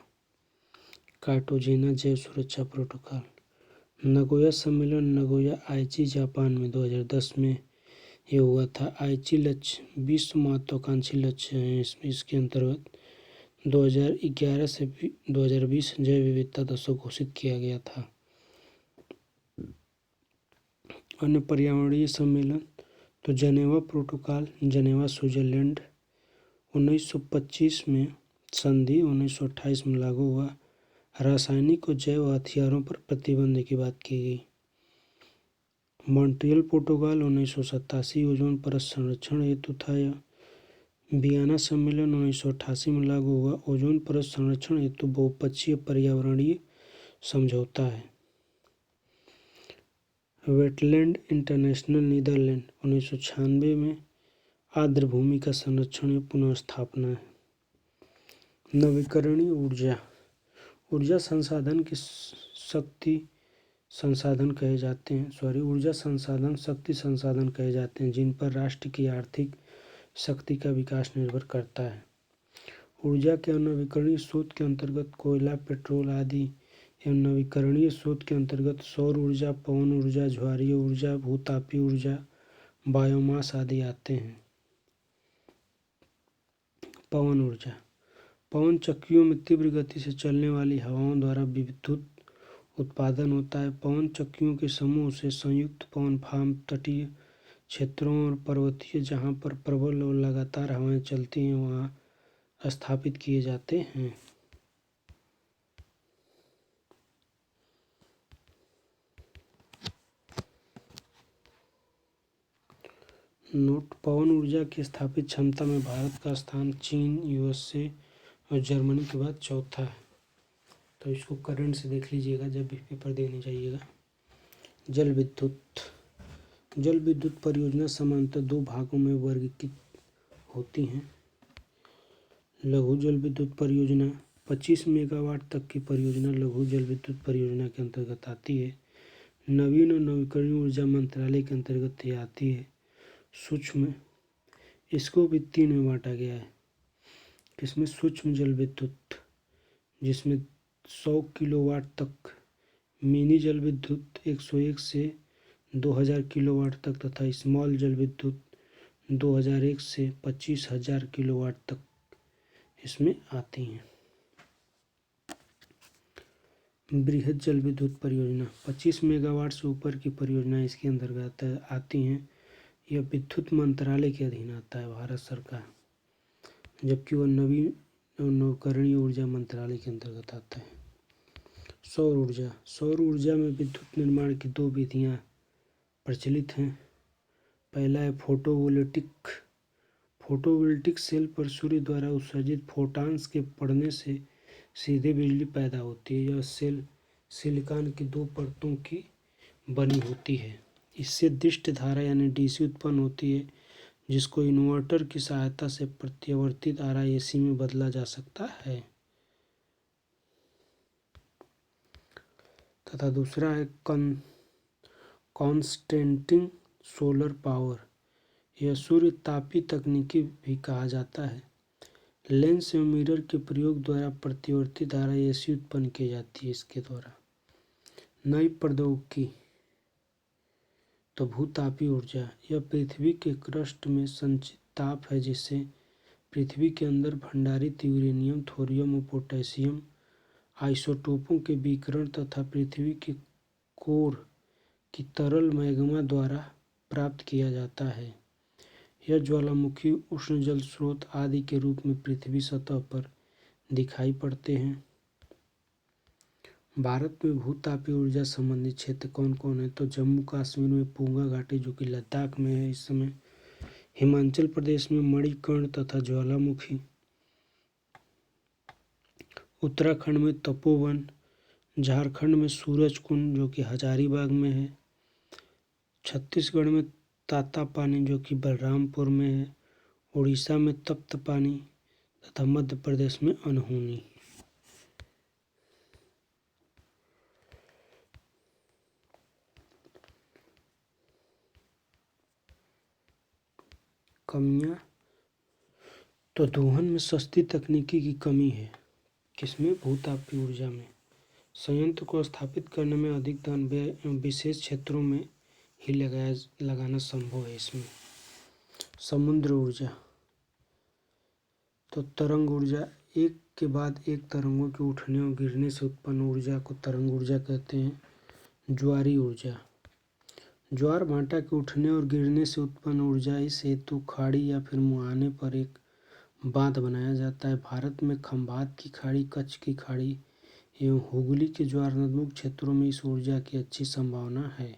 [SPEAKER 1] कार्टागोना जैव सुरक्षा प्रोटोकॉल। नगोया सम्मेलन नगोया आईची जापान में 2010 में ये हुआ था। आईची लक्ष्य 20 महत्वाकांक्षी लक्ष्य हैं। इसके अंतर्गत 2011 से 2020 जैव विविधता दशक घोषित किया गया था। अन्य पर्यावरणीय सम्मेलन तो जनेवा प्रोटोकॉल, जनेवा स्विट्जरलैंड 1925 में संधि 1928 में लागू हुआ। रासायनिक और जैव हथियारों पर प्रतिबंध की बात की गई। मॉन्ट्रियल प्रोटोकॉल 1987 ओजोन परत संरक्षण हेतु था। यह वियना सम्मेलन 1988 में लागू हुआ। ओजोन परत संरक्षण हेतु बहुपक्षीय पर्यावरणीय समझौता है। वेटलैंड इंटरनेशनल नीदरलैंड 1996 में आर्द्र भूमि का संरक्षण या पुनर्स्थापना है। नवीकरणीय ऊर्जा संसाधन की शक्ति संसाधन कहे जाते हैं। ऊर्जा संसाधन शक्ति संसाधन कहे जाते हैं, जिन पर राष्ट्र की आर्थिक शक्ति का विकास निर्भर करता है। ऊर्जा के नवीकरणीय स्रोत के अंतर्गत कोयला, पेट्रोल आदि एवं नवीकरणीय स्रोत के अंतर्गत सौर ऊर्जा, पवन ऊर्जा, ज्वारीय ऊर्जा, भूतापीय ऊर्जा, बायोमास आदि आते हैं। पवन ऊर्जा। पवन चक्कियों में तीव्र गति से चलने वाली हवाओं द्वारा विद्युत उत्पादन होता है। पवन चक्कियों के समूह से संयुक्त पवन फार्म तटीय क्षेत्रों और पर्वतीय, जहाँ पर प्रबल और लगातार हवाएं चलती हैं, वहाँ स्थापित किए जाते हैं। नोट: पवन ऊर्जा की स्थापित क्षमता में भारत का स्थान चीन, USA और जर्मनी के बाद चौथा है। तो इसको करंट से देख लीजिएगा जब भी पेपर देने जाइएगा। जल विद्युत परियोजना सामान्यतः 2 भागों में वर्गीकृत होती हैं। लघु जल विद्युत परियोजना 25 मेगावाट तक की परियोजना लघु जल विद्युत परियोजना के अंतर्गत आती है। नवीन और नवीकरणीय ऊर्जा मंत्रालय के अंतर्गत ये आती है। सूक्ष्म, इसको भी 3 में बांटा गया है। इसमें सूक्ष्म जल विद्युत, जिसमें 100 किलोवाट तक, मिनी जल विद्युत 101 से 2000 किलोवाट तक तथा स्मॉल जल विद्युत 2001 से 25,000 किलोवाट तक इसमें आती हैं। बृहद जल विद्युत परियोजना 25 मेगावाट से ऊपर की परियोजना इसके अंतर्गत आती हैं। यह विद्युत मंत्रालय के अधीन आता है, भारत सरकार, जबकि वह नवीन और नवीकरणीय ऊर्जा मंत्रालय के अंतर्गत आता है। सौर ऊर्जा, सौर ऊर्जा में विद्युत निर्माण की 2 विधियां प्रचलित हैं। पहला है फोटोवोल्टिक। फोटोवोल्टिक सेल पर सूर्य द्वारा उत्सर्जित फोटॉन्स के पड़ने से सीधे बिजली पैदा होती है। यह सेल सिलिकॉन की 2 परतों की बनी होती है। इससे दृष्ट धारा यानी डीसी उत्पन्न होती है, जिसको इन्वर्टर की सहायता से प्रत्यावर्ती धारा एसी में बदला जा सकता है। तथा दूसरा है कॉन्स्टेंटिंग सोलर पावर। यह सूर्य तापी तकनीकी भी कहा जाता है। लेंस एवं मिरर के प्रयोग द्वारा प्रतिवर्ती धारा एसी उत्पन्न की जाती है इसके द्वारा। नई प्रौद्योगिकी, तो भूतापी ऊर्जा, यह पृथ्वी के क्रस्ट में संचित ताप है, जिससे पृथ्वी के अंदर भंडारित यूरेनियम, थोरियम और पोटेशियम आइसोटोपों के विकिरण तथा पृथ्वी के कोर की तरल मैग्मा द्वारा प्राप्त किया जाता है। यह ज्वालामुखी, उष्ण जल स्रोत आदि के रूप में पृथ्वी सतह पर दिखाई पड़ते हैं। भारत में भूतापीय ऊर्जा संबंधी क्षेत्र कौन कौन है? तो जम्मू कश्मीर में पूंगा घाटी, जो कि लद्दाख में है इस समय, हिमाचल प्रदेश में मणिकर्ण तथा ज्वालामुखी, उत्तराखंड में तपोवन, झारखंड में सूरजकुंड जो कि हजारीबाग में है, छत्तीसगढ़ में तातापानी जो कि बलरामपुर में है, उड़ीसा में तप्तपानी तथा मध्य प्रदेश में अनहोनी। कमियां, तो दोहन में सस्ती तकनीकी की कमी है। किसमें? भूतापीय ऊर्जा में। संयंत्र को स्थापित करने में अधिक धन व्यय विशेष क्षेत्रों में ही लगाना संभव है इसमें। समुद्र ऊर्जा, तो तरंग ऊर्जा, एक के बाद एक तरंगों के उठने और गिरने से उत्पन्न ऊर्जा को तरंग ऊर्जा कहते हैं। ज्वारी ऊर्जा, ज्वार भाटा के उठने और गिरने से उत्पन्न ऊर्जा। इस हेतु खाड़ी या फिर मुहाने पर एक बांध बनाया जाता है। भारत में खंभात की खाड़ी, कच्छ की खाड़ी एवं हुगली के ज्वारनदमुख क्षेत्रों में इस ऊर्जा की अच्छी संभावना है।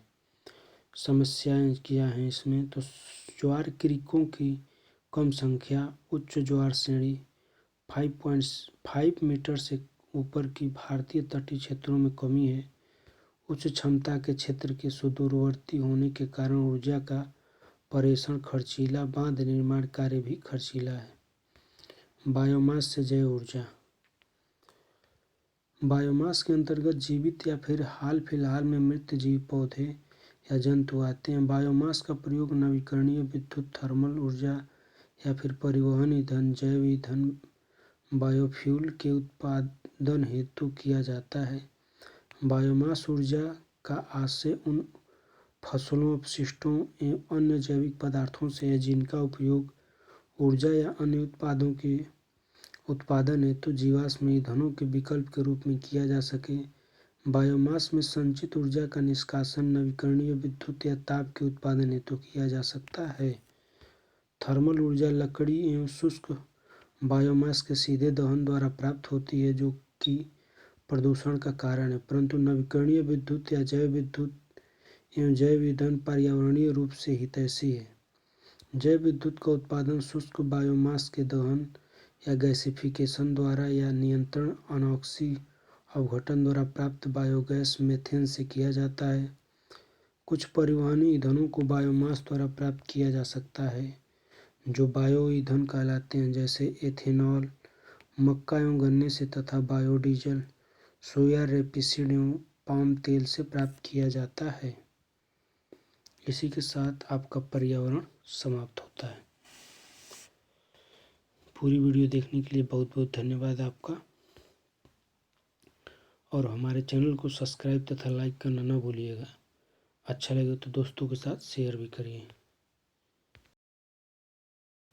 [SPEAKER 1] समस्याएं क्या हैं इसमें? तो ज्वार क्रीकों की कम संख्या, उच्च ज्वार श्रेणी 5.5 मीटर से ऊपर की भारतीय तटीय क्षेत्रों में कमी है। उच्च क्षमता के क्षेत्र के सुदूरवर्ती होने के कारण ऊर्जा का प्रेषण खर्चीला, बांध निर्माण कार्य भी खर्चीला है। बायोमास से जैव ऊर्जा, बायोमास के अंतर्गत जीवित या फिर हाल फिलहाल में मृत जीव, पौधे या जंतु आते हैं। बायोमास का प्रयोग नवीकरणीय विद्युत, थर्मल ऊर्जा या फिर परिवहन ईंधन, जैव ईंधन, बायोफ्यूल के उत्पादन हेतु किया जाता है। बायोमास ऊर्जा का आशय उन फसलों, अपशिष्टों एवं अन्य जैविक पदार्थों से है जिनका उपयोग ऊर्जा या अन्य उत्पादों के उत्पादन हेतु जीवाश्म ईंधनों के विकल्प के रूप में किया जा सके। बायोमास में संचित ऊर्जा का निष्कासन नवीकरणीय विद्युत या ताप के उत्पादन हेतु किया जा सकता है। थर्मल ऊर्जा लकड़ी एवं शुष्क बायोमास के सीधे दहन द्वारा प्राप्त होती है, जो कि प्रदूषण का कारण है, परंतु नवीकरणीय विद्युत या जैव विद्युत एवं जैव ईंधन पर्यावरणीय रूप से हितैषी है। जैव विद्युत का उत्पादन शुष्क बायोमास के दहन या गैसिफिकेशन द्वारा या नियंत्रण अनॉक्सी अवघटन द्वारा प्राप्त बायोगैस मीथेन से किया जाता है। कुछ परिवहन ईंधनों को बायोमास द्वारा प्राप्त किया जा सकता है, जो बायो ईंधन कहलाते हैं, जैसे एथेनॉल, मक्का एवं गन्ने से तथा बायोडीजल सोया रेपसीड एवं पाम तेल से प्राप्त किया जाता है। इसी के साथ आपका पर्यावरण समाप्त होता है। पूरी वीडियो देखने के लिए बहुत बहुत धन्यवाद आपका, और हमारे चैनल को सब्सक्राइब तथा लाइक करना ना भूलिएगा। अच्छा लगे तो दोस्तों के साथ शेयर भी करिए।